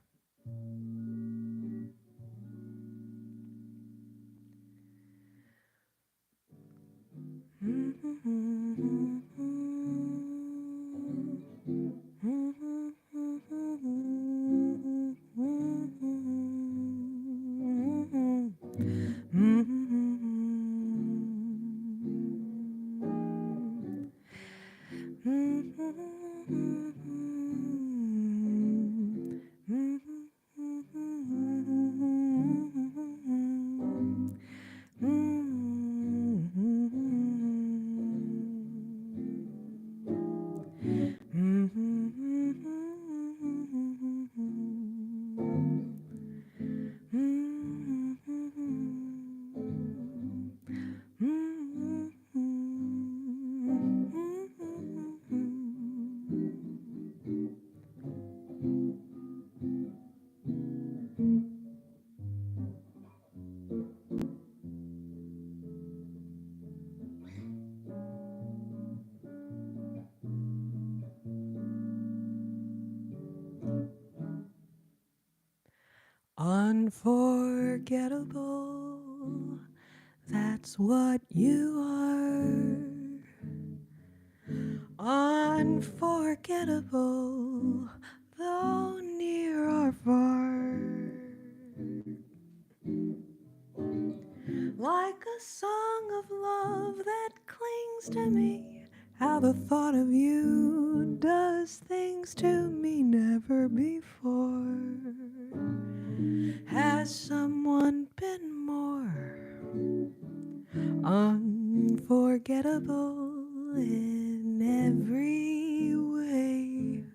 Unforgettable, that's what you are. Unforgettable, though near or far. Like a song of love that clings to me. How the thought of you does things to me never before. Has someone been more unforgettable in every way?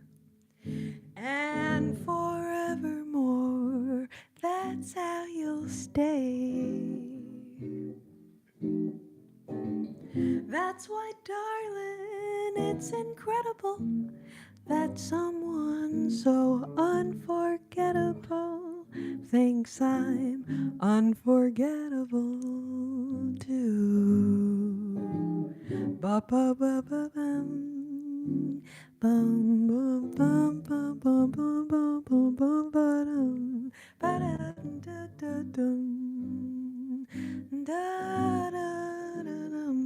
And forevermore, that's how you'll stay. That's why, darling, it's incredible that someone so unforgettable thinks I'm unforgettable too. Ba ba ba ba bum. Bum bum bum bum bum bum bum bum bum ba dum ba dum da da dum da da da dum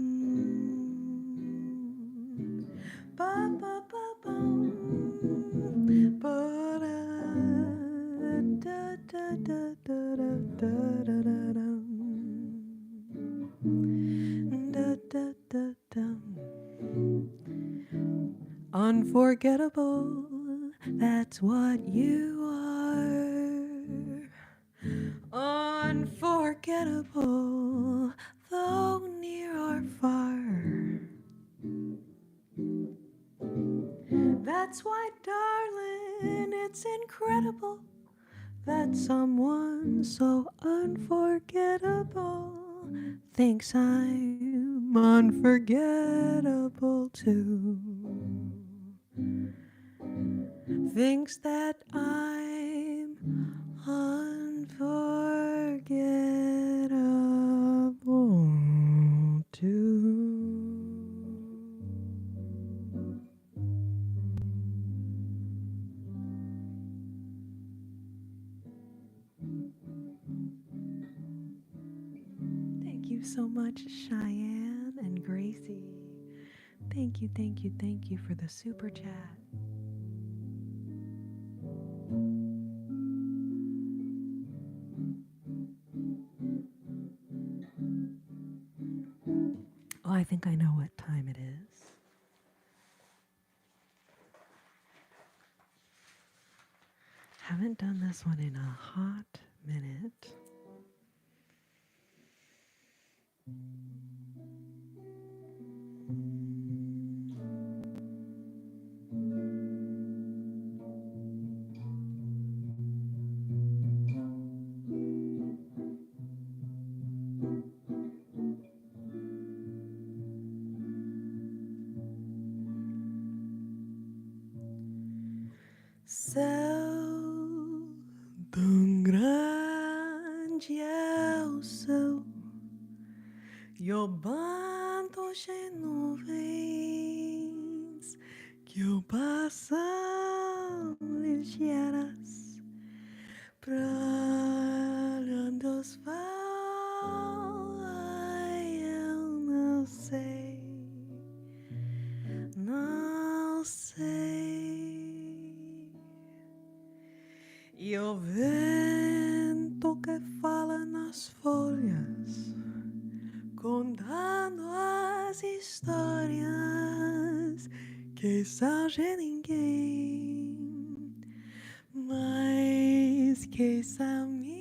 ba ba Unforgettable, that's what you are. Unforgettable, though near or far. That's why, darling, it's incredible that someone so unforgettable thinks I'm unforgettable too. Thinks that I'm unforgettable too. Thank you so much, Cheyenne and Gracie. Thank you, thank you, thank you for the super chat. Oh, I think I know what time it is. Haven't done this one in a hot minute. Céu tão grande é o céu e o bando de nuvens que o passam ligeiras pra onde os vão. Ai, eu não sei, não sei. E o vento que fala nas folhas, contando as histórias que são de ninguém, mas que são minhas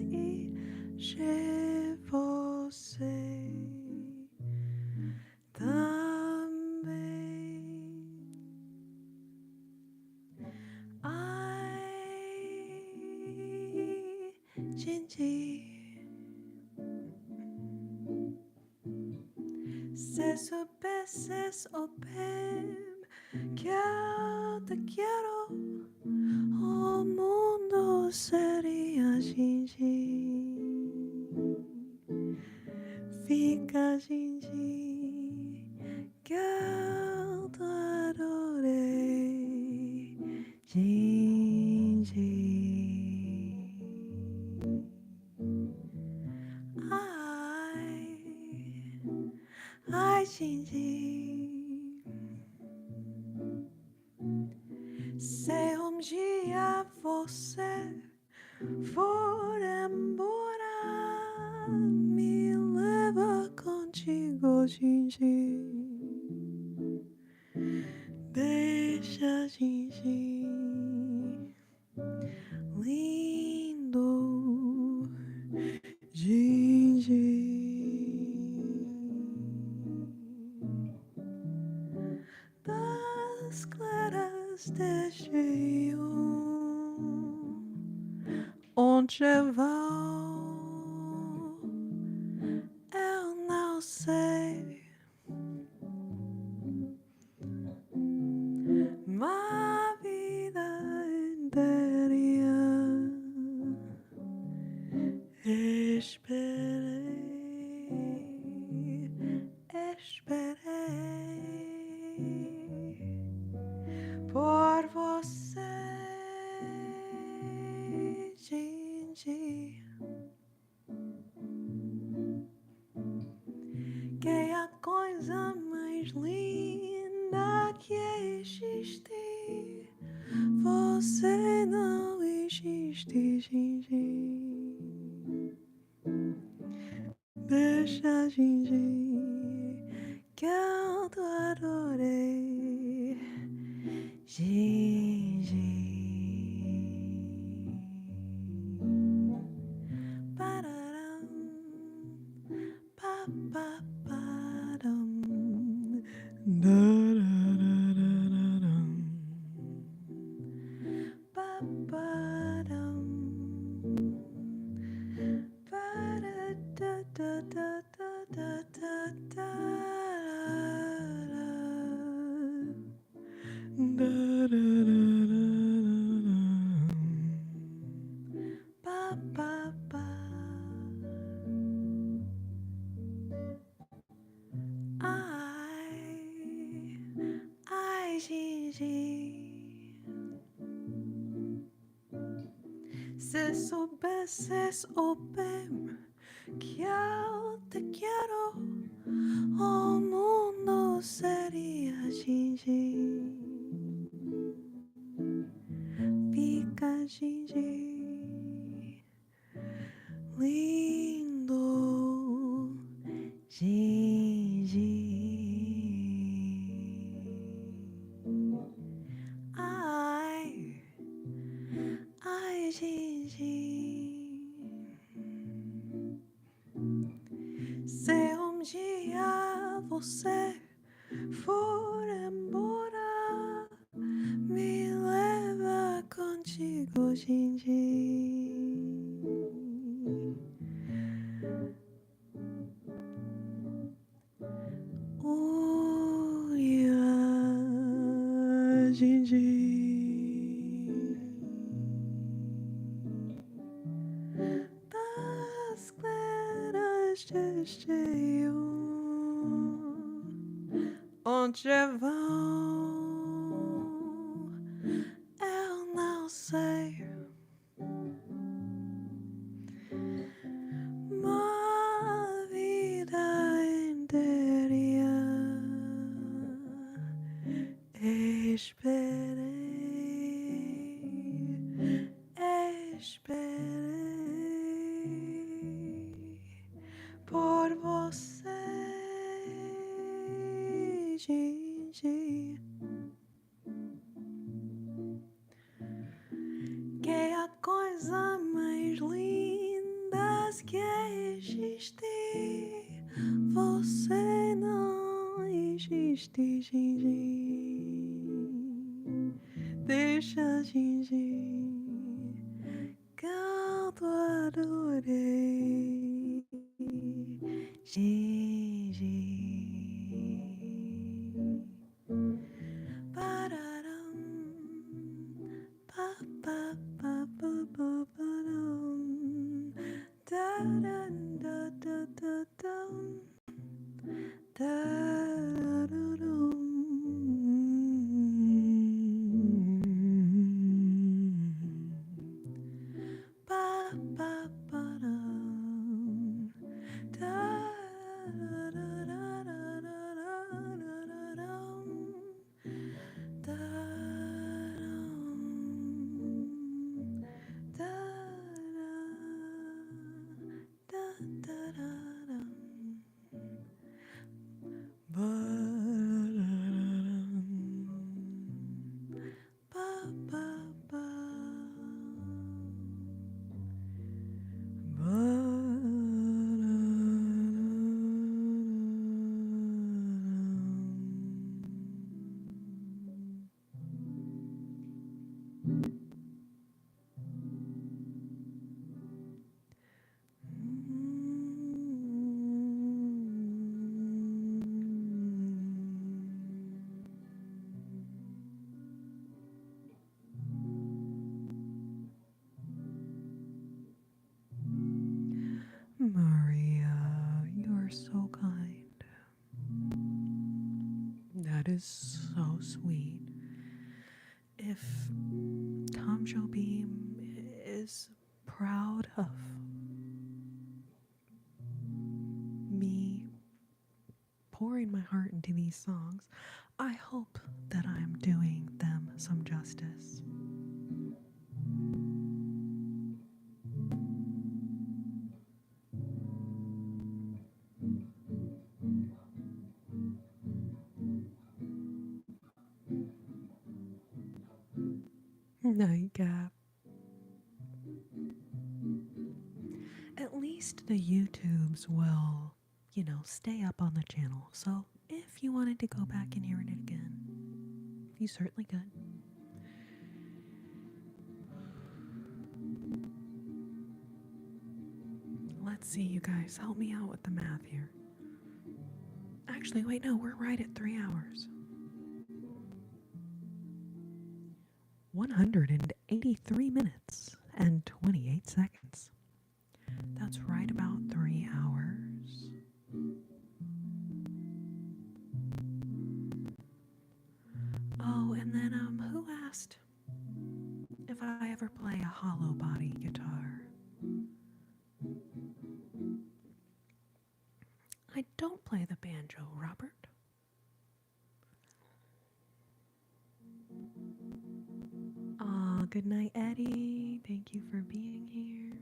e de você também. Ai, gente, se soubesses, oh bem, que eu te quero, o mundo seria gente. Fica, gente, que eu te adorei, gente. Ai, gente. Se dia você for embora, me leva contigo, gente. Deixa, gente, lindo, gente. Das claras deste rio, onde vão, eu não sei. Ma vida inteira esperei por você, gente. Que é a coisa mais linda que existe. Você não existe, gente. Deixa, gente, que Canto adorei, Gigi. Pararam, pa pa param, dararararam, pa param, para da da da da da da da. Ba, ba, ba. Ai, Gigi, se soubesses o bem que eu te quero, o mundo seria Gigi. Fica Gigi, lindo Gigi. Ai, Gigi. Se dia você for embora, me leva contigo, Gigi. Gigi. Das claras deste onde vão, eu não sei. Uma vida inteira esperei por você, Gigi. Que é a coisa mais linda que existe. Você não existe, Gigi. Deixa, Gigi, canto adorei, Gigi. Pararam, pa pa pa pa pa param, da da da da da da da da. Pa pa param, da da da da da da. Maria, you're so kind. That is so sweet. If Tom Jobim is proud of me pouring my heart into these songs, I hope that I'm doing them some justice. Nightcap. At least the YouTubes will, stay up on the channel. So if you wanted to go back and hear it again, you certainly could. Let's see, you guys. Help me out with the math here. Actually, wait, no, we're right at 3 hours. 183 minutes and 28 seconds. That's right about 3 hours. Oh, and then, who asked if I ever play a hollow body guitar? I don't play the banjo, Robert. Aw, good night, Eddie. Thank you for being here.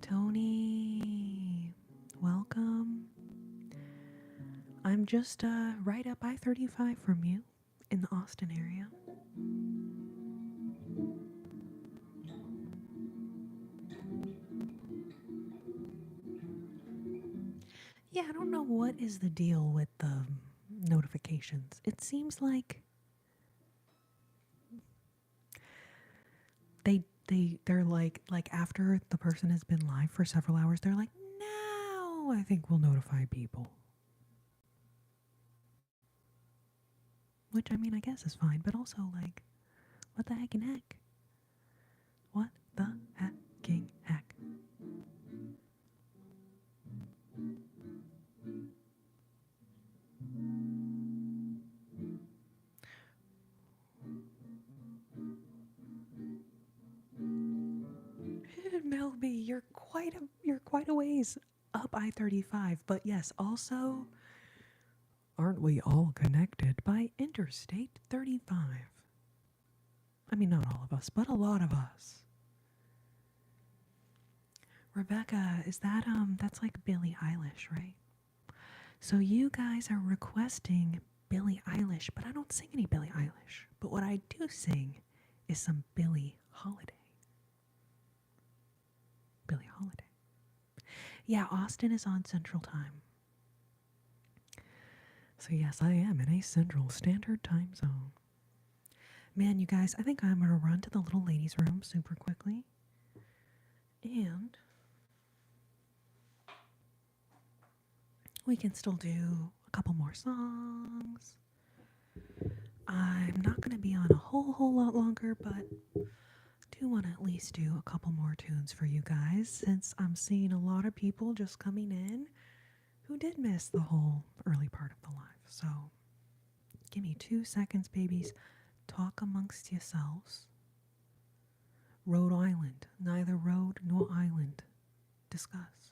Tony, welcome. I'm just right up I-35 from you in the Austin area. Yeah, I don't know what is the deal with the notifications. It seems like they're like after the person has been live for several hours, they're like, "Now I think we'll notify people." Which I mean, I guess is fine, but also like, what the heck and heck? What the hecking heck? Melby, you're quite a ways up I-35, but yes, also, aren't we all connected by Interstate 35? I mean, not all of us, but a lot of us. Rebecca, is that that's like Billie Eilish, right? So you guys are requesting Billie Eilish, but I don't sing any Billie Eilish. But what I do sing is some Billie Holiday. Billie Holiday. Yeah, Austin is on Central Time. So yes, I am in a Central Standard Time zone. Man, you guys, I think I'm going to run to the little ladies' room super quickly. And we can still do a couple more songs. I'm not going to be on a whole lot longer, but do want to at least do a couple more tunes for you guys, since I'm seeing a lot of people just coming in who did miss the whole early part of the live. So give me 2 seconds, babies. Talk amongst yourselves. Rhode Island, neither road nor island. Discuss.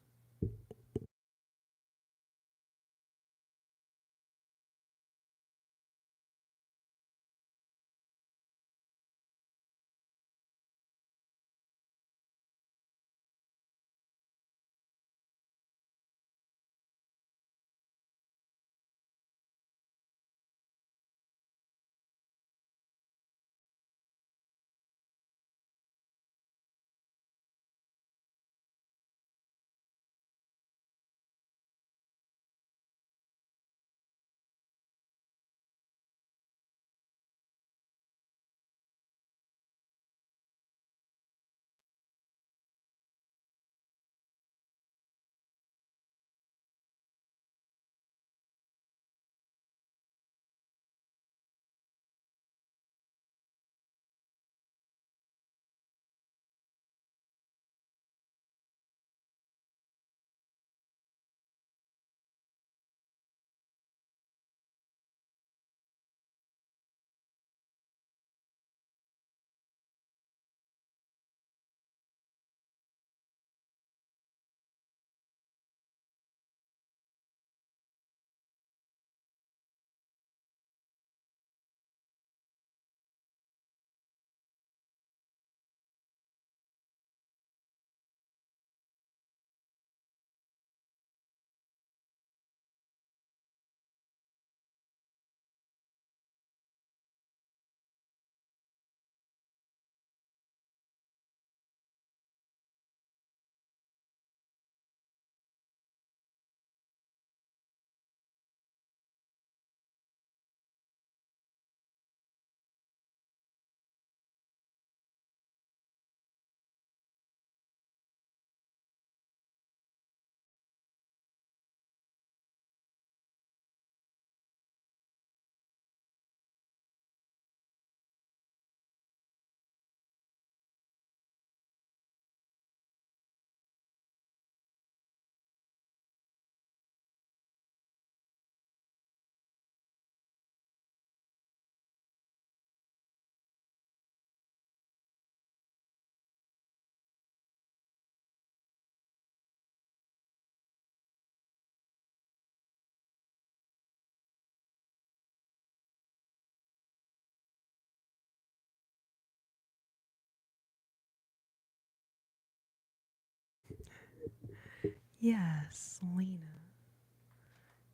Yes, Lena.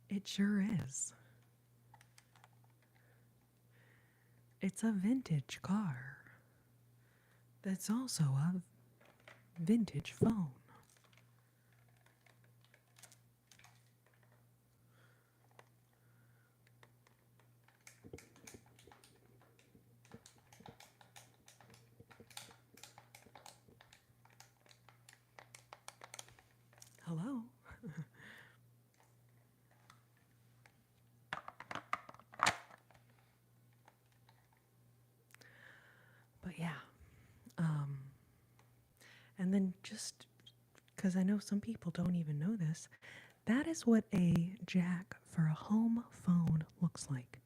It sure is. It's a vintage car that's also a vintage phone. Hello? But yeah. Um, and then just because I know some people don't even know this, that is what a jack for a home phone looks like.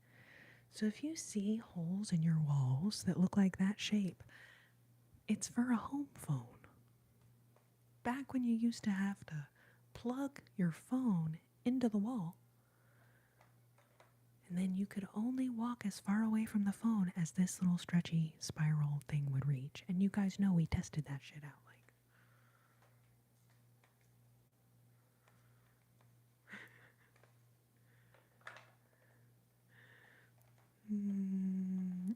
So if you see holes in your walls that look like that shape, it's for a home phone. Back when you used to have to plug your phone into the wall, and then you could only walk as far away from the phone as this little stretchy spiral thing would reach. And you guys know we tested that shit out. Like,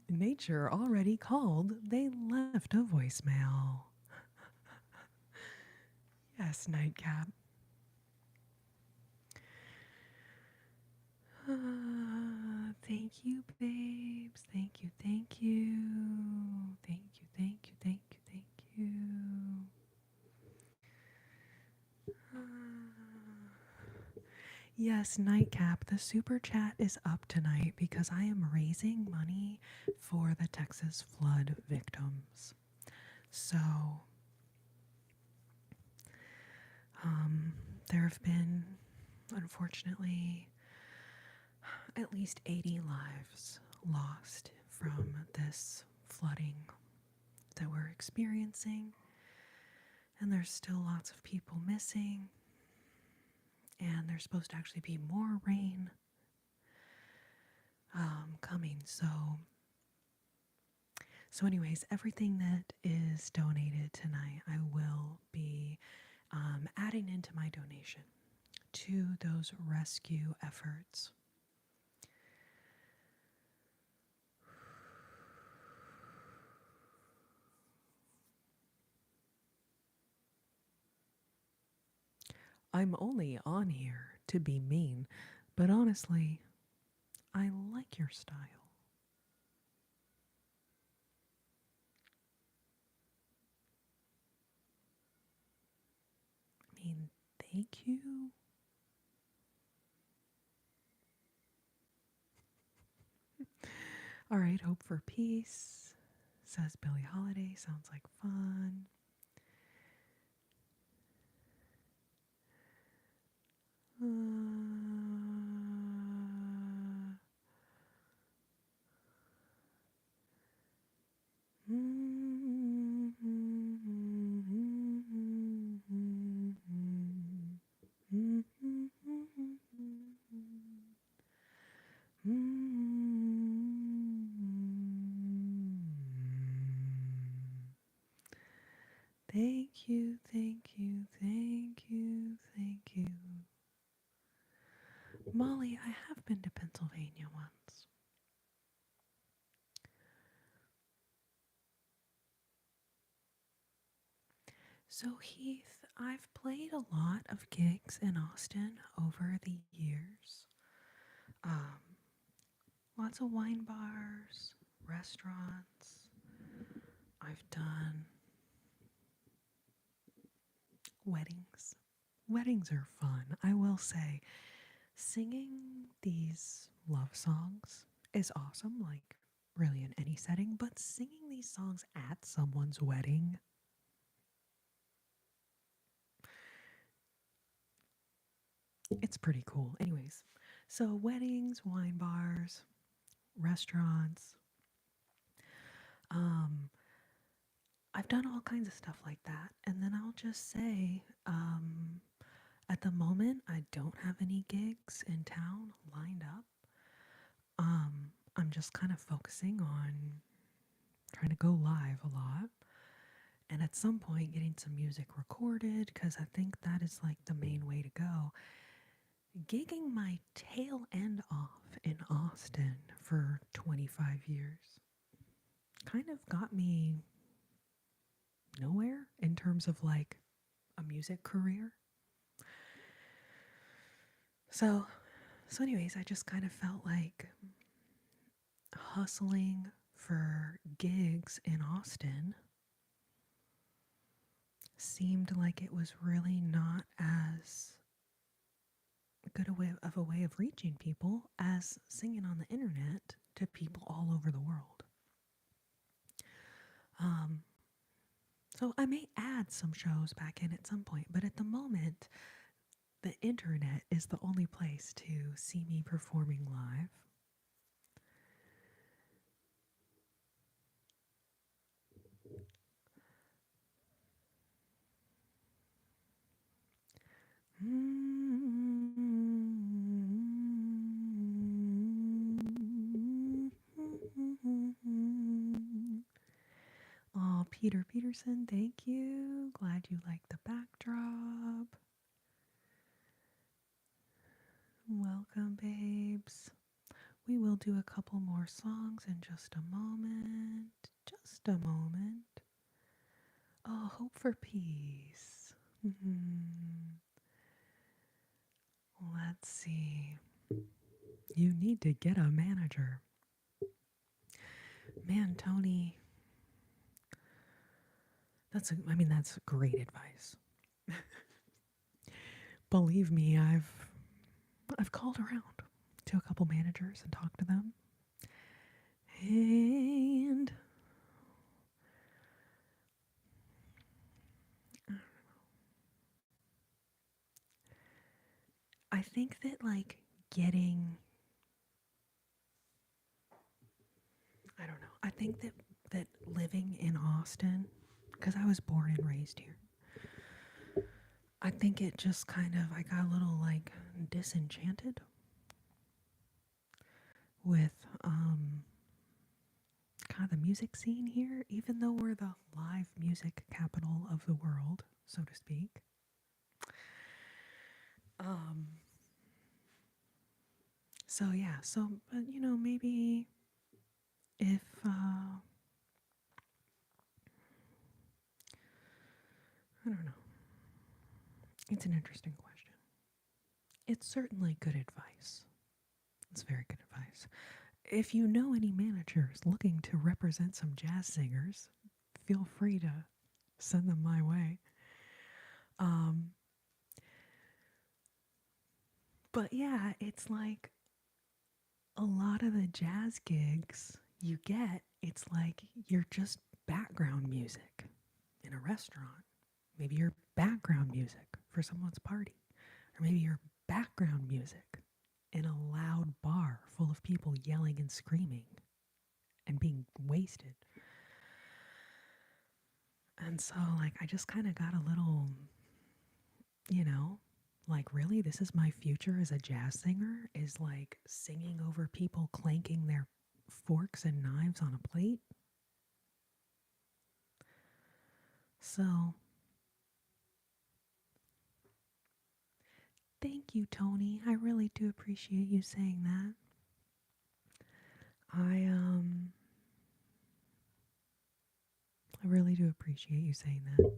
nature already called. They left a voicemail. Yes, Nightcap. Thank you, babes. Thank you, thank you. Thank you, thank you, thank you, thank you. Yes, Nightcap, the super chat is up tonight because I am raising money for the Texas flood victims. So, there have been, unfortunately, at least 80 lives lost from this flooding that we're experiencing. And there's still lots of people missing. And there's supposed to actually be more rain coming. So, anyways, everything that is donated tonight, I will be adding into my donation to those rescue efforts. I'm only on here to be mean, but honestly, I like your style. I mean, thank you. All right, hope for peace, says Billie Holiday. Sounds like fun. Uh, Thank you, thank you, thank you, thank you. Molly, I have been to Pennsylvania once. So, Heath, I've played a lot of gigs in Austin over the years. Um, Lots of wine bars, restaurants. I've done weddings. Weddings are fun, I will say. Singing these love songs is awesome, like really in any setting, but singing these songs at someone's wedding, it's pretty cool. Anyways, so weddings, wine bars, restaurants, um, I've done all kinds of stuff like that. And then I'll just say, at the moment, I don't have any gigs in town lined up. I'm just kind of focusing on trying to go live a lot and at some point getting some music recorded because I think that is like the main way to go. Gigging my tail end off in Austin for 25 years kind of got me nowhere in terms of like a music career. So, anyways, I just kind of felt like hustling for gigs in Austin seemed like it was really not as good a way of reaching people as singing on the internet to people all over the world. Um, so I may add some shows back in at some point, but at the moment, the internet is the only place to see me performing live. Oh, Peter Peterson, thank you. Glad you liked the backdrop. Welcome, babes. We will do a couple more songs in just a moment. Just a moment. Oh, hope for peace. Let's see. You need to get a manager. Man, Tony, that's great advice. Believe me, I've called around to a couple managers and talked to them. And I think that like getting I don't know. I think that living in Austin, because I was born and raised here, I think it just kind of I got a little like disenchanted with kind of the music scene here, even though we're the live music capital of the world, so to speak. Um so yeah, so but you know, maybe if I don't know. It's an interesting question. It's certainly good advice. It's very good advice. If you know any managers looking to represent some jazz singers, feel free to send them my way. Um, but yeah, it's like a lot of the jazz gigs you get, it's like you're just background music in a restaurant. Maybe you're background music for someone's party, or maybe you're background music in a loud bar full of people yelling and screaming and being wasted. And so, like, I just kind of got a little, you know, like, really, this is my future as a jazz singer, is like singing over people clanking their forks and knives on a plate. So, thank you, Tony. I really do appreciate you saying that. I, um, I really do appreciate you saying that.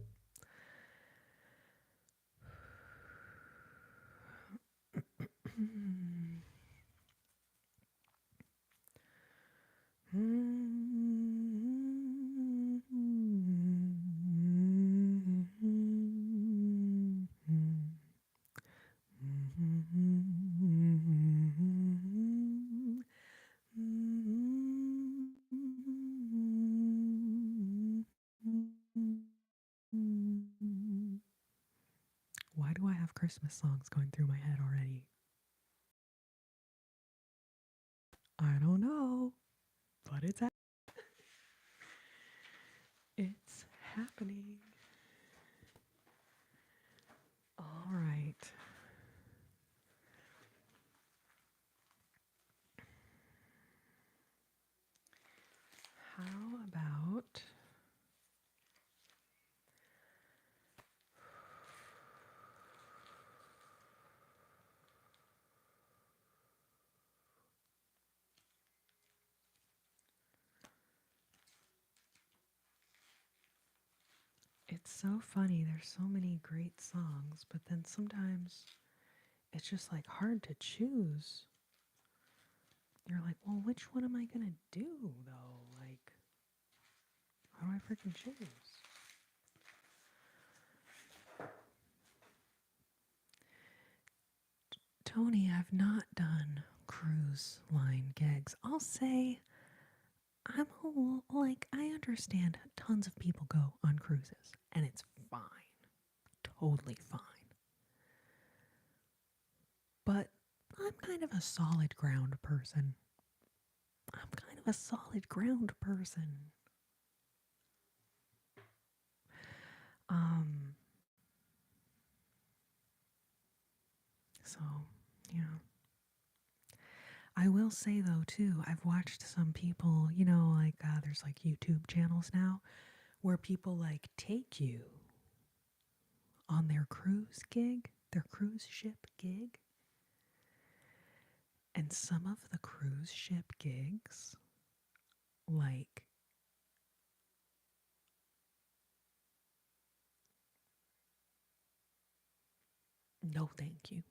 Why do I have Christmas songs going through my head already? I don't know, but it's happening. All right. How about It's so funny. There's so many great songs, but then sometimes it's just like hard to choose. You're like, well, which one am I gonna do though? Like, how do I freaking choose? Tony, I've not done cruise line gigs. I'll say like, I understand tons of people go on cruises, and it's fine. Totally fine. But I'm kind of a solid ground person. I'm kind of a solid ground person. Um, so, yeah. I will say though too, I've watched some people, like there's like YouTube channels now where people like take you on their cruise gig, their cruise ship gig. And some of the cruise ship gigs, like, no thank you.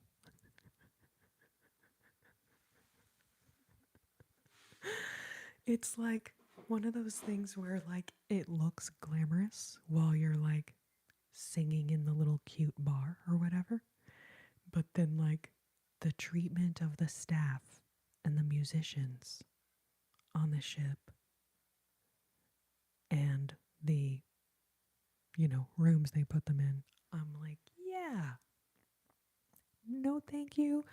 It's like one of those things where like it looks glamorous while you're like singing in the little cute bar or whatever. But then like the treatment of the staff and the musicians on the ship and the rooms they put them in, I'm like, yeah, no thank you.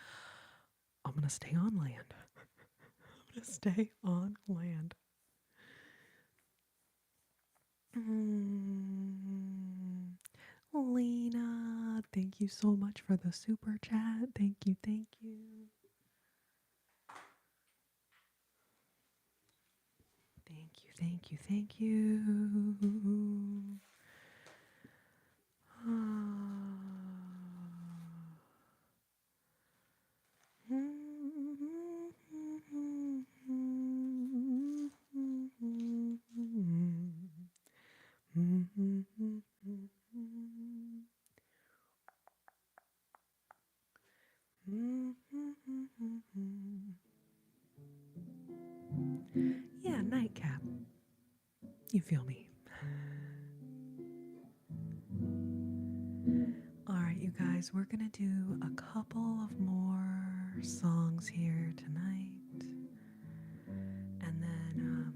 I'm gonna stay on land. I'm gonna stay on land. Mm. Lena, thank you so much for the super chat. Thank you, thank you. Thank you, thank you, thank you. Yeah, nightcap. You feel me? Alright, you guys, we're gonna do a couple of more songs here tonight. And then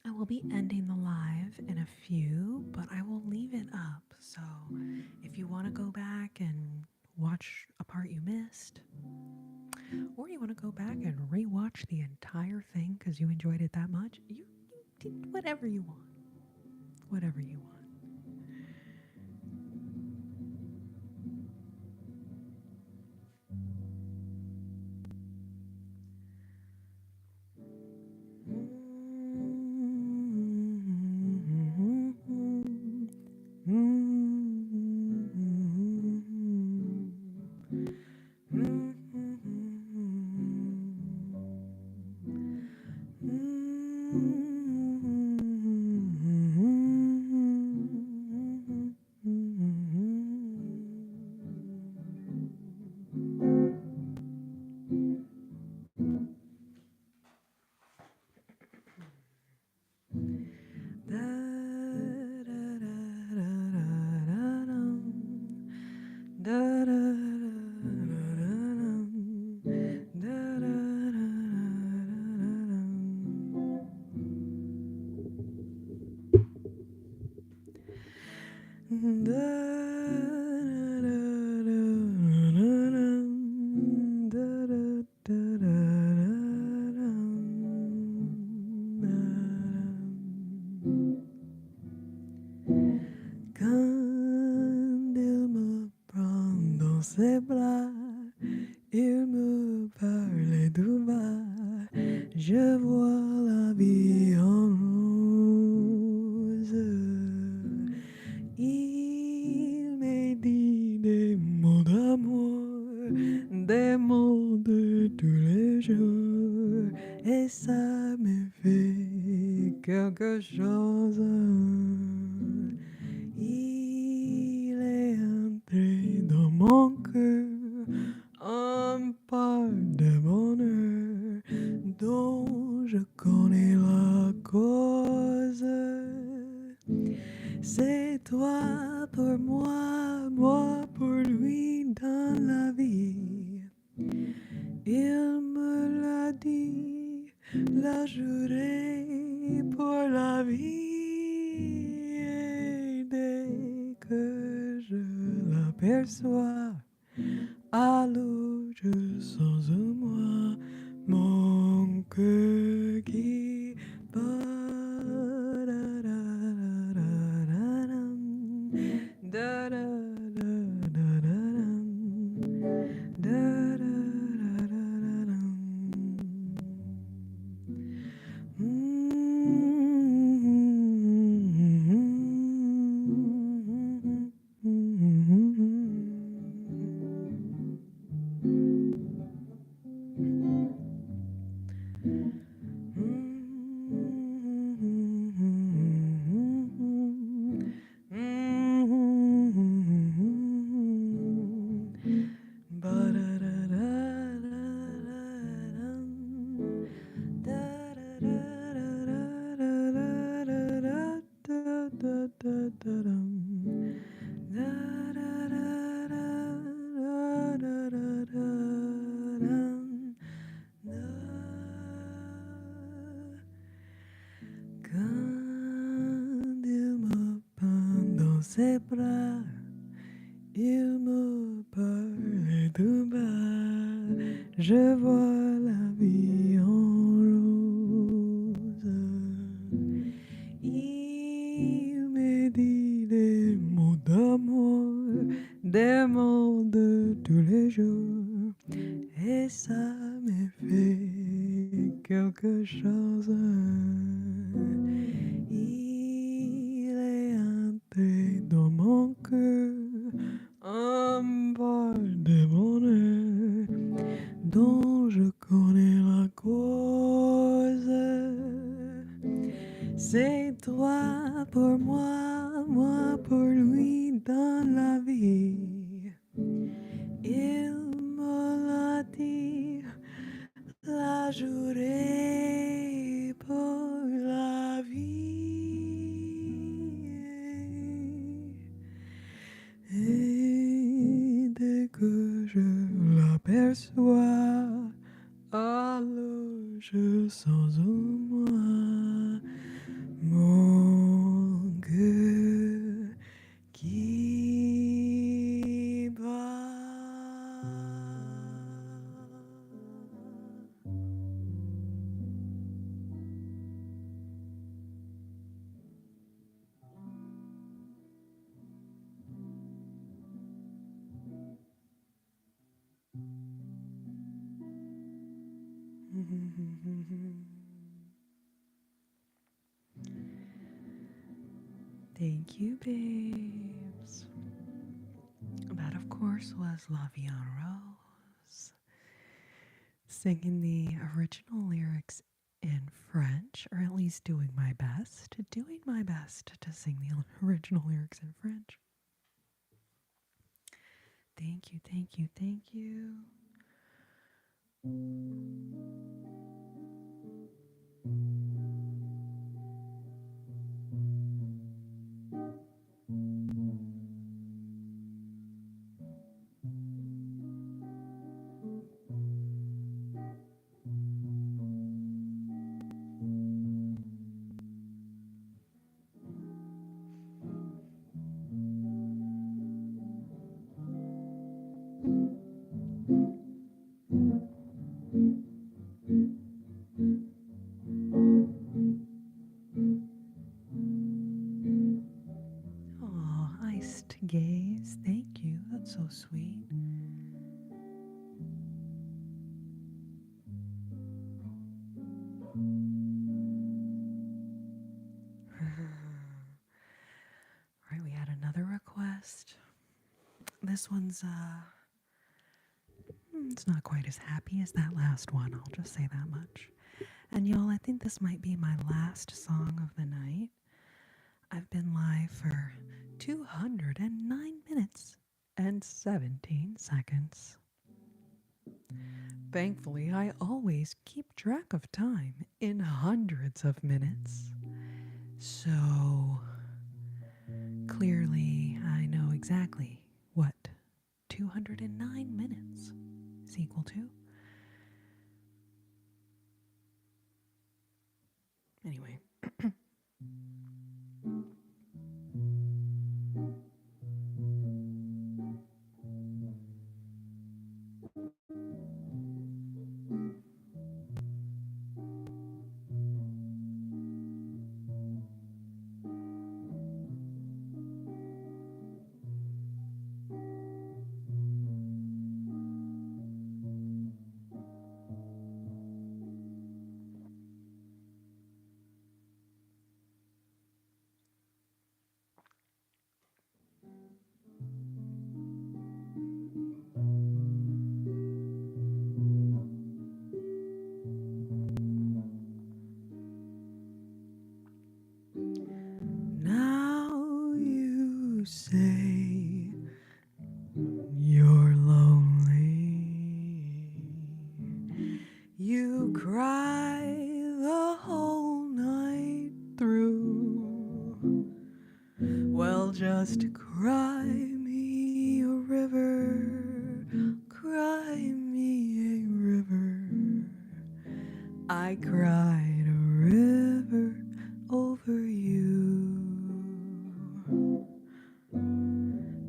I will be ending the live in a few, but I will leave it up. So if you want to go back and watch a part you missed, or you want to go back and rewatch the entire thing because you enjoyed it that much, you did whatever you want. Whatever you want. Quand il me prend dans ses bras, il me parle tout bas, je vois la vie en rose. Il me dit des mots d'amour, des mots de tous les jours, et ça me fait quelque chose. mon cœur, un pas de bonheur dont je connais la cause. C'est toi pour moi, moi pour lui dans la vie. Il me l'a dit, la juré pour la vie. Et dès que je l'aperçois, alors je sens en moi mon cœur qui bat. Da, da, da, da, da, da, da, da, da, da, da, da, da, da. Quand il me prend dans ses bras, il me parle tout bas, je vois la vie en rose. Il me dit des mots d'amour, des mots de tous les jours, et ça me fait quelque chose. Il est entré dans mon cœur un bol de bonheur dont je connais la cause. C'est toi pour moi, moi pour lui dans la vie. Il me l'a dit, la juré pour la vie. Et dès que je l'aperçois, alors je sens en moi mon cœur qui bat. Thank you, babes. That, of course, was La Vie en Rose, singing the original lyrics in French, or at least doing my best to sing the original lyrics in French. Thank you, thank you, thank you. Oh, iced gaze. Thank you. That's so sweet. Right, we had another request. This one's it's not quite as happy as that last one, I'll just say that much. And y'all, I think this might be my last song of the night. I've been live for 209 minutes. and 17 seconds. Thankfully, I always keep track of time in hundreds of minutes. So clearly, I know exactly what 209 minutes is equal to. Anyway. Now you say you're lonely. You cry the whole night through. Well, just cry me a river. Cry me a river. I cried a river over you.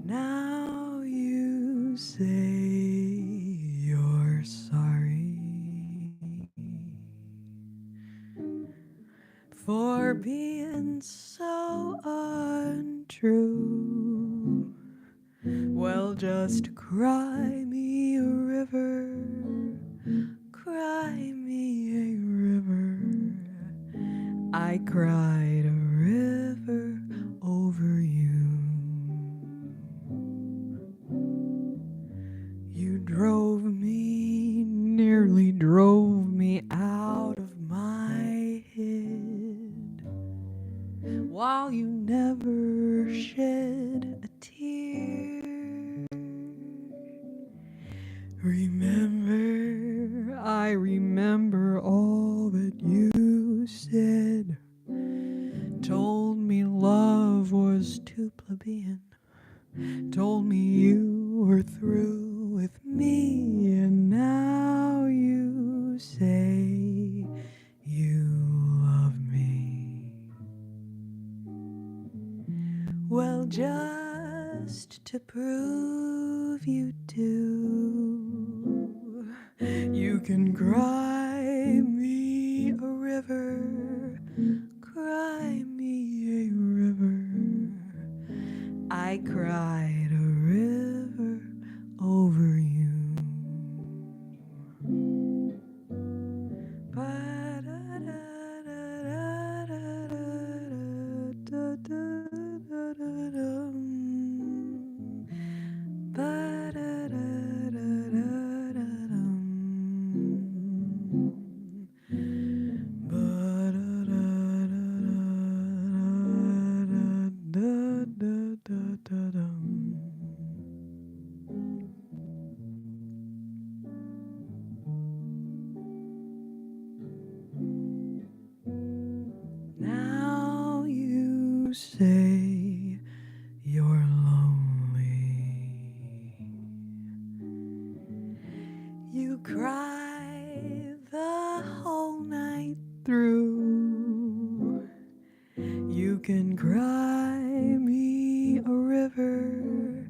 Now you say you're sorry for being so untrue. Well, just cry me a river. Cry me a river. I cried a river over you. You drove me, nearly drove me out of my head, while you never shed a tear. Remember, I remember all that you said. Told me love was too plebeian. Told me you were through with me. And now you say you love me. Well, just to prove you do, you can cry me a river. Cry me a river. I cried a river over you. Now you say you're lonely. You cry the whole night through. You can cry me a river.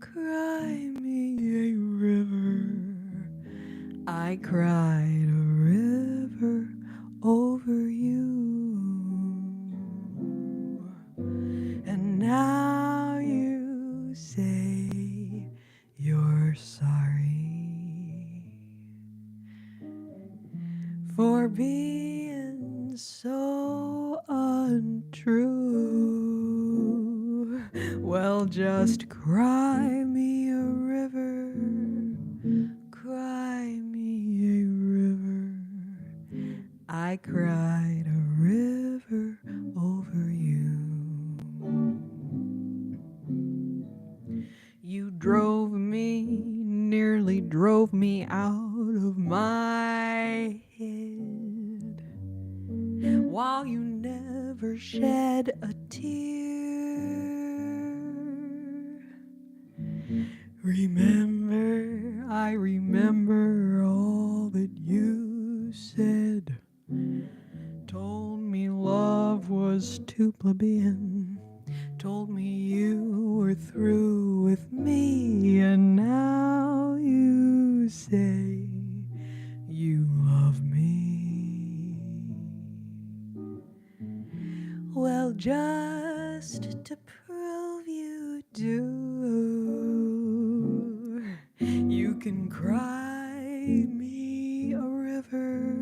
Cry me a river. I cried a river over you. And now you say you're sorry for being so untrue. Well, just cry me a river. Cry me a river. I cried a river over you. You drove of my head, while you never shed a tear. Remember, I remember all that you said. Told me love was too plebeian. Told me you were through with me. And now you say you love me. Well, just to prove you do, you can cry me a river,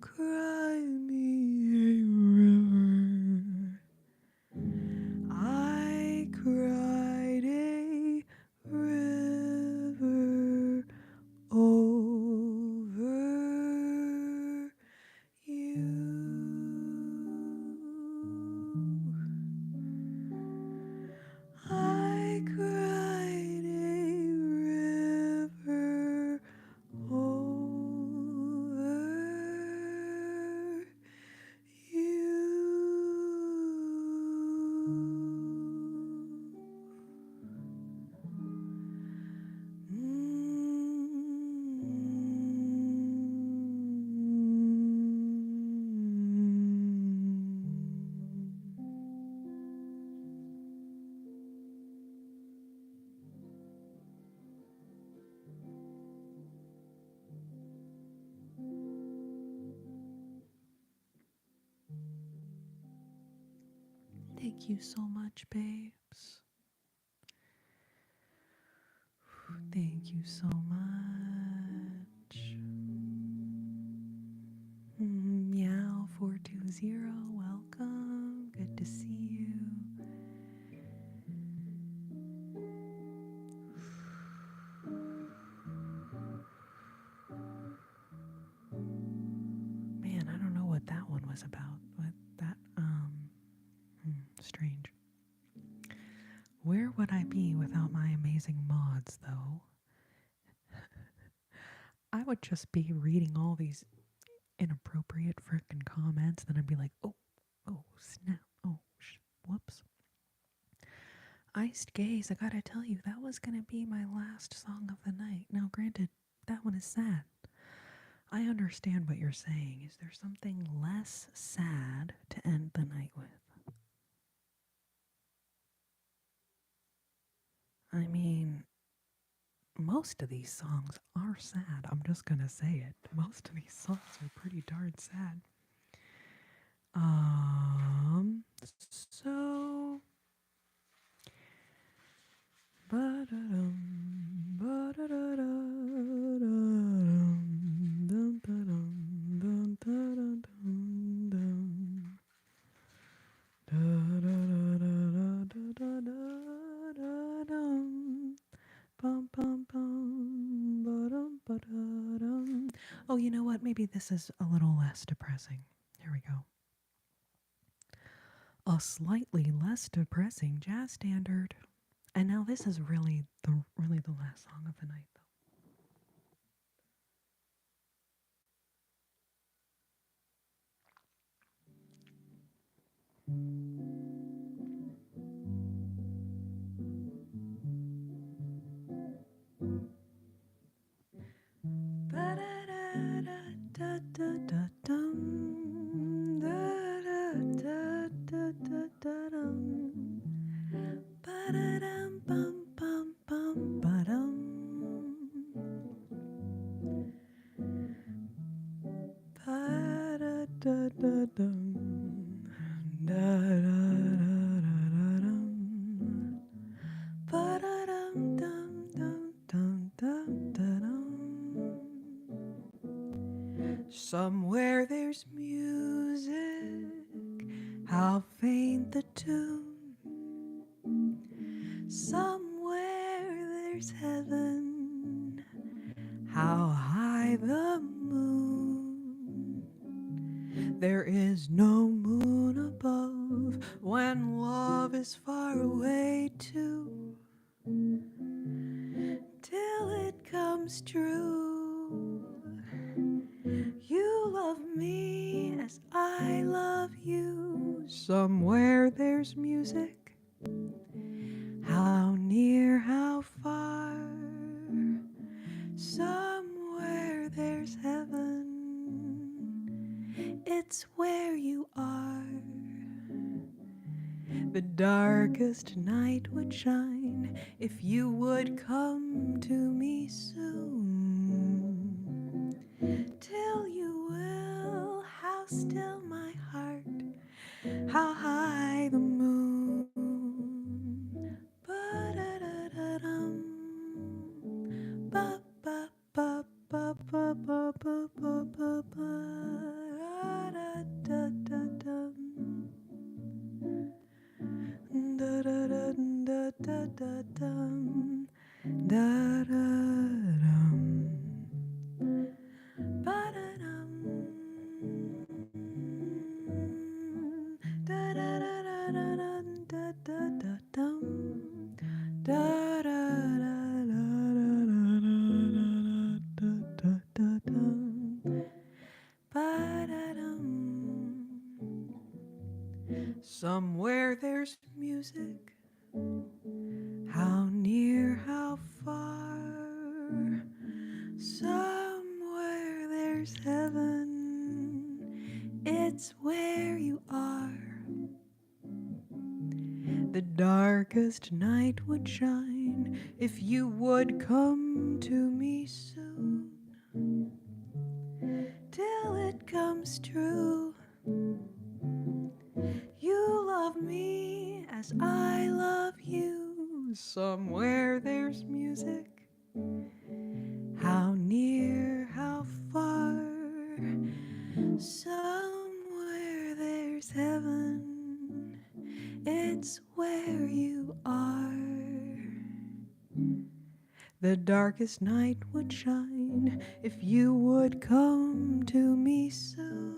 cry me a river. I cried a river over you. I cried a river over you. Thank you so much, babes. Thank you so much. Meow 420, welcome. Good to see you. Man, I don't know what that one was about. What that strange. Where would I be without my amazing mods, though? I would just be reading all these inappropriate frickin' comments, then I'd be like, oh, snap, whoops. Iced Gaze, I gotta tell you, that was gonna be my last song of the night. Now, granted, that one is sad. I understand what you're saying. Is there something less sad to end the night with? I mean, most of these songs are sad. I'm just gonna say it. Most of these songs are pretty darn sad. So oh, you know what? Maybe this is a little less depressing. Here we go. A slightly less depressing jazz standard. And now this is really the last song of the night, though. Somewhere there's music, how faint the tune. Somewhere there's heaven, how high the moon. There is no moon above when love is far away too, till it comes true. I love you. Somewhere there's music. How near, how far. Somewhere there's heaven. It's where you are. The darkest night would shine if you would come to me soon. Till you will, how still my heart, how high the moon. Ba-da-da-da-dum, ba-ba-ba-ba-ba-ba-ba-ba-ba, da-da-da-da-dum. Da da da da da da dum, da da dum, ba da dum, da da da da da da da da dum, da da da da da da da dum, ba da dum. Somewhere there's music. How near, how far. Somewhere there's heaven. It's where you are. The darkest night would shine if you would come to me soon. Till it comes true. You love me as I love you. Somewhere there's music. How near, how far. Somewhere there's heaven. It's where you are. The darkest night would shine if you would come to me soon.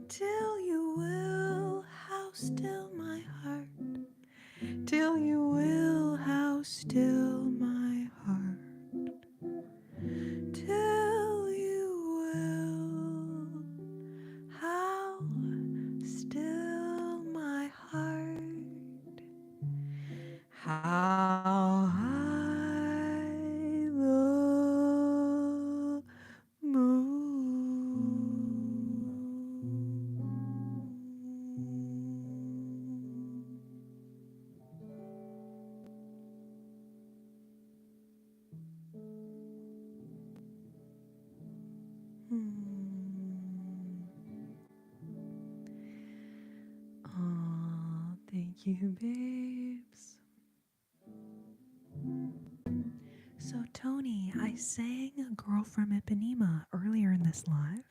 Till you will, how still my heart. Till you will, how still my heart. Till you will, how still my heart. How high the Aw, thank you, babes. So, Tony, I sang a Girl from Ipanema earlier in this live,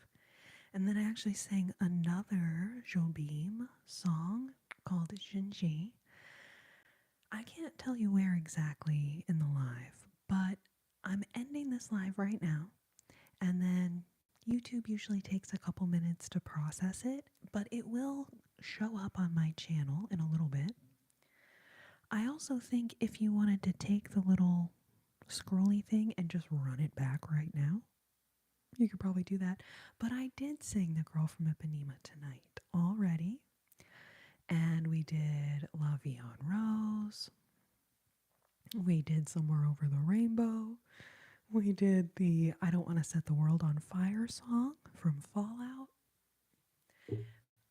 and then I actually sang another Jobim song called Jinji. I can't tell you where exactly in the live, but I'm ending this live right now, and then YouTube usually takes a couple minutes to process it, but it will show up on my channel in a little bit. I also think if you wanted to take the little scrolly thing and just run it back right now, you could probably do that. But I did sing The Girl from Ipanema tonight already. And we did La Vie en Rose. We did Somewhere Over the Rainbow. We did the I Don't Want to Set the World on Fire song from Fallout.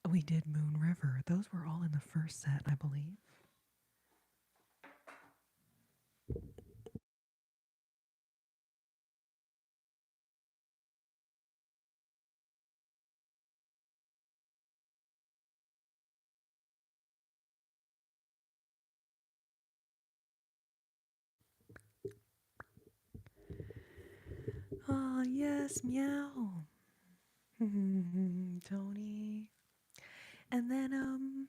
We did Moon River. Those were all in the first set, I believe. Ah, yes, meow. Tony. And then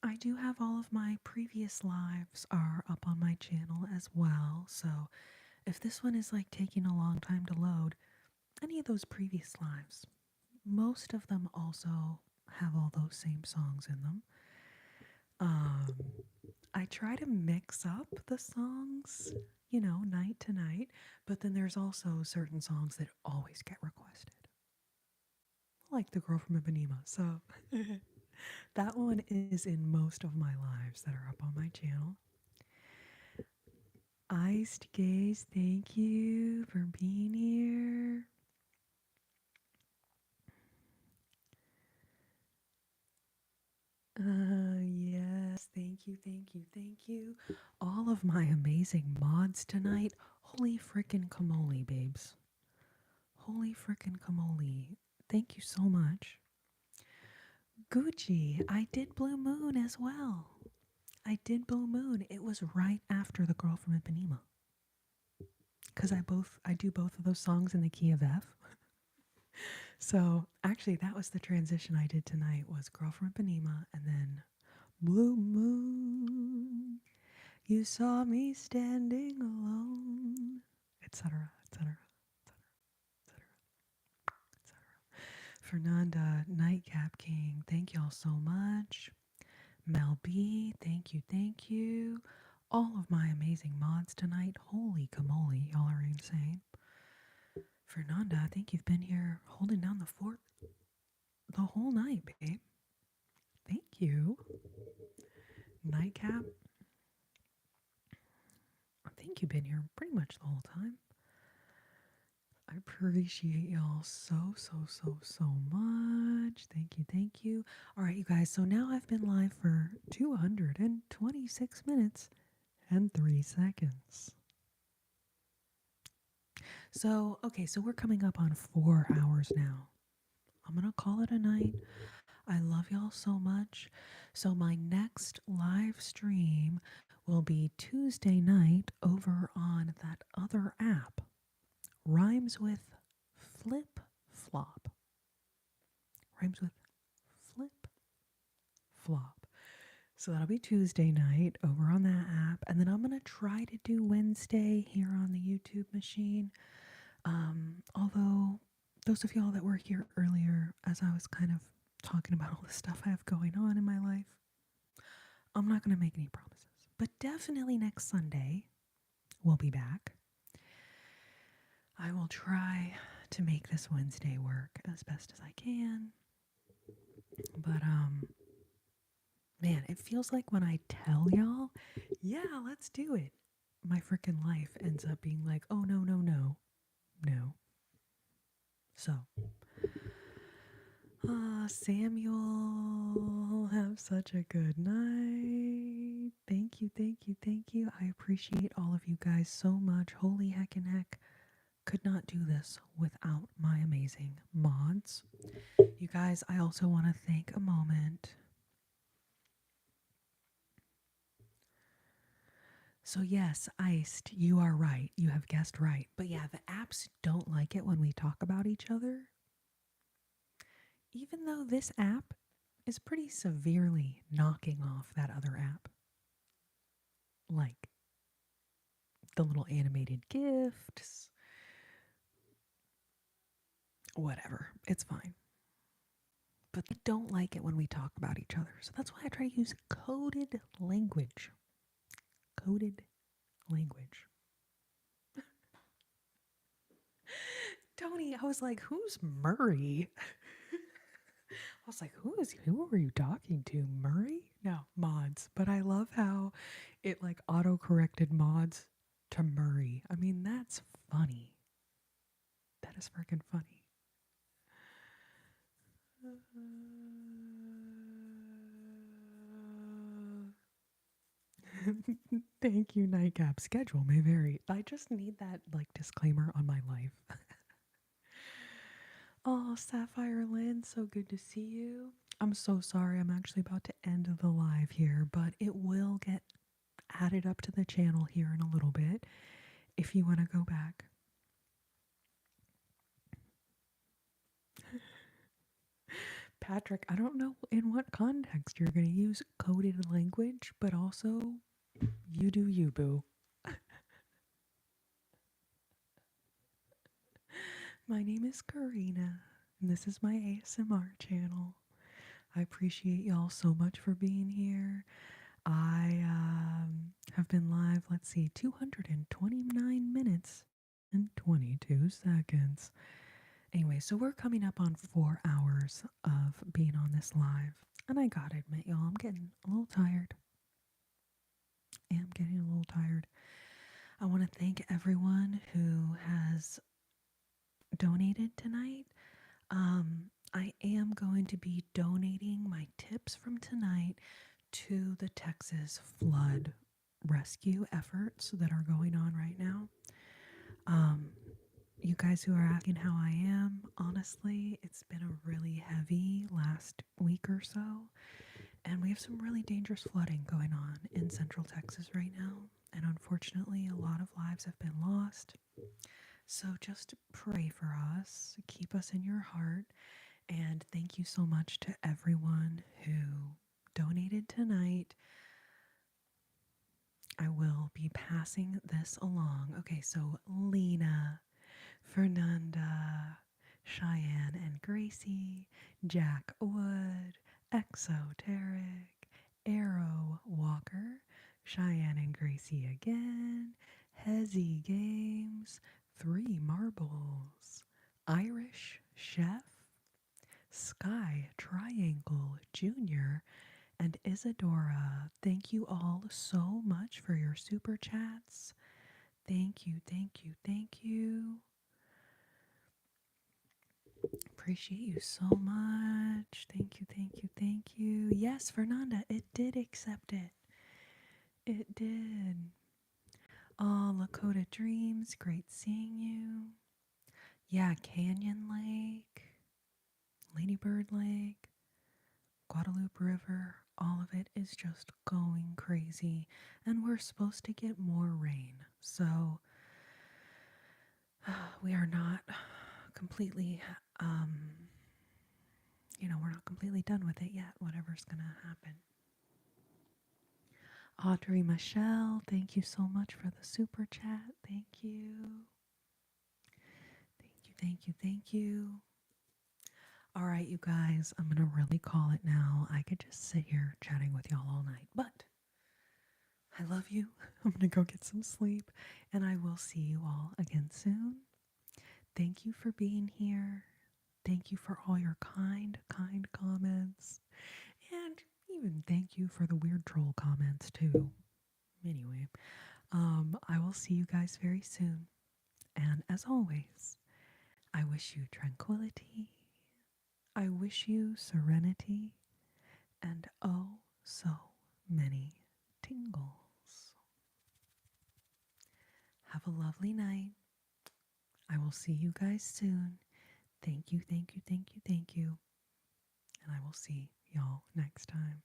I do have all of my previous lives are up on my channel as well. So if this one is like taking a long time to load, any of those previous lives, most of them also have all those same songs in them. Um, I try to mix up the songs, you know, night to night, but then there's also certain songs that always get requested. like the girl from Ipanema. So that one is in most of my lives that are up on my channel. Iced Gaze, thank you for being here. Yes, thank you, thank you, thank you. All of my amazing mods tonight. Holy frickin' camole, babes. Holy frickin' camole. Thank you so much. Gucci, I did Blue Moon as well. I did Blue Moon. It was right after the girl from Ipanema. Because I do both of those songs in the key of F. So actually that was the transition I did tonight was Girl from Ipanema and then Blue Moon. You saw me standing alone, etc., etc., etc., etc. Fernanda, Nightcap King, thank y'all so much. Mel B, thank you, thank you. All of my amazing mods tonight. Holy camole, y'all are insane. Fernanda, I think you've been here holding down the fort the whole night, babe. Thank you. Nightcap, I think you've been here pretty much the whole time. I appreciate y'all so, so, so, so much. Thank you, thank you. All right, you guys, so now I've been live for 226 minutes and 3 seconds. So, okay, so we're coming up on 4 hours now. I'm going to call it a night. I love y'all so much. So, my next live stream will be Tuesday night over on that other app. Rhymes with flip flop. Rhymes with flip flop. So that'll be Tuesday night over on that app. And then I'm going to try to do Wednesday here on the YouTube machine. Although those of y'all that were here earlier, as I was kind of talking about all the stuff I have going on in my life, I'm not going to make any promises. But definitely next Sunday, we'll be back. I will try to make this Wednesday work as best as I can. But, man, it feels like when I tell y'all, yeah, let's do it, my freaking life ends up being like, oh, no, no, no, no. So, Samuel, have such a good night. Thank you, thank you, thank you. I appreciate all of you guys so much. Holy heckin' heck. Could not do this without my amazing mods. You guys, I also want to take a moment. So yes, Iced, you are right. You have guessed right. But yeah, the apps don't like it when we talk about each other. Even though this app is pretty severely knocking off that other app. Like the little animated gifts. Whatever. It's fine. But they don't like it when we talk about each other. So that's why I try to use coded language. Coded language. Tony, I was like, who's Murray? I was like, who are you talking to? Murray? No, mods. But I love how it like auto corrected mods to Murray. I mean, that's funny. That is freaking funny. Thank you, Nightcap. Schedule may vary. I just need that like disclaimer on my life. Oh, Sapphire Lynn, so good to see you. I'm so sorry. I'm actually about to end the live here, but it will get added up to the channel here in a little bit if you want to go back. Patrick, I don't know in what context you're going to use coded language, but also you do you, boo. My name is Corrina, and this is my ASMR channel. I appreciate y'all so much for being here. I have been live, let's see, 229 minutes and 22 seconds. Anyway, so we're coming up on 4 hours of being on this live. And I gotta admit, y'all, I'm getting a little tired. I am getting a little tired. I want to thank everyone who has donated tonight. I am going to be donating my tips from tonight to the Texas flood rescue efforts that are going on right now. Um, you guys who are asking how I am, honestly, it's been a really heavy last week or so, and we have some really dangerous flooding going on in central Texas right now. And unfortunately, a lot of lives have been lost. So just pray for us, keep us in your heart, and thank you so much to everyone who donated tonight. I will be passing this along. Okay, so Lena, Fernanda, Cheyenne and Gracie, Jack Wood, Exoteric, Arrow Walker, Cheyenne and Gracie again, Hezzy Games, Three Marbles, Irish Chef, Sky Triangle Jr., and Isadora. Thank you all so much for your super chats. Thank you, thank you, thank you. Appreciate you so much. Thank you, thank you, thank you. Yes, Fernanda, it did accept it. It did. Oh, Lakota Dreams, great seeing you. Yeah, Canyon Lake, Ladybird Lake, Guadalupe River, all of it is just going crazy. And we're supposed to get more rain. So we are not completely, we're not completely done with it yet, whatever's going to happen. Audrey Michelle, thank you so much for the super chat. Thank you. Thank you, thank you, thank you. All right, you guys, I'm going to really call it now. I could just sit here chatting with y'all all night, but I love you. I'm going to go get some sleep, and I will see you all again soon. Thank you for being here. Thank you for all your kind comments. And even thank you for the weird troll comments, too. Anyway, I will see you guys very soon. And as always, I wish you tranquility. I wish you serenity. And oh, so many tingles. Have a lovely night. I will see you guys soon. Thank you, thank you, thank you, thank you. And I will see y'all next time.